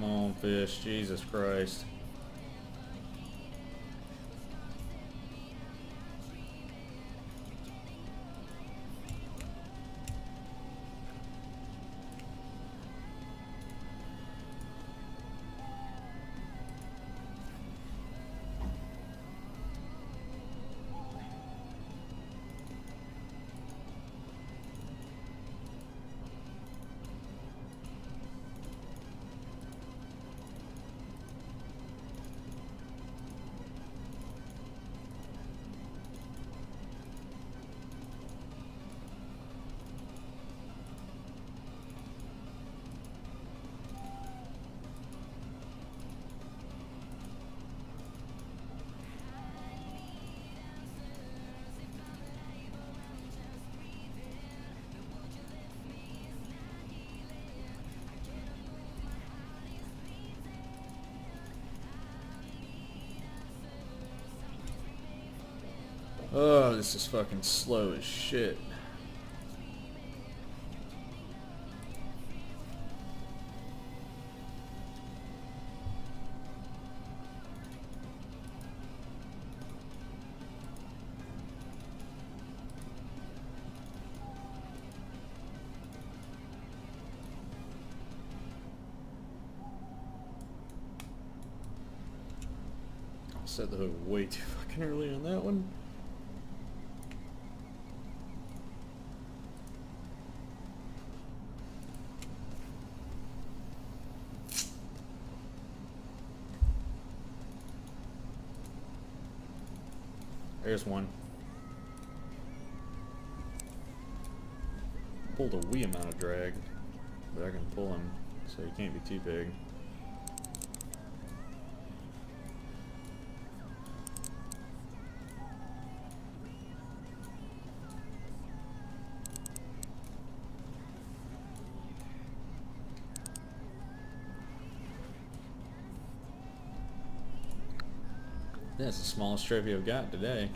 on, fish. Jesus Christ. Oh, this is fucking slow as shit. I set the hook way too fucking early on that one. There's one. Pulled a wee amount of drag, but I can pull him, so he can't be too big. That's the smallest trophy I've got today.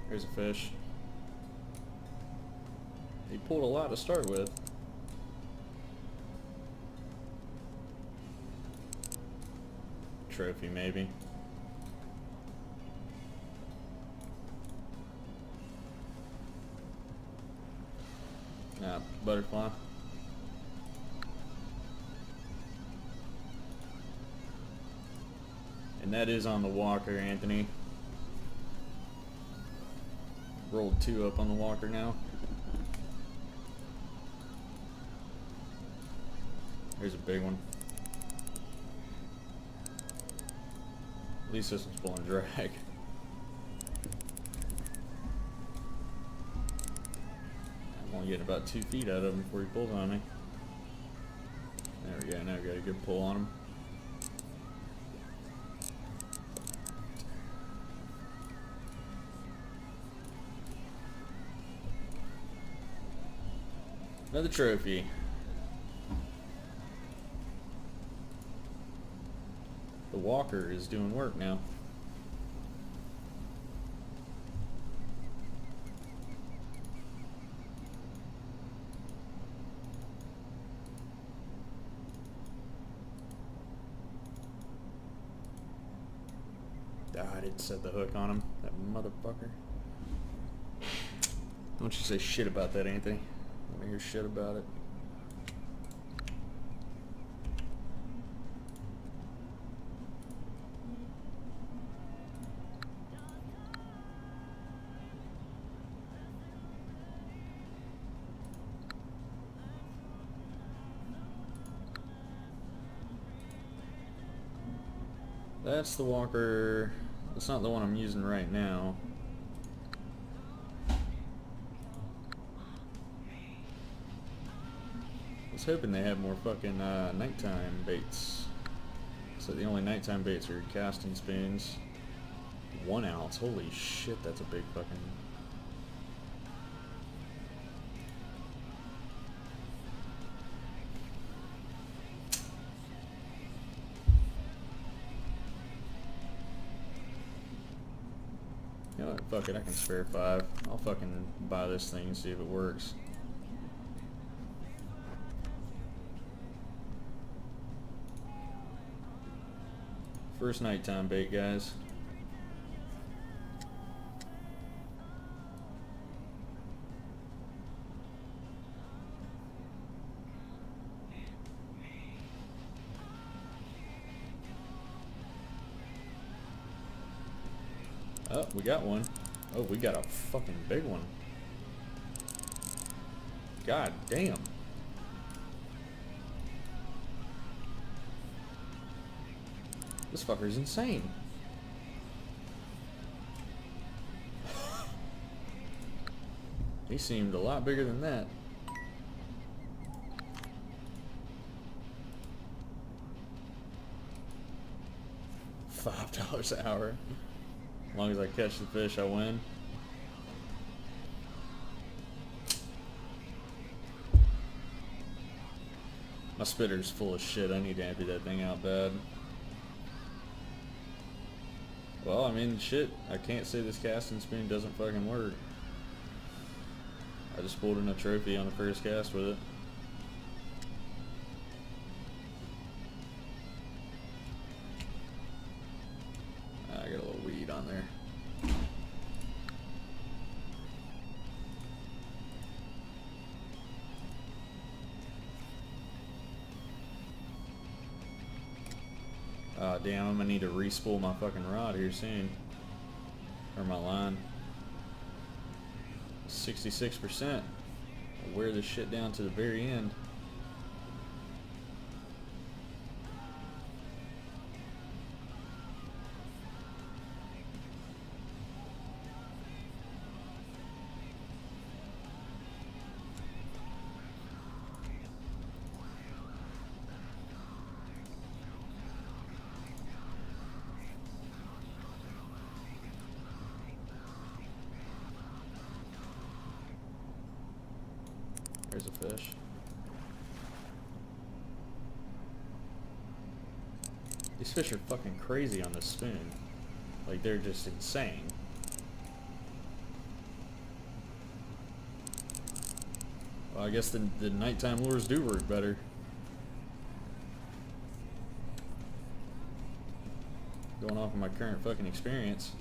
Here's a fish. He pulled a lot to start with. Trophy, maybe. Ah, butterfly. And that is on the walker, Anthony. Rolled 2 up on the walker now. Here's a big one. At least this one's pulling drag. I'm only getting about 2 feet out of him before he pulls on me. There we go, now we got a good pull on him. Another trophy. The walker is doing work now. Ah, I didn't set the hook on him. That That motherfucker. Don't you say shit about that, Anthony. I don't hear shit about it. That's the walker. It's not the one I'm using right now. I was hoping they had more fucking nighttime baits. So the only nighttime baits are casting spoons. 1 ounce. Holy shit, that's a big fucking... You know what, fuck it, I can spare 5. I'll fucking buy this thing and see if it works. First nighttime bait, guys. Oh, we got one. Oh, we got a fucking big one. God damn. This fucker's insane. He seemed a lot bigger than that. $5 an hour. As long as I catch the fish, I win. My spitter's full of shit. I need to empty that thing out bad. Well, I mean, shit. I can't say this casting spoon doesn't fucking work. I just pulled in a trophy on the first cast with it. I got a little weed on there. Oh damn, I'm gonna need to re-spool my fucking rod here soon. Or my line. 66%. I'll wear this shit down to the very end. There's a fish. These fish are fucking crazy on this spoon. Like, they're just insane. Well, I guess the nighttime lures do work better. Going off of my current fucking experience.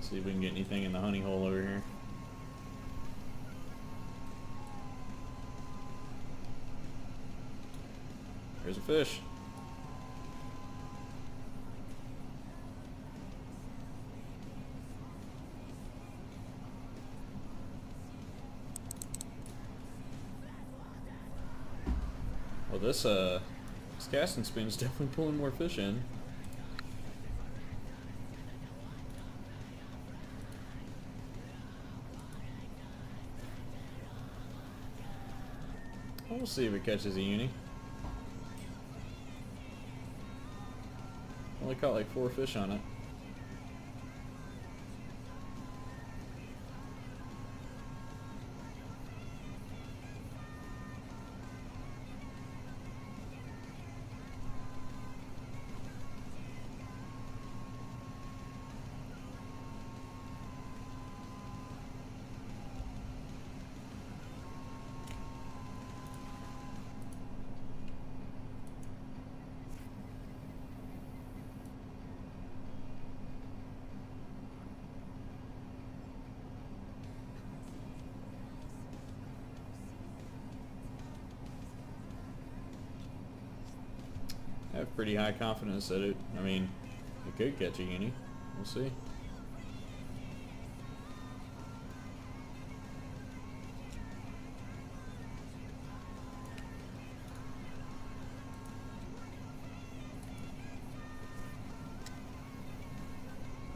See if we can get anything in the honey hole over here. There's a fish. Well, this casting spoon is definitely pulling more fish in. We'll see if it catches a uni. Only caught like 4 fish on it. I have pretty high confidence that it could catch a uni. We'll see.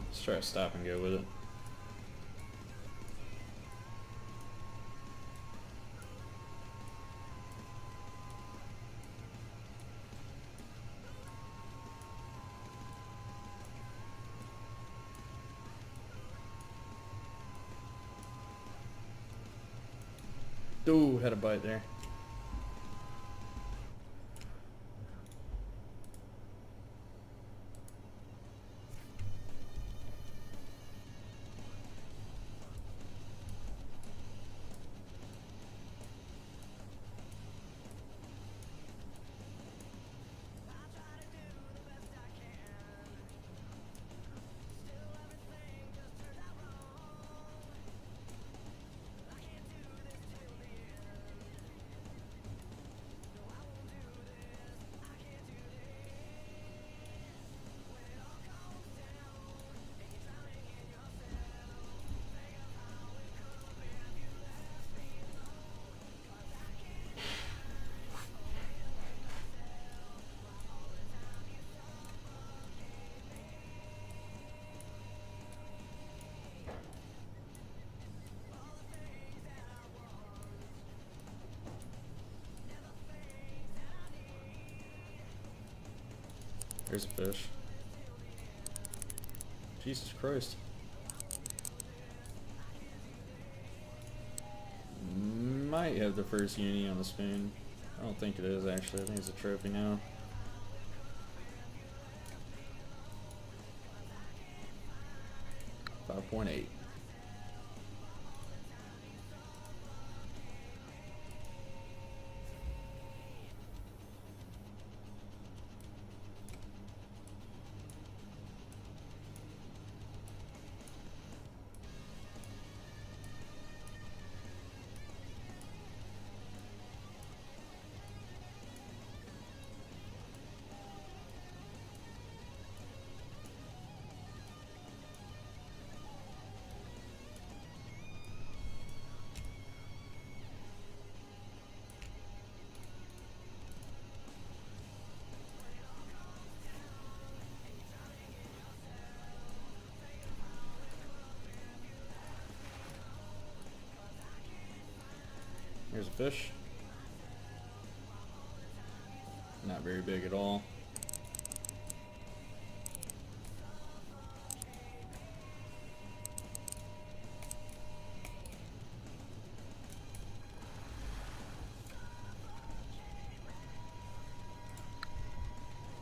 Let's try to stop and go with it. Ooh, had a bite there. There's a fish. Jesus Christ. Might have the first uni on the spoon. I don't think it is actually. I think it's a trophy now. .8. Here's a fish. Not very big at all.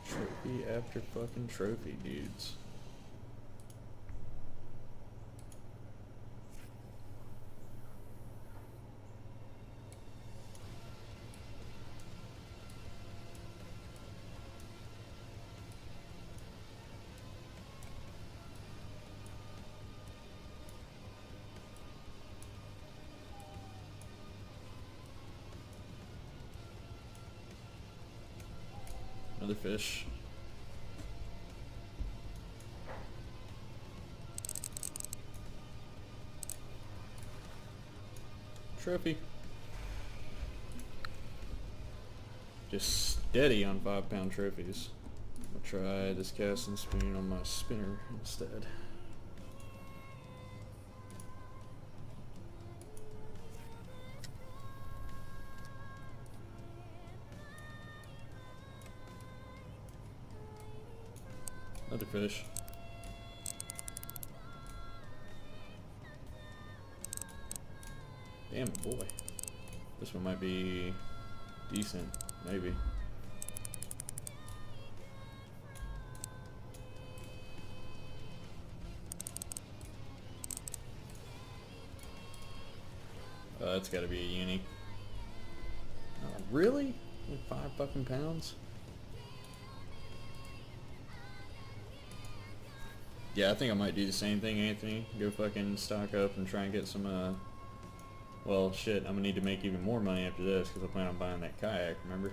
Trophy after fucking trophy, dudes. Another fish. Trophy. Just steady on 5-pound trophies. I'll try this casting spoon on my spinner instead. fish. Damn boy. This one might be decent, maybe. That's gotta be a uni. Really? 5 fucking pounds? Yeah, I think I might do the same thing, Anthony. Go fucking stock up and try and get some, well, shit, I'm gonna need to make even more money after this, because I plan on buying that kayak, remember?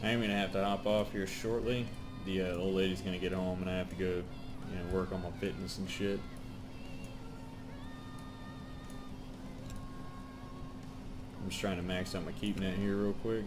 I am gonna have to hop off here shortly. The old lady's gonna get home, and I have to go, you know, work on my fitness and shit. I'm just trying to max out my keep net here real quick.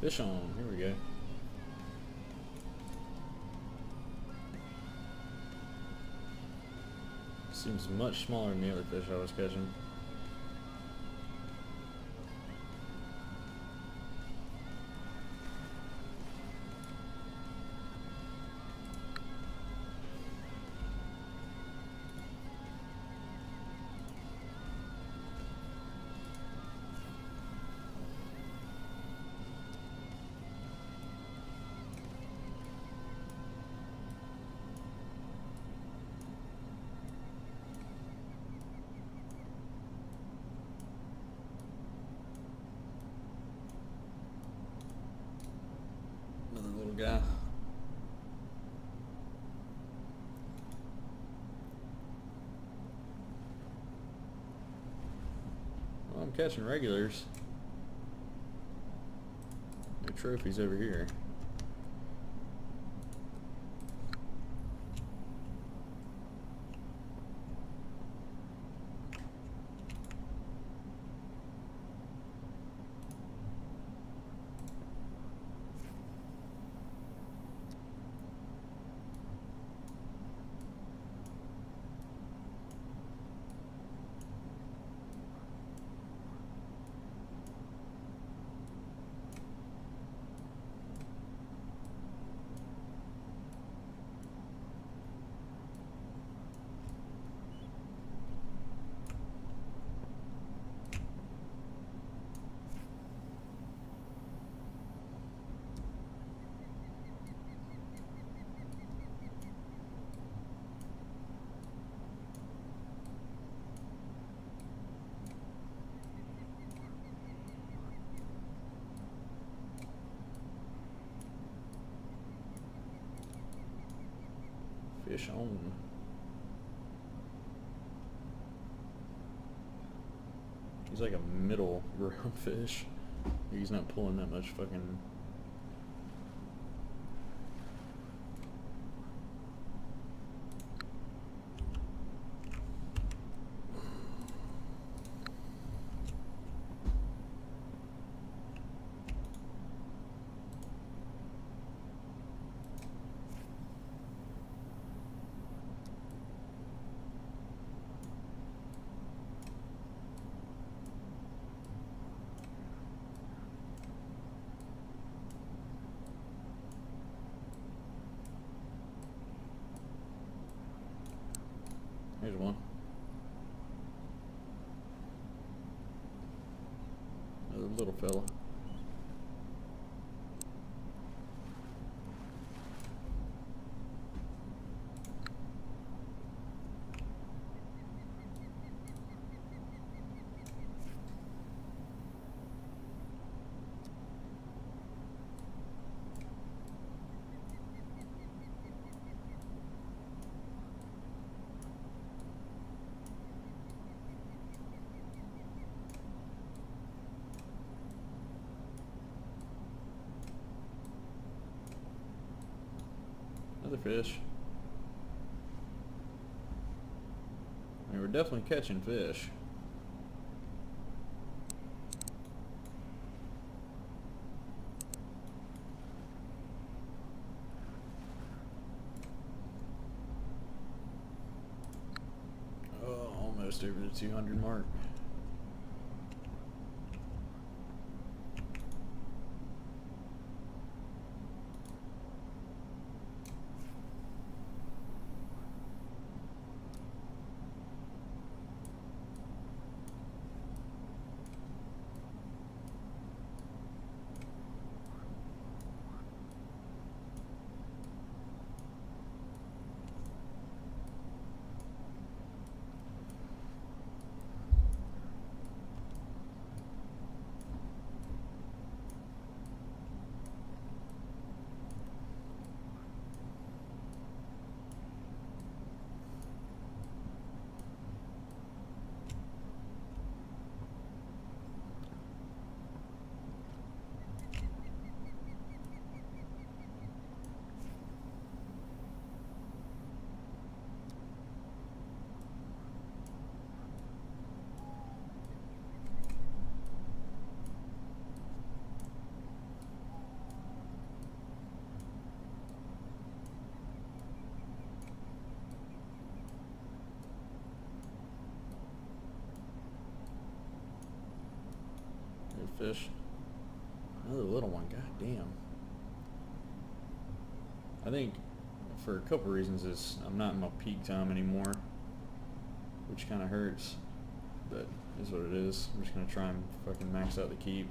Fish on, here we go. Seems much smaller than the other fish I was catching. Another little guy. Well, I'm catching regulars. No trophies over here. Fish on. He's like a middle ground fish. He's not pulling that much fucking. Here's one. Another little fella. Another fish. I mean, we're definitely catching fish. Oh, almost over the 200 mark. Fish. Another little one. God damn. I think for a couple reasons is I'm not in my peak time anymore, which kind of hurts, but is what it is. I'm just gonna try and fucking max out the keep.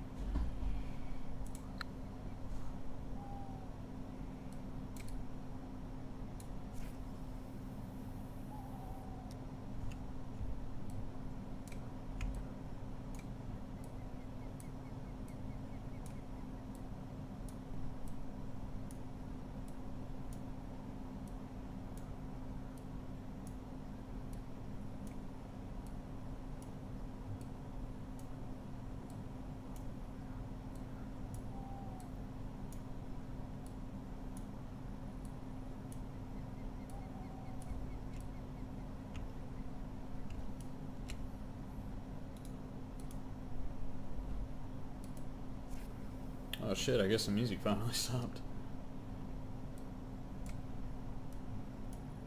Oh shit, I guess the music finally stopped.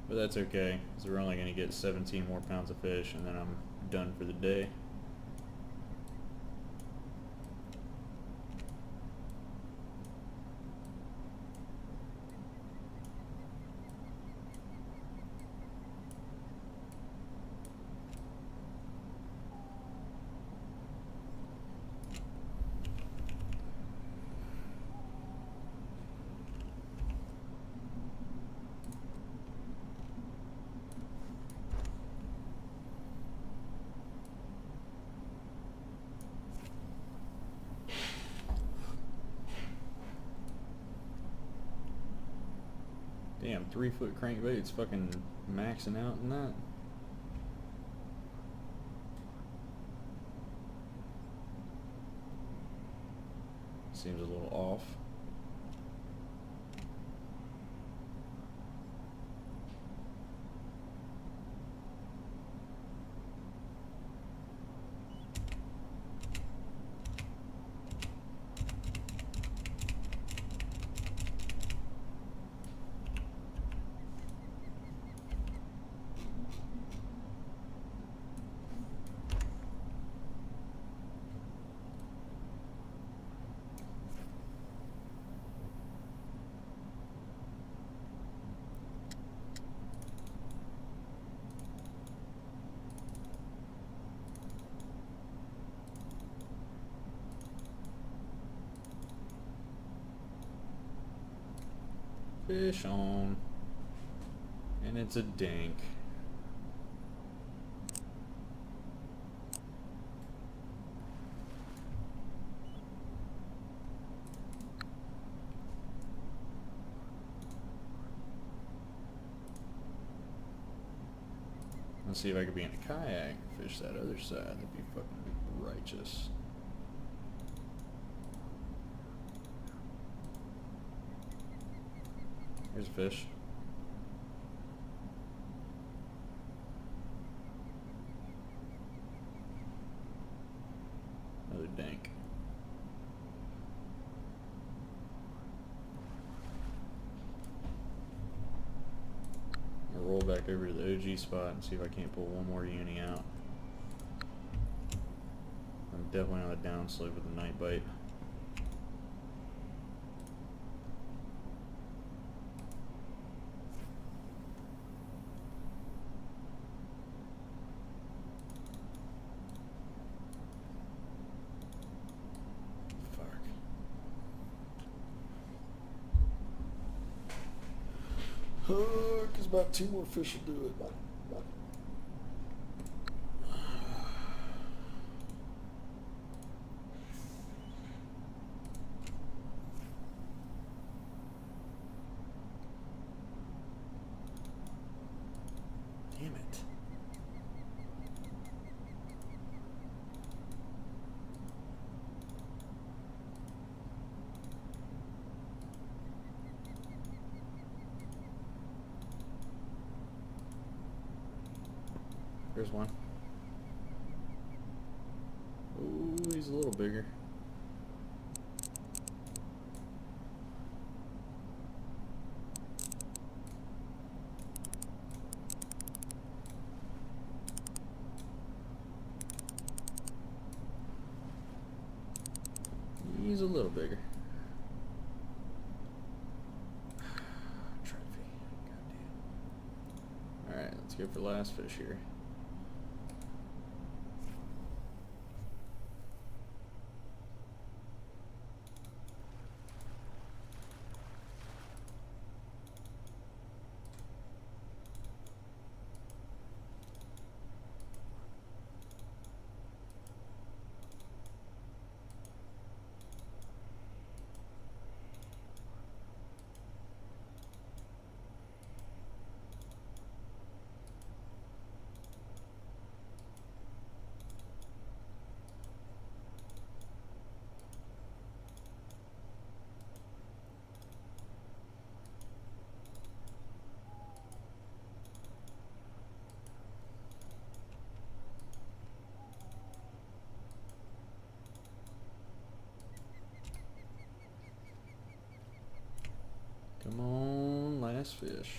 But that's okay, because we're only going to get 17 more pounds of fish and then I'm done for the day. Damn, 3-foot crankbait's fucking maxing out in that. Seems a little off. Fish on. And it's a dink. Let's see if I could be in a kayak and fish that other side. That'd be fucking righteous. Here's a fish. Another dank. I'll roll back over to the OG spot and see if I can't pull one more uni out. I'm definitely on the downslope with the night bite. Because about 2 more fish will do it. Damn it. There's one. Ooh, he's a little bigger. He's a little bigger. Trophy. Goddamn. Alright, let's go for last fish here. Come on, last fish.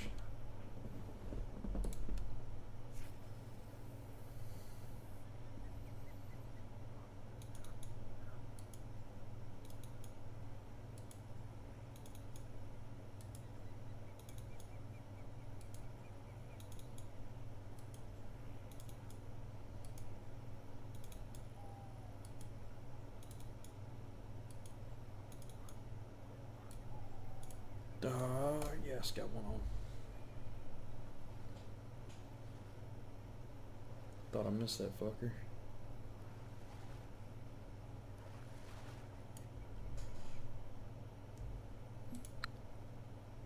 Yes, got one on. Thought I missed that fucker.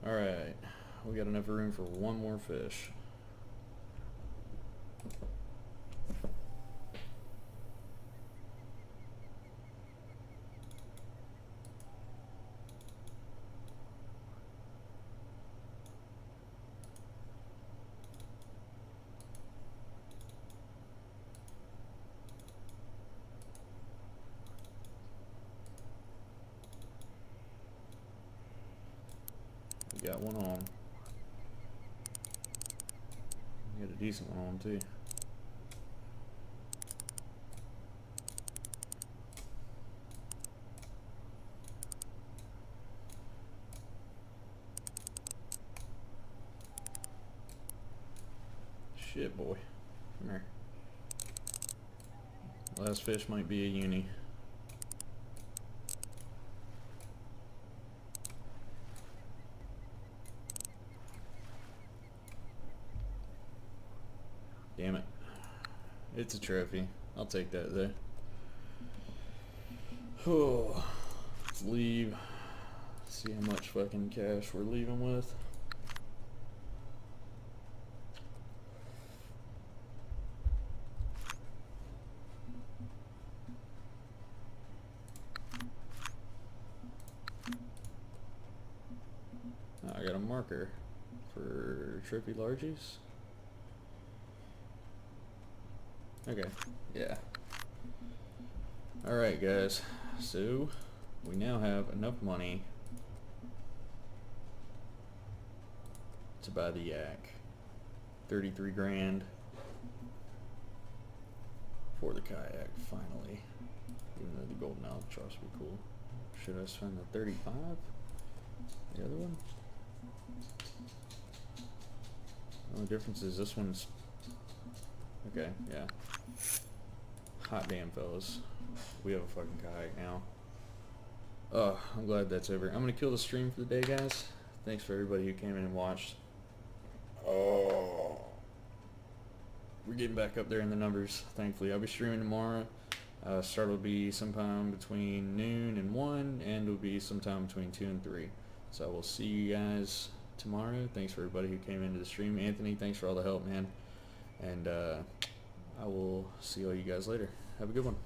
Alright. We got enough room for one more fish. We got one on. We got a decent one on too. Shit, boy. Come here. Last fish might be a uni. Damn it. It's a trophy. I'll take that though. Oh, let's leave. See how much fucking cash we're leaving with. Oh, I got a marker for trophy largies. Okay, yeah. Alright guys, so we now have enough money to buy the yak. 33 grand for the kayak, finally. Even though the golden albatross would be cool. Should I spend the 35? The other one? The only difference is this one's... Okay, yeah. Hot damn, fellas. We have a fucking kayak now. Oh, I'm glad that's over. I'm gonna kill the stream for the day, guys. Thanks for everybody who came in and watched. Oh, we're getting back up there in the numbers, thankfully. I'll be streaming tomorrow. Start will be sometime between noon and 1, and it'll be sometime between 2 and 3. So we'll see you guys tomorrow. Thanks for everybody who came into the stream. Anthony, thanks for all the help, man. And I will see all you guys later. Have a good one.